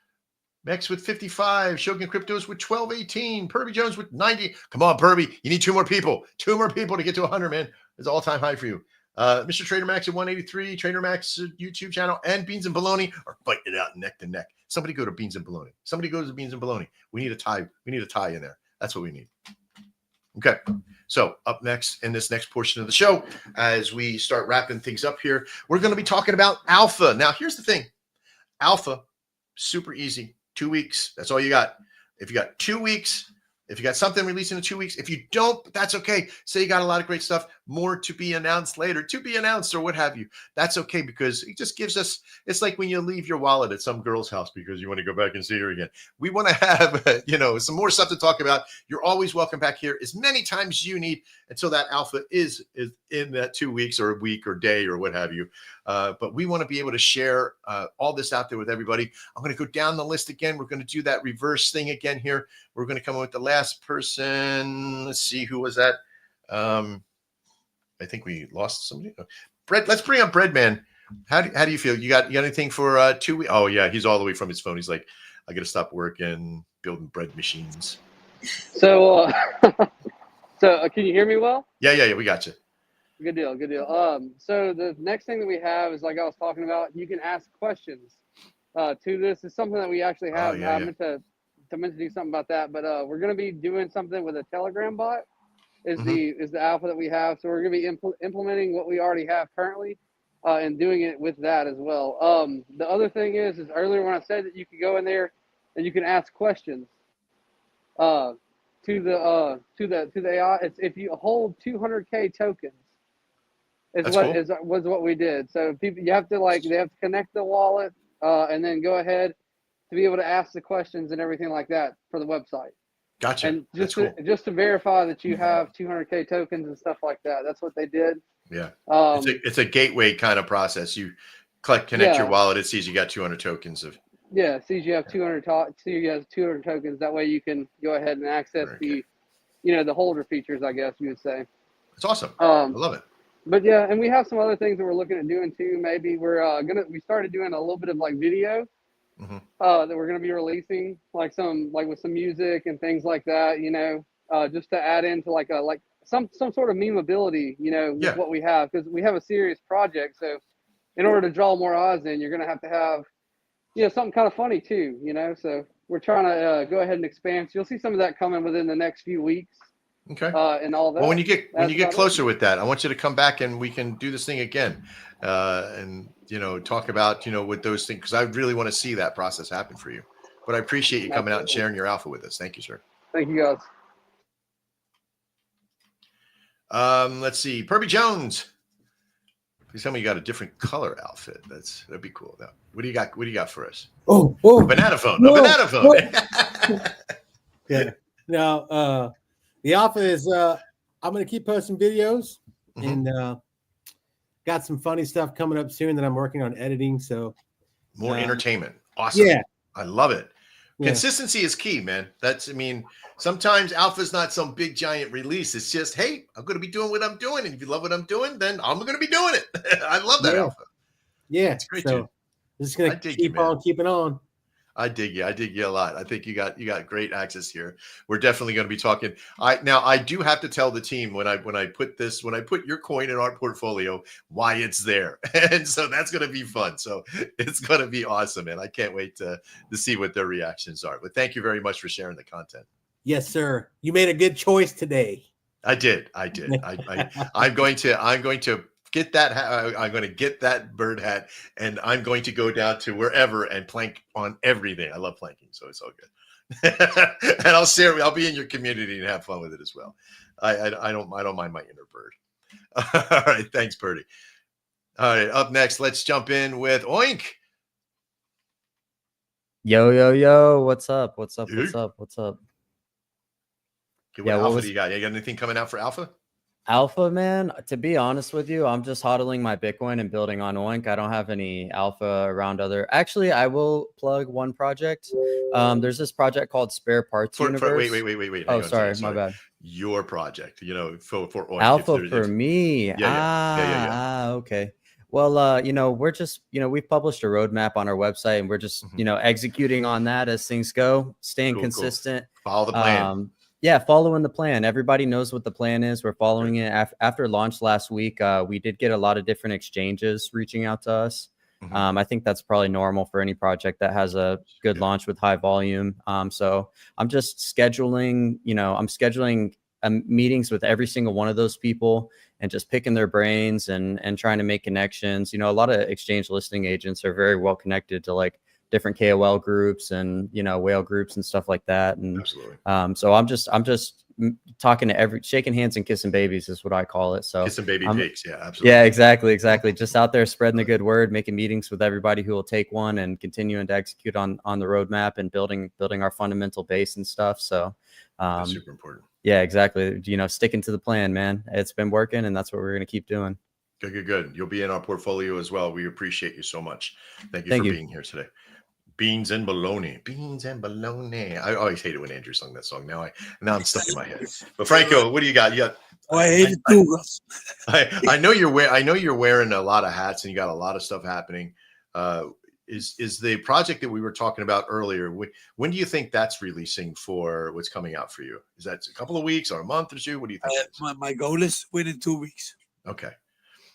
Mex with 55, Shogun Cryptos with 1218, Perby Jones with 90. Come on, Perby. You need 2 more people. 2 more people to get to 100, man. It's all-time high for you. Mr. Trader Max at 183, Trader Max YouTube channel, and Beans and Bologna are fighting it out neck to neck. Somebody go to Beans and Bologna. Somebody goes to Beans and Bologna. We need a tie. We need a tie in there. That's what we need. Okay. So up next in this next portion of the show, as we start wrapping things up here, we're going to be talking about alpha. Now, here's the thing. Alpha, super easy. 2 weeks. That's all you got. If you got 2 weeks, if you got something releasing in 2 weeks, if you don't, that's okay. Say you got a lot of great stuff, more to be announced later, to be announced or what have you. That's okay because it just gives us, it's like when you leave your wallet at some girl's house because you want to go back and see her again. We want to have, some more stuff to talk about. You're always welcome back here as many times as you need until that alpha is in that 2 weeks or a week or day or what have you. But we want to be able to share all this out there with everybody. I'm going to go down the list again. We're going to do that reverse thing again here. We're going to come up with the last person. Let's see, who was that? I think we lost somebody. Bread. Let's bring up Breadman. How do you feel? You got anything for 2 weeks? Oh yeah, he's all the way from his phone. He's like, I got to stop working, building bread machines. So, can you hear me well? Yeah, we got you. Good deal. So the next thing that we have is, like I was talking about, you can ask questions to this. Is something that we actually have. I meant to do something about that, but we're going to be doing something with a Telegram bot. Is the alpha that we have. So we're going to be implementing what we already have currently. and doing it with that as well. The other thing is earlier when I said that you could go in there and you can ask questions to the AI. It's if you hold 200K tokens. That's cool. Was what we did. So people, they have to connect the wallet and then go ahead to be able to ask the questions and everything like that for the website. Gotcha. And That's cool. just to verify that you have 200K tokens and stuff like that. That's what they did. Yeah. It's a gateway kind of process. You connect your wallet. It sees you got 200 tokens of. Yeah, it sees you have 200 tokens. That way you can go ahead and access the holder features, I guess you would say. It's awesome. I love it. But yeah, and we have some other things that we're looking at doing too. Maybe we started doing a little bit of like video that we're gonna be releasing, like with some music and things like that. Just to add into like some sort of memeability, with what we have, because we have a serious project. So in order to draw more eyes in, you're gonna have to have something kind of funny too. So we're trying to go ahead and expand. So you'll see some of that coming within the next few weeks. Okay. And all that. Well, when you get closer with that, I want you to come back and we can do this thing again, and talk about with those things, because I really want to see that process happen for you. But I appreciate you coming out and sharing your alpha with us. Thank you, sir. Thank you, guys. Let's see, Perby Jones. Please tell me you got a different color outfit. That'd be cool. Now, what do you got? What do you got for us? Oh, banana phone. A banana phone. Yeah. Now, the alpha is I'm going to keep posting videos and got some funny stuff coming up soon that I'm working on editing. So more entertainment. Awesome. Yeah. I love it. Yeah. Consistency is key, man. Sometimes alpha is not some big giant release. It's just, hey, I'm going to be doing what I'm doing. And if you love what I'm doing, then I'm going to be doing it. I love that alpha. Yeah. It's great, so dude. Just going to keep on keeping on. I dig you. I dig you a lot. I think you got great access here. We're definitely going to be talking. I do have to tell the team when I put your coin in our portfolio, why it's there. And so that's going to be fun. So it's going to be awesome. And I can't wait to see what their reactions are. But thank you very much for sharing the content. Yes, sir. You made a good choice today. I did. I'm going to get that hat. I'm going to get that bird hat, and I'm going to go down to wherever and plank on everything. I love planking, so it's all good. And I'll be in your community and have fun with it as well. I don't mind my inner bird. All right, thanks, Purdy. All right, up next, let's jump in with Oink. Yo, what's up? What's up? Okay, what alpha do you got? You got anything coming out for alpha? Alpha, man, to be honest with you, I'm just hodling my Bitcoin and building on Oink. I don't have any alpha around other. Actually, I will plug one project. There's this project called Spare Parts Universe. Wait. Oh, sorry, my bad. Your project, for Oink. Alpha for me. Yeah. Okay. Well, we're just, we've published a roadmap on our website, and we're just, executing on that as things go, staying consistent. Cool. Follow the plan. Yeah, following the plan. Everybody knows what the plan is. We're following it. After launch last week, we did get a lot of different exchanges reaching out to us. I think that's probably normal for any project that has a good launch with high volume. So I'm just scheduling, meetings with every single one of those people and just picking their brains and trying to make connections. A lot of exchange listing agents are very well connected to like different KOL groups and whale groups and stuff like that. And absolutely. So I'm just talking to shaking hands and kissing babies is what I call it. So kissing baby pigs. Yeah, absolutely. Yeah, exactly. Just out there spreading the good word, making meetings with everybody who will take one, and continuing to execute on the roadmap and building our fundamental base and stuff. So that's super important. Yeah, exactly. Sticking to the plan, man. It's been working, and that's what we're going to keep doing. Good. You'll be in our portfolio as well. We appreciate you so much. Thank you for being here today. Beans and bologna. I always hated when Andrew sung that song. Now I'm stuck in my head. But Franco, what do you got? I hate it too. I know you're wearing a lot of hats and you got a lot of stuff happening. Is the project that we were talking about earlier? When do you think that's releasing for what's coming out for you? Is that a couple of weeks or a month or two? What do you think? My goal is within 2 weeks. Okay.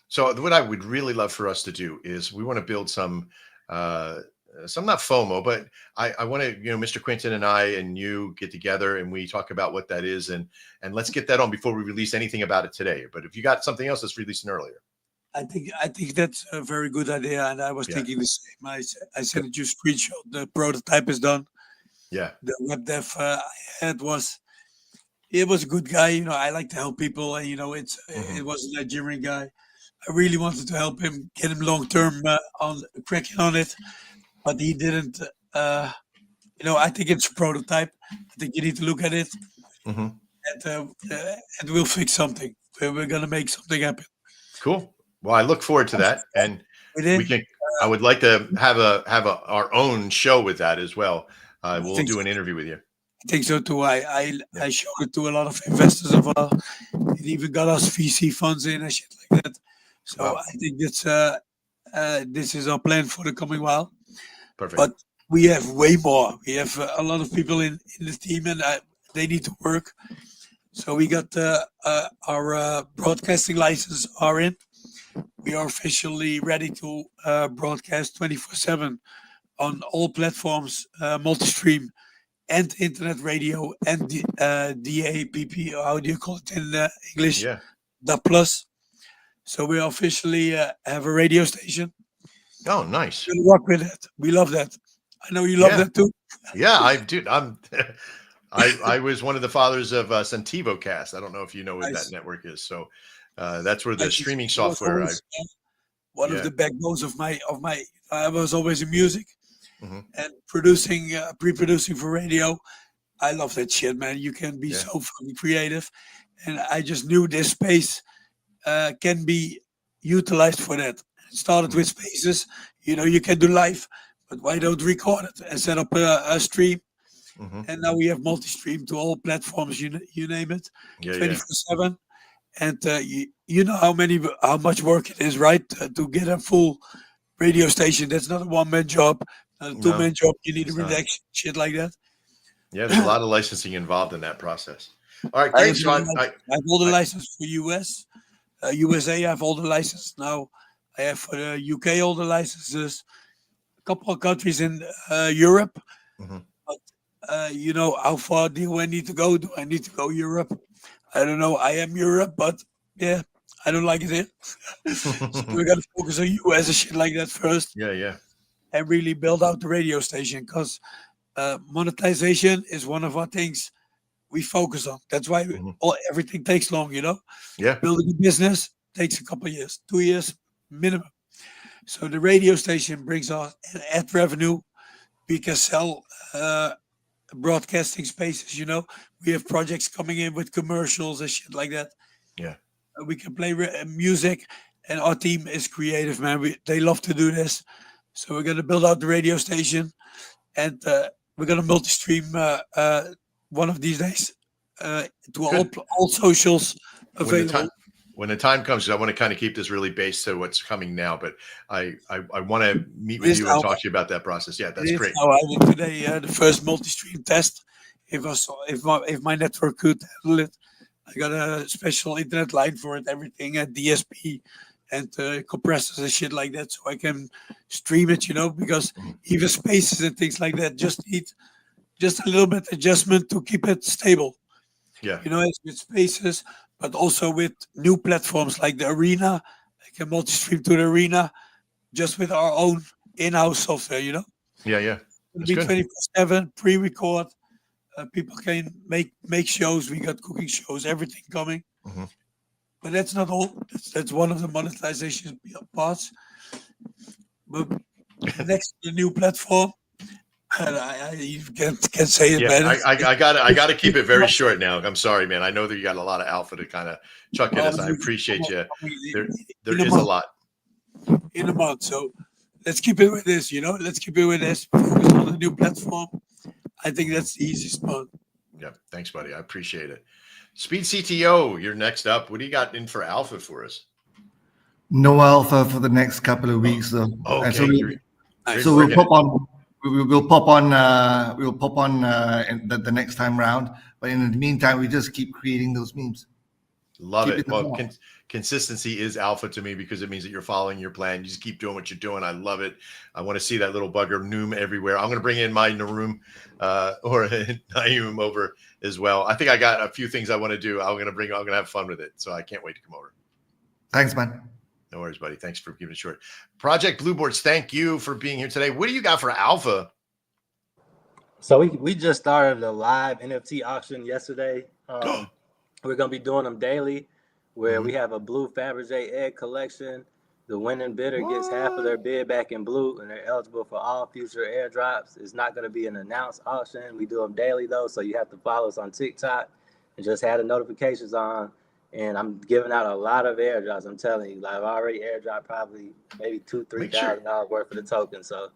So what I would really love for us to do is we want to build some not FOMO, but I want to, Mr. Quinton and I and you get together and we talk about what that is, and let's get that on before we release anything about it today. But if you got something else that's releasing earlier. I think that's a very good idea, and I was Yeah. thinking the same. I sent you a screenshot. The prototype is done. Yeah. The web dev I had it was a good guy. I like to help people, and it was a Nigerian guy. I really wanted to help him, get him long term on cracking on it, but he didn't. I think it's a prototype. I think you need to look at it, hmm and we'll fix something. We're gonna make something happen. Cool. Well, I look forward to that, and Within, we can. I would like to have our own show with that as well. We'll think do so. an interview with you. I think so too. I Yeah. showed it to a lot of investors as well. It even got us VC funds in and shit like that. So Wow. I think this is our plan for the coming while. Perfect. But we have way more. We have a lot of people in the team, and they need to work. So we got our broadcasting license are in. We are officially ready to broadcast 24/7 on all platforms, multi-stream and internet radio and DAPP, or how do you call it in English? Yeah. DAP+. So we officially have a radio station. Oh, nice. We'll work with it. We love that. I know you love Yeah. that too. Yeah, I do. I was one of the fathers of Sentivo Cast. I don't know if you know what Nice. that network is. So that's where the Nice. streaming It was software. always, one Yeah. of the backbones of my. I was always in music Mhm. and producing, pre-producing for radio. I love that shit, man. You can be Yeah. so fucking creative, and I just knew this space can be utilized for that. It started with spaces. You can do live, but why don't record it and set up a stream? Mhm. And now we have multi-stream to all platforms. You name it, Yeah, 24/7. And you know how much work it is, right? To get a full radio station. That's not a one-man job, not a No, two-man job. You need a it's not. redaction, shit like that. Yeah, there's a lot of licensing involved in that process. All right, I thanks, have, Ron. I have all the license for US, USA. I have all the licenses now. I have for the UK all the licenses. A couple of countries in Europe. Mhm. But how far do I need to go? Do I need to go Europe? I don't know. I am Europe, but yeah, I don't like it here. So we got to focus on US and shit like that first, Yeah. and really build out the radio station, because monetization is one of our things we focus on. That's why Mhm. everything takes long. Yeah. Building a business takes a couple of years, 2 years minimum. So the radio station brings us ad revenue. We can sell broadcasting spaces. We have projects coming in with commercials and shit like that. Yeah. We can play music, and our team is creative, man. They love to do this. So we're gonna build out the radio station, and we're gonna multi-stream one of these days to all socials available. When the time comes, 'cause I want to kind of keep this really based to what's coming now, but I want to meet with you and talk to you about that process. Yeah, that's great. How I did today the first multi-stream test. If my network could handle it, I got a special internet line for it, everything at DSP and compressors and shit like that, so I can stream it. Because even spaces and things like that just need just a little bit adjustment to keep it stable. Yeah. It's with spaces, but also with new platforms like the Arena. I can multi-stream to the Arena just with our own in-house software. Yeah. It'll That's be good. 24/7 pre-record. People can make shows. We got cooking shows, everything coming. Mhm. But that's not all. That's one of the monetization parts. But next to the new platform, and I can't say it Yeah, better. I gotta keep it very short now. I'm sorry, man. I know that you got a lot of alpha to kind of chuck at us. I appreciate you. There is a lot. In a month. So let's keep it with this, Let's keep it with this. Focus on the new platform. I think that's the easiest part. Yeah, thanks, buddy. I appreciate it. Speed CTO, you're next up. What do you got in for alpha for us? No alpha for the next couple of weeks, though. Okay. And so You're we'll working pop it. on. We'll pop on in the next time round. But in the meantime, we just keep creating those memes. Love Keep it. it Well, going. consistency is alpha to me because it means that you're following your plan. You just keep doing what you're doing. I love it. I want to see that little bugger Noom everywhere. I'm going to bring in my Naroom or Naim over as well. I think I got a few things I want to do. I'm going to have fun with it. So I can't wait to come over. Thanks, man. No worries, buddy. Thanks for keeping it short. Project Blueboards, thank you for being here today. What do you got for Alpha? So we just started a live NFT auction yesterday. We're gonna be doing them daily, where we have a blue Fabergé egg collection. The winning bidder gets half of their bid back in blue, and they're eligible for all future airdrops. It's not going to be an announced auction. We do them daily, though, so you have to follow us on TikTok and just have the notifications on. And I'm giving out a lot of airdrops. I'm telling you, like, I've already airdropped probably maybe $2,000-$3,000 worth of the token. So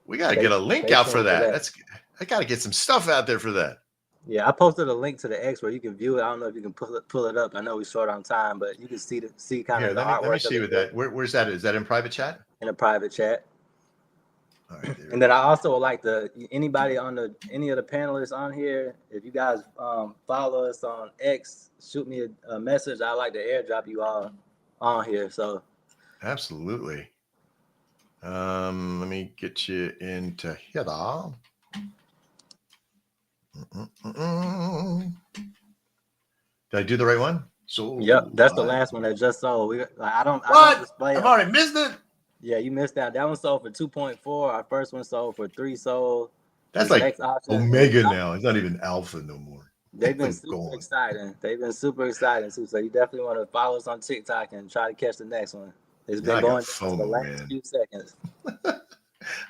we got to get a link out for that. I got to get some stuff out there for that. Yeah, I posted a link to the X where you can view it. I don't know if you can pull it up. I know we're short on time, but you can see kind of the artwork. Let me see with that. Where's that? Is that in private chat? In a private chat. All right. And then I also would like anybody on any of the panelists on here, if you guys follow us on X, shoot me a message. I'd like to airdrop you all on here. So absolutely. Let me get you into here. Did I do the right one? So yep, that's the last one that just sold. I don't display I've already missed it. Yeah, you missed that. That one sold for 2.4. Our first one sold for 3 sold. That's like Omega now. It's not even Alpha no more. They've been super exciting. Too. So you definitely want to follow us on TikTok and try to catch the next one. It's been going down for the last few seconds.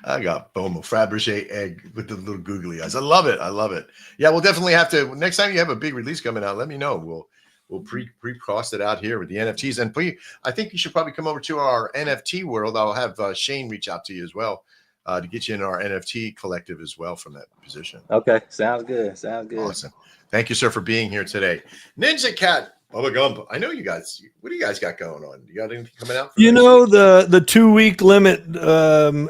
I got FOMO, Fabergé egg with the little googly eyes. I love it. Yeah, we'll definitely have to. Next time you have a big release coming out, let me know. We'll pre-cross it out here with the NFTs. And I think you should probably come over to our NFT world. I'll have Shane reach out to you as well to get you in our NFT collective as well from that position. Okay, sounds good. Awesome. Thank you, sir, for being here today. Ninja Cat, Bubba Gump. I know you guys. What do you guys got going on? You got anything coming out? The 2-week limit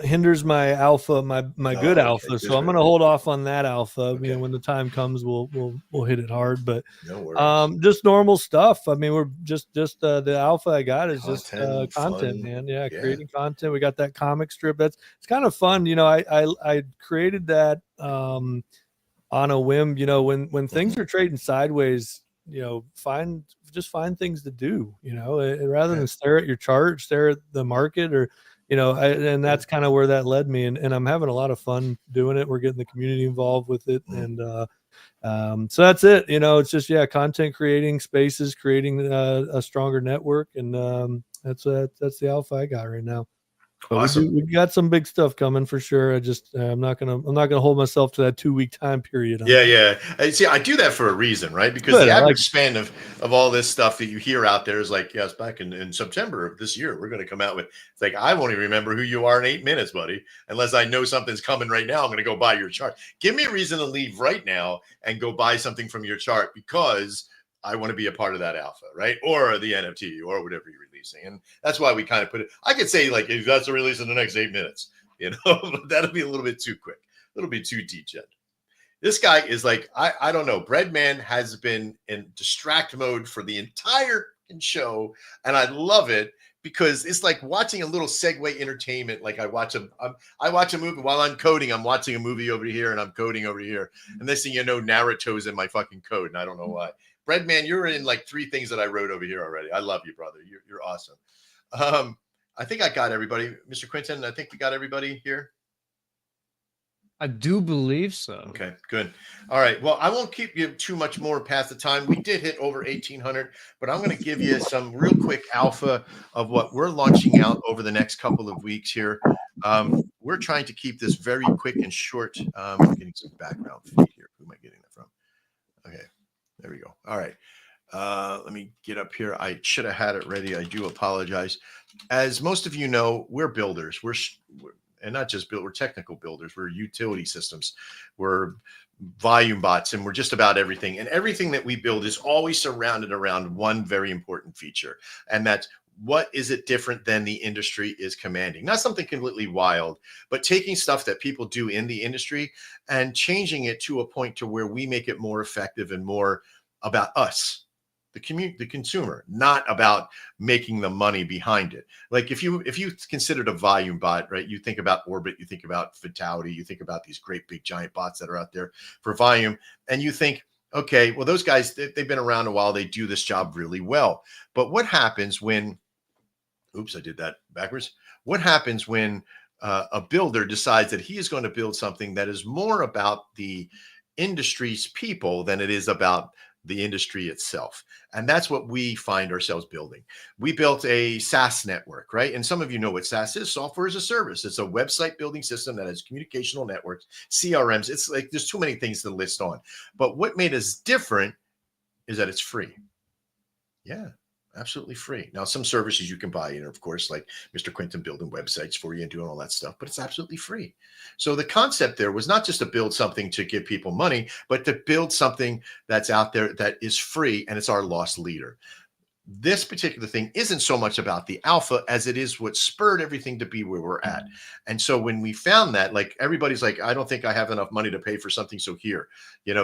hinders my alpha, my good alpha. So I'm going to hold off on that alpha. Okay. When the time comes, we'll hit it hard. But no worries. Just normal stuff. I mean, we're just the alpha I got is content, just content, man. Yeah, creating content. We got that comic strip. It's kind of fun. I created that on a whim. When things are trading sideways, find things to do, rather than stare at your chart, stare at the market, or and that's kind of where that led me, and I'm having a lot of fun doing it. We're getting the community involved with it, and so that's it. It's just content creating, spaces, creating a stronger network, and that's the alpha I got right now. Awesome. We got some big stuff coming for sure. I'm not gonna hold myself to that 2-week time period. Yeah. See, I do that for a reason, right? Because the average span of all this stuff that you hear out there is like, yes, back in September of this year, we're going to come out with. It's like, I won't even remember who you are in 8 minutes, buddy, unless I know something's coming right now. I'm going to go buy your chart. Give me a reason to leave right now and go buy something from your chart because I want to be a part of that alpha, right? Or the NFT or whatever you're releasing. And that's why we kind of put it. I could say, like, if that's a release in the next 8 minutes, but that'll be a little bit too quick, a little bit too detailed. This guy is like, I don't know. Breadman has been in distract mode for the entire show. And I love it because it's like watching a little segue entertainment. Like I watch a movie while I'm coding. I'm watching a movie over here and I'm coding over here. And this thing, Naruto's in my fucking code. And I don't know why. Breadman, you're in like 3 things that I wrote over here already. I love you, brother. You're awesome. I think I got everybody. Mr. Quinton, I think we got everybody here. I do believe so. Okay, good. All right. Well, I won't keep you too much more past the time. We did hit over 1,800, but I'm going to give you some real quick alpha of what we're launching out over the next couple of weeks here. We're trying to keep this very quick and short. I'm getting some background feed here. Who am I getting that from? Okay. There we go. All right. Let me get up here. I should have had it ready. I do apologize. As most of you know, we're builders. We're and not just we're technical builders. We're utility systems. We're volume bots, and we're just about everything. And everything that we build is always surrounded around one very important feature. And that's, what is it different than the industry is commanding? Not something completely wild, but taking stuff that people do in the industry and changing it to a point to where we make it more effective and more about us, the consumer, not about making the money behind it. Like if you considered a volume bot, right? You think about Orbit, you think about Vitality, you think about these great big giant bots that are out there for volume, and you think, okay, well, those guys, they've been around a while, they do this job really well. But what happens when Oops, I did that backwards. What happens when a builder decides that he is going to build something that is more about the industry's people than it is about the industry itself? And that's what we find ourselves building. We built a SaaS network, right? And some of you know what SaaS is, software as a service. It's a website building system that has communicational networks, CRMs. It's like there's too many things to list on. But what made us different is that it's free. Yeah, absolutely free. Now, some services you can buy, of course, like Mr. Quinton building websites for you and doing all that stuff, but it's absolutely free. So the concept there was not just to build something to give people money, but to build something that's out there that is free, and it's our loss leader. This particular thing isn't so much about the alpha as it is what spurred everything to be where we're at. And so when we found that, like, everybody's like, I don't think I have enough money to pay for something. So here,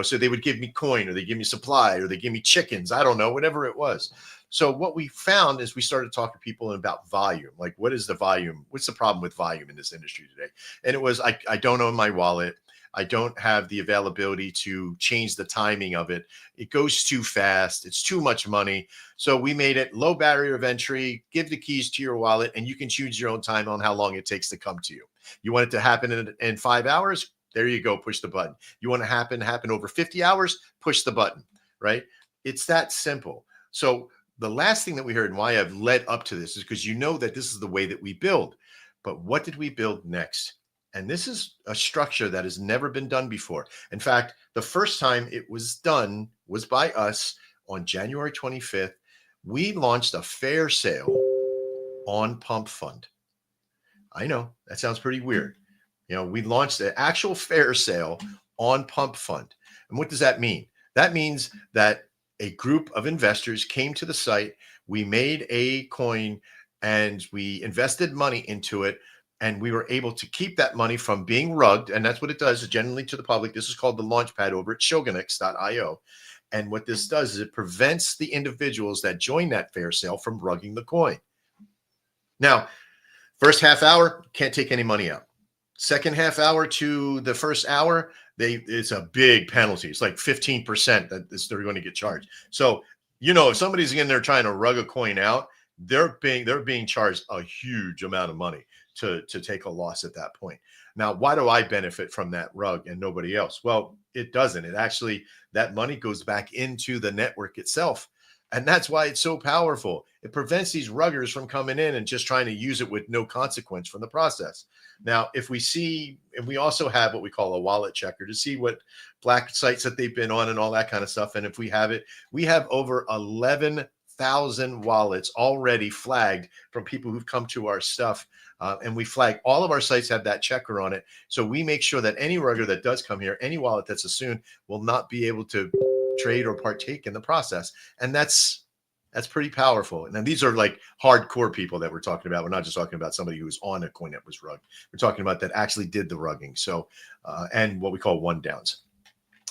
so they would give me coin, or they give me supply, or they give me chickens. I don't know, whatever it was. So what we found is we started talking to people about volume. Like, what is the volume? What's the problem with volume in this industry today? And it was, I don't own my wallet. I don't have the availability to change the timing of it. It goes too fast. It's too much money. So we made it low barrier of entry, give the keys to your wallet, and you can choose your own time on how long it takes to come to you. You want it to happen in 5 hours? There you go. Push the button. You want it to happen over 50 hours? Push the button, right? It's that simple. So the last thing that we heard, and why I've led up to this, is because that this is the way that we build. But what did we build next? And this is a structure that has never been done before. In fact, the first time it was done was by us on January 25th. We launched a fair sale on Pump Fund. I know that sounds pretty weird. We launched an actual fair sale on Pump Fund. And what does that mean? That means that a group of investors came to the site. We made a coin and we invested money into it. And we were able to keep that money from being rugged. And that's what it does generally to the public. This is called the Launchpad over at shogunx.io. And what this does is it prevents the individuals that join that fair sale from rugging the coin. Now, first half hour, can't take any money out. Second half hour to the first hour, it's a big penalty. It's like 15% that they're going to get charged. So, if somebody's in there trying to rug a coin out, they're being charged a huge amount of money to take a loss at that point. Now, why do I benefit from that rug and nobody else? Well, it doesn't. It actually, that money goes back into the network itself. And that's why it's so powerful. It prevents these ruggers from coming in and just trying to use it with no consequence from the process. Now, if we see, and we also have what we call a wallet checker to see what black sites that they've been on and all that kind of stuff. And if we have it, we have over 11,000 wallets already flagged from people who've come to our stuff. And we flag all of our sites have that checker on it. So we make sure that any rugger that does come here, any wallet that's assumed, will not be able to trade or partake in the process. And that's pretty powerful. Now, these are like hardcore people that we're talking about. We're not just talking about somebody who was on a coin that was rugged. We're talking about that actually did the rugging. So, and what we call one downs.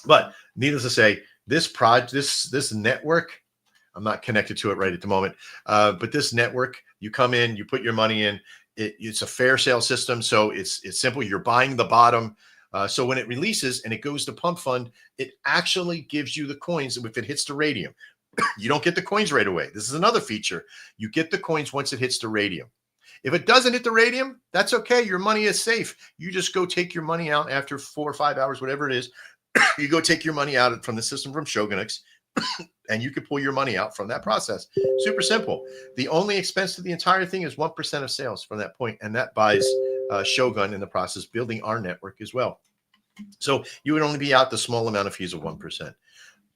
But needless to say, this network, I'm not connected to it right at the moment, but this network, you come in, you put your money in. It's a fair sale system, so it's simple. You're buying the bottom. So when it releases and it goes to Pump Fund, it actually gives you the coins if it hits the radium. You don't get the coins right away. This is another feature. You get the coins once it hits the radium. If it doesn't hit the radium, that's okay. Your money is safe. You just go take your money out after 4 or 5 hours, whatever it is. You go take your money out from the system from Shogunix, and you can pull your money out from that process. Super simple. The only expense to the entire thing is 1% of sales from that point, and that buys Shogun in the process, building our network as well. So you would only be out the small amount of fees of 1%.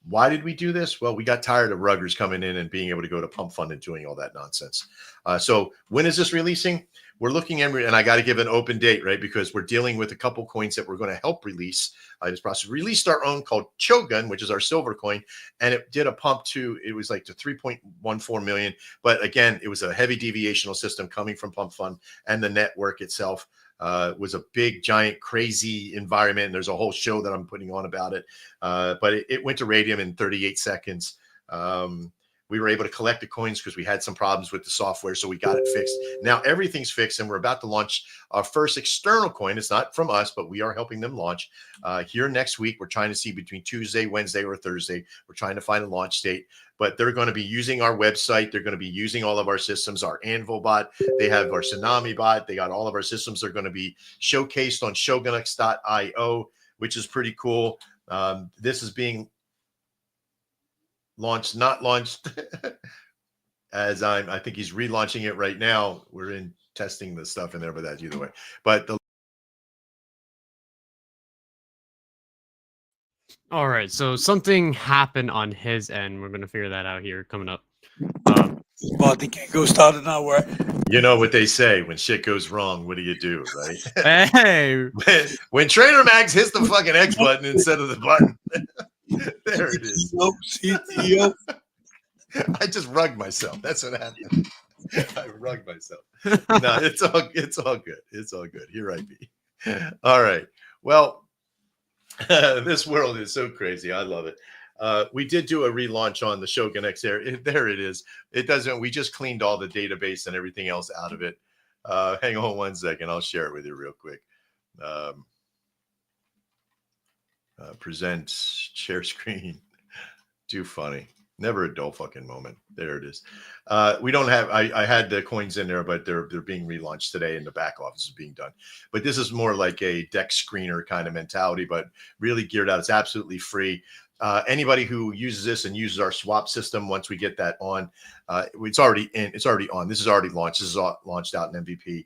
Why did we do this? Well, we got tired of ruggers coming in and being able to go to Pump Fund and doing all that nonsense. So when is this releasing? We're looking at, and I got to give an open date, right? Because we're dealing with a couple coins that we're going to help release this process. We released our own called Shogun, which is our silver coin, and it did a pump to, it was like to 3.14 million. But again, it was a heavy deviational system coming from Pump Fund, and the network itself was a big, giant, crazy environment. And there's a whole show that I'm putting on about it. But it went to radium in 38 seconds. We were able to collect the coins because we had some problems with the software, so we got it fixed. Now everything's fixed, and we're about to launch our first external coin. It's not from us, but we are helping them launch here next week. We're trying to see between Tuesday, Wednesday, or Thursday. We're trying to find a launch date, but they're going to be using our website. They're going to be using all of our systems, our Anvil bot. They have our Tsunami bot. They got all of our systems. They're going to be showcased on shogunx.io, which is pretty cool. This is being launched, not launched, as I think he's relaunching it right now. We're in testing the stuff in there, but that's either way. But All right, so something happened on his end. We're gonna figure that out here coming up. Well, they can't go started now, right? you know what they say, when shit goes wrong, what do, right? Hey, when Trader Max hits the fucking X button instead of the button. There it is. CTO. I just rugged myself. That's what happened. I rugged myself. No, it's all good. It's all good. You're right, B. All right. Well, this world is so crazy. I love it. We did do a relaunch on the Shogun X there. There it is. It doesn't. We just cleaned all the database and everything else out of it. Hang on one second. I'll share it with you real quick. Present share screen. Too funny. Never a dull fucking moment. There it is. We don't have. I had the coins in there, but they're being relaunched today, and the back office is being done. But this is more like a deck screener kind of mentality, but really geared out. It's absolutely free. Anybody who uses this and uses our swap system, once we get that on, it's already in. It's already on. This is already launched. This is launched out in MVP.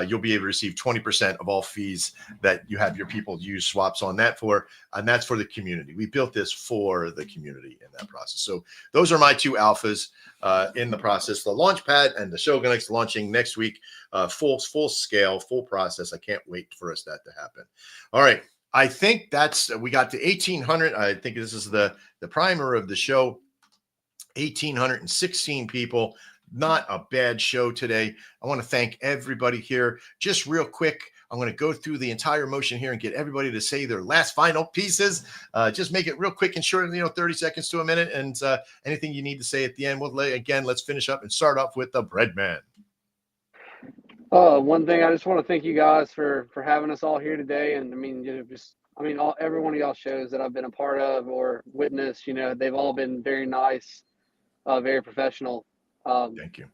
You'll be able to receive 20% of all fees that you have your people use swaps on that for, and that's for the community. We built this for the community in that process. So those are my two alphas in the process: the Launchpad and the Shogun X launching next week, full scale, full process. I can't wait for that to happen. All right. I think we got to 1,800. I think this is the primer of the show. 1,816 people. Not a bad show today. I want to thank everybody here. Just real quick, I'm going to go through the entire motion here and get everybody to say their last final pieces. Just make it real quick and short, 30 seconds to a minute. And anything you need to say at the end. Let's finish up and start off with the Breadman. One thing I just want to thank you guys for having us all here today. And every one of y'all shows that I've been a part of or witnessed, they've all been very nice, very professional. Thank you.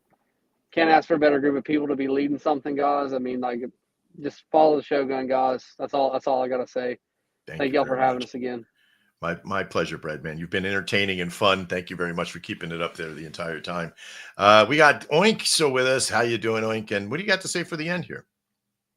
Can't ask for a better group of people to be leading something, guys. Just follow the Shogun, guys. That's all I gotta say. Thank y'all for having us again. My pleasure, Breadman. You've been entertaining and fun. Thank you very much for keeping it up there the entire time. We got Oink still with us. How you doing, Oink? And what do you got to say for the end here?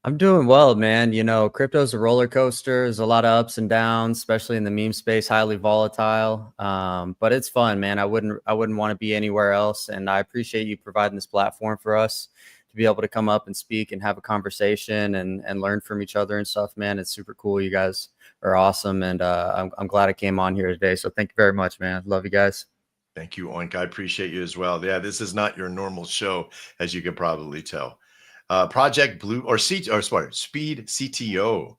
I'm doing well, man. Crypto's a roller coaster. There's a lot of ups and downs, especially in the meme space, highly volatile. But it's fun, man. I wouldn't want to be anywhere else. And I appreciate you providing this platform for us to be able to come up and speak and have a conversation and learn from each other and stuff, man. It's super cool. You guys are awesome. And I'm glad I came on here today. So thank you very much, man. Love you guys. Thank you, Oink. I appreciate you as well. Yeah, this is not your normal show, as you can probably tell. Project Blue Speed CTO.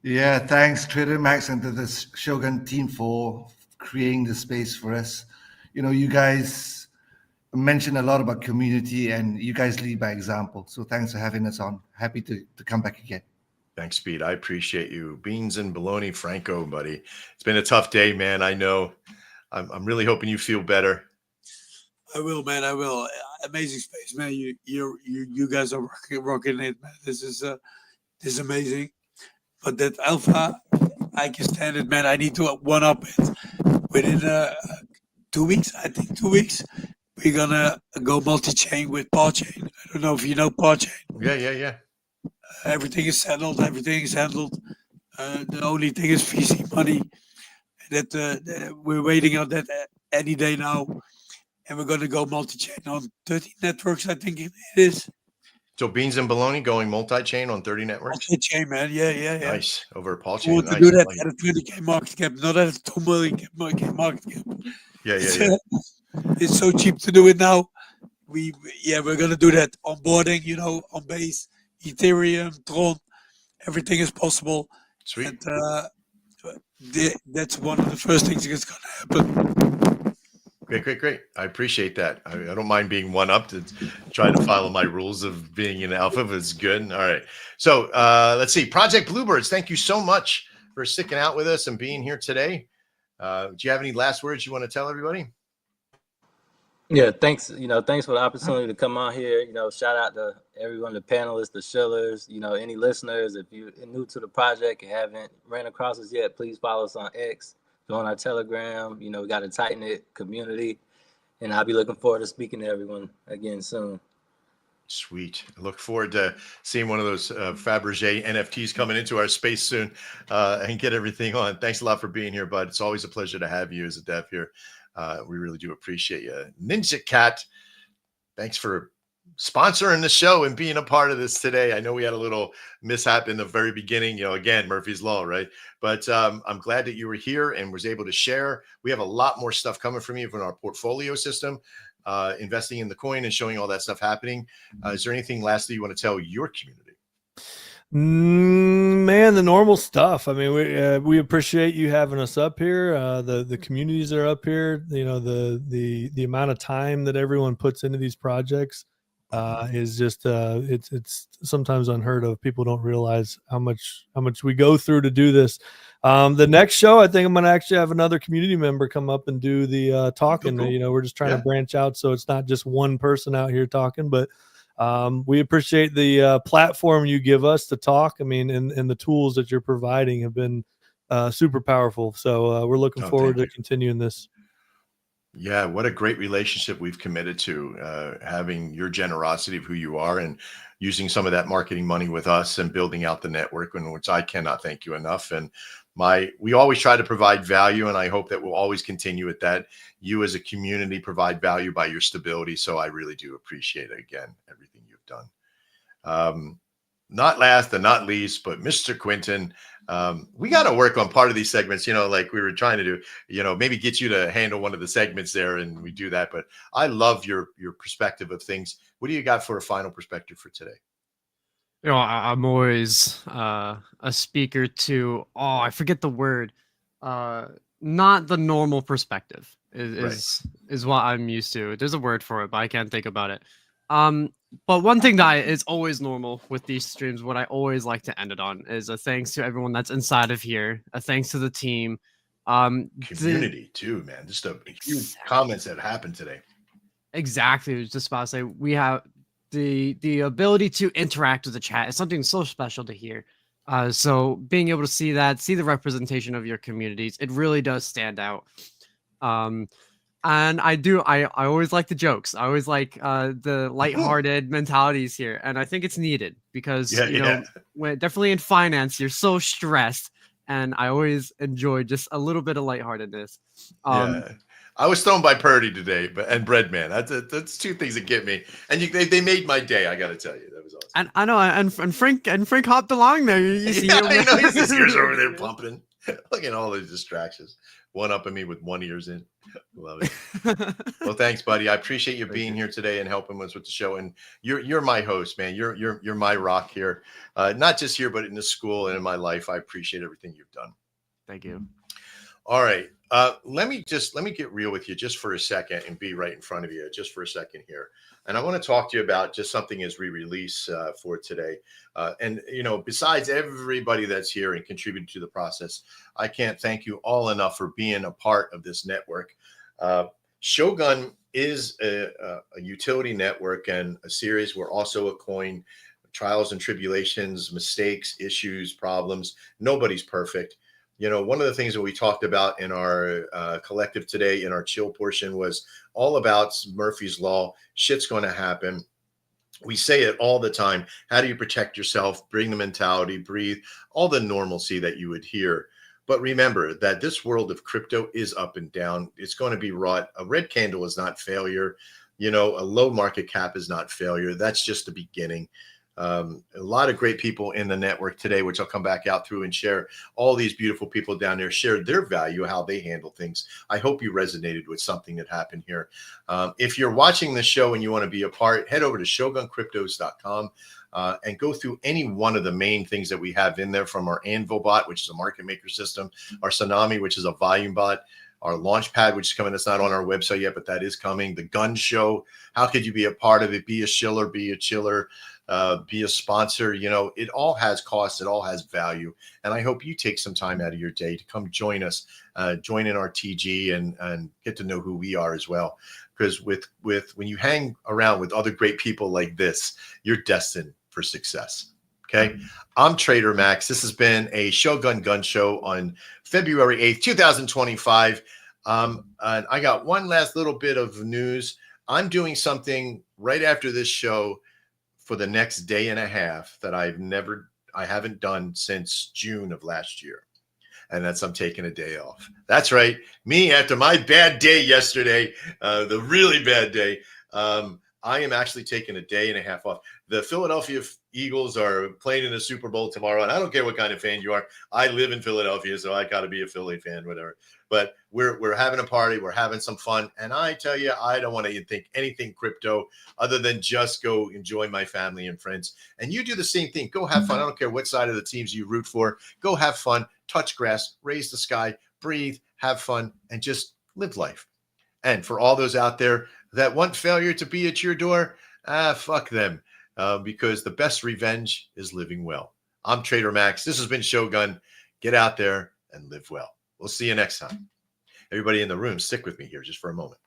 Yeah, thanks, Trader Max, and to the Shogun team for creating the space for us. You guys mentioned a lot about community, and you guys lead by example. So thanks for having us on. Happy to come back again. Thanks, Speed. I appreciate you. Beans and bologna, Franco, buddy. It's been a tough day, man. I know. I'm really hoping you feel better. I will, man. I will. Amazing space, man. You guys are rocking it, man. This is amazing. But that alpha, I can stand it, man. I need to one up it within 2 weeks. I think 2 weeks. We're gonna go multi-chain with Parchain. I don't know if you know Parchain. Yeah. Everything is settled. Everything is handled. The only thing is VC money. That we're waiting on that any day now. And we're going to go multi-chain on 30 networks, I think it is. So Beans and Bologna going multi-chain on 30 networks? Multi-chain, man. Yeah. Nice. Over at Paul We want to do that at a 20K market cap, not at a 2 million market cap. Yeah. It's so cheap to do it now. We're going to do that. Onboarding, on base, Ethereum, Tron, everything is possible. Sweet. And that's one of the first things that's going to happen. Great. I appreciate that. I don't mind being one up to try to follow my rules of being an alpha, but it's good. All right. So let's see. Project Bluebirds, thank you so much for sticking out with us and being here today. Do you have any last words you want to tell everybody? Yeah, thanks. Thanks for the opportunity to come on here. Shout out to everyone, the panelists, the shillers, any listeners. If you're new to the project and haven't ran across us yet, please follow us on X, join our Telegram. We got a tight-knit community, and I'll be looking forward to speaking to everyone again soon. Sweet. I look forward to seeing one of those Fabergé NFTs coming into our space soon and get everything on. Thanks a lot for being here, bud. It's always a pleasure to have you as a dev here. We really do appreciate you. Ninja Cat, thanks for sponsoring the show and being a part of this today. I know we had a little mishap in the very beginning, again, Murphy's Law, right? But I'm glad that you were here and was able to share. We have a lot more stuff coming from you from our portfolio system, investing in the coin and showing all that stuff happening. Is there anything lastly you want to tell your community? Man, the normal stuff. I mean, we appreciate you having us up here. The communities are up here. The amount of time that everyone puts into these projects is just it's sometimes unheard of. People don't realize how much we go through to do this. The next show, I think I'm going to actually have another community member come up and do the talking. Cool. We're just trying to branch out, so it's not just one person out here talking, but we appreciate the platform you give us to talk. I mean, and the tools that you're providing have been super powerful. So we're looking forward to continuing this. Yeah, what a great relationship we've committed to, having your generosity of who you are and using some of that marketing money with us and building out the network, in which I cannot thank you enough. And we always try to provide value, and I hope that we'll always continue at that. You as a community provide value by your stability. So I really do appreciate it, again, everything you've done. Not last and not least, but Mr. Quinton, we got to work on part of these segments, like we were trying to do, maybe get you to handle one of the segments there, and we do that. But I love your perspective of things. What do you got for a final perspective for today? I'm always a speaker to, I forget the word, not the normal perspective is what I'm used to. There's a word for it, but I can't think about it. But one thing that is always normal with these streams, what I always like to end it on, is a thanks to everyone that's inside of here, a thanks to the team. Community too, man. Just a huge comments that happened today. Exactly. I was just about to say, we have the ability to interact with the chat is something so special to hear. So being able to see the representation of your communities, it really does stand out. And I always like the jokes. I always like the lighthearted mentalities here. And I think it's needed because, when definitely in finance, you're so stressed. And I always enjoy just a little bit of lightheartedness. I was thrown by Purdy today, and Breadman. That's two things that get me. And they made my day. I got to tell you, that was awesome. And I know, and Frank hopped along there. You see him. I know, his ears over there pumping. Look at all the distractions. One up at me with one ear's in. Love it. Well, thanks, buddy. I appreciate you being here today and helping us with the show. And you're my host, man. You're my rock here, not just here, but in the school and in my life. I appreciate everything you've done. Thank you. All right. Let me get real with you just for a second and be right in front of you just for a second here. And I want to talk to you about just something as we release for today. And, besides everybody that's here and contributed to the process, I can't thank you all enough for being a part of this network. Shogun is a utility network and a series. We're also a coin, trials and tribulations, mistakes, issues, problems. Nobody's perfect. One of the things that we talked about in our collective today in our chill portion was all about Murphy's Law. Shit's going to happen. We say it all the time. How do you protect yourself? Bring the mentality, breathe, all the normalcy that you would hear. But remember that this world of crypto is up and down. It's going to be wrought. A red candle is not failure. A low market cap is not failure. That's just the beginning. A lot of great people in the network today, which I'll come back out through and share. All these beautiful people down there shared their value, how they handle things. I hope you resonated with something that happened here. If you're watching the show and you want to be a part, head over to shoguncryptos.com and go through any one of the main things that we have in there, from our Anvil bot, which is a market maker system, our Tsunami, which is a volume bot, our launch pad, which is coming. It's not on our website yet, but that is coming. The gun show. How could you be a part of it? Be a shiller, be a chiller, be a sponsor. You know, it all has costs. It all has value. And I hope you take some time out of your day to come join us, join in our TG and get to know who we are as well. Because with when you hang around with other great people like this, you're destined for success. Okay. I'm Trader Max. This has been a Shogun Gun Show on February 8th, 2025. And I got one last little bit of news. I'm doing something right after this show for the next day and a half that I haven't done since June of last year. And that's I'm taking a day off. That's right. Me, after my bad day yesterday, the really bad day, I am actually taking a day and a half off. The Philadelphia Eagles are playing in the Super Bowl tomorrow, and I don't care what kind of fan you are. I live in Philadelphia, so I got to be a Philly fan, whatever. But we're having a party, we're having some fun, and I tell you, I don't want to think anything crypto other than just go enjoy my family and friends. And you do the same thing. Go have fun. I don't care what side of the teams you root for. Go have fun, touch grass, raise the sky, breathe, have fun, and just live life. And for all those out there that want failure to be at your door, fuck them. Because the best revenge is living well. I'm Trader Max. This has been Shogun. Get out there and live well. We'll see you next time. Everybody in the room, stick with me here just for a moment.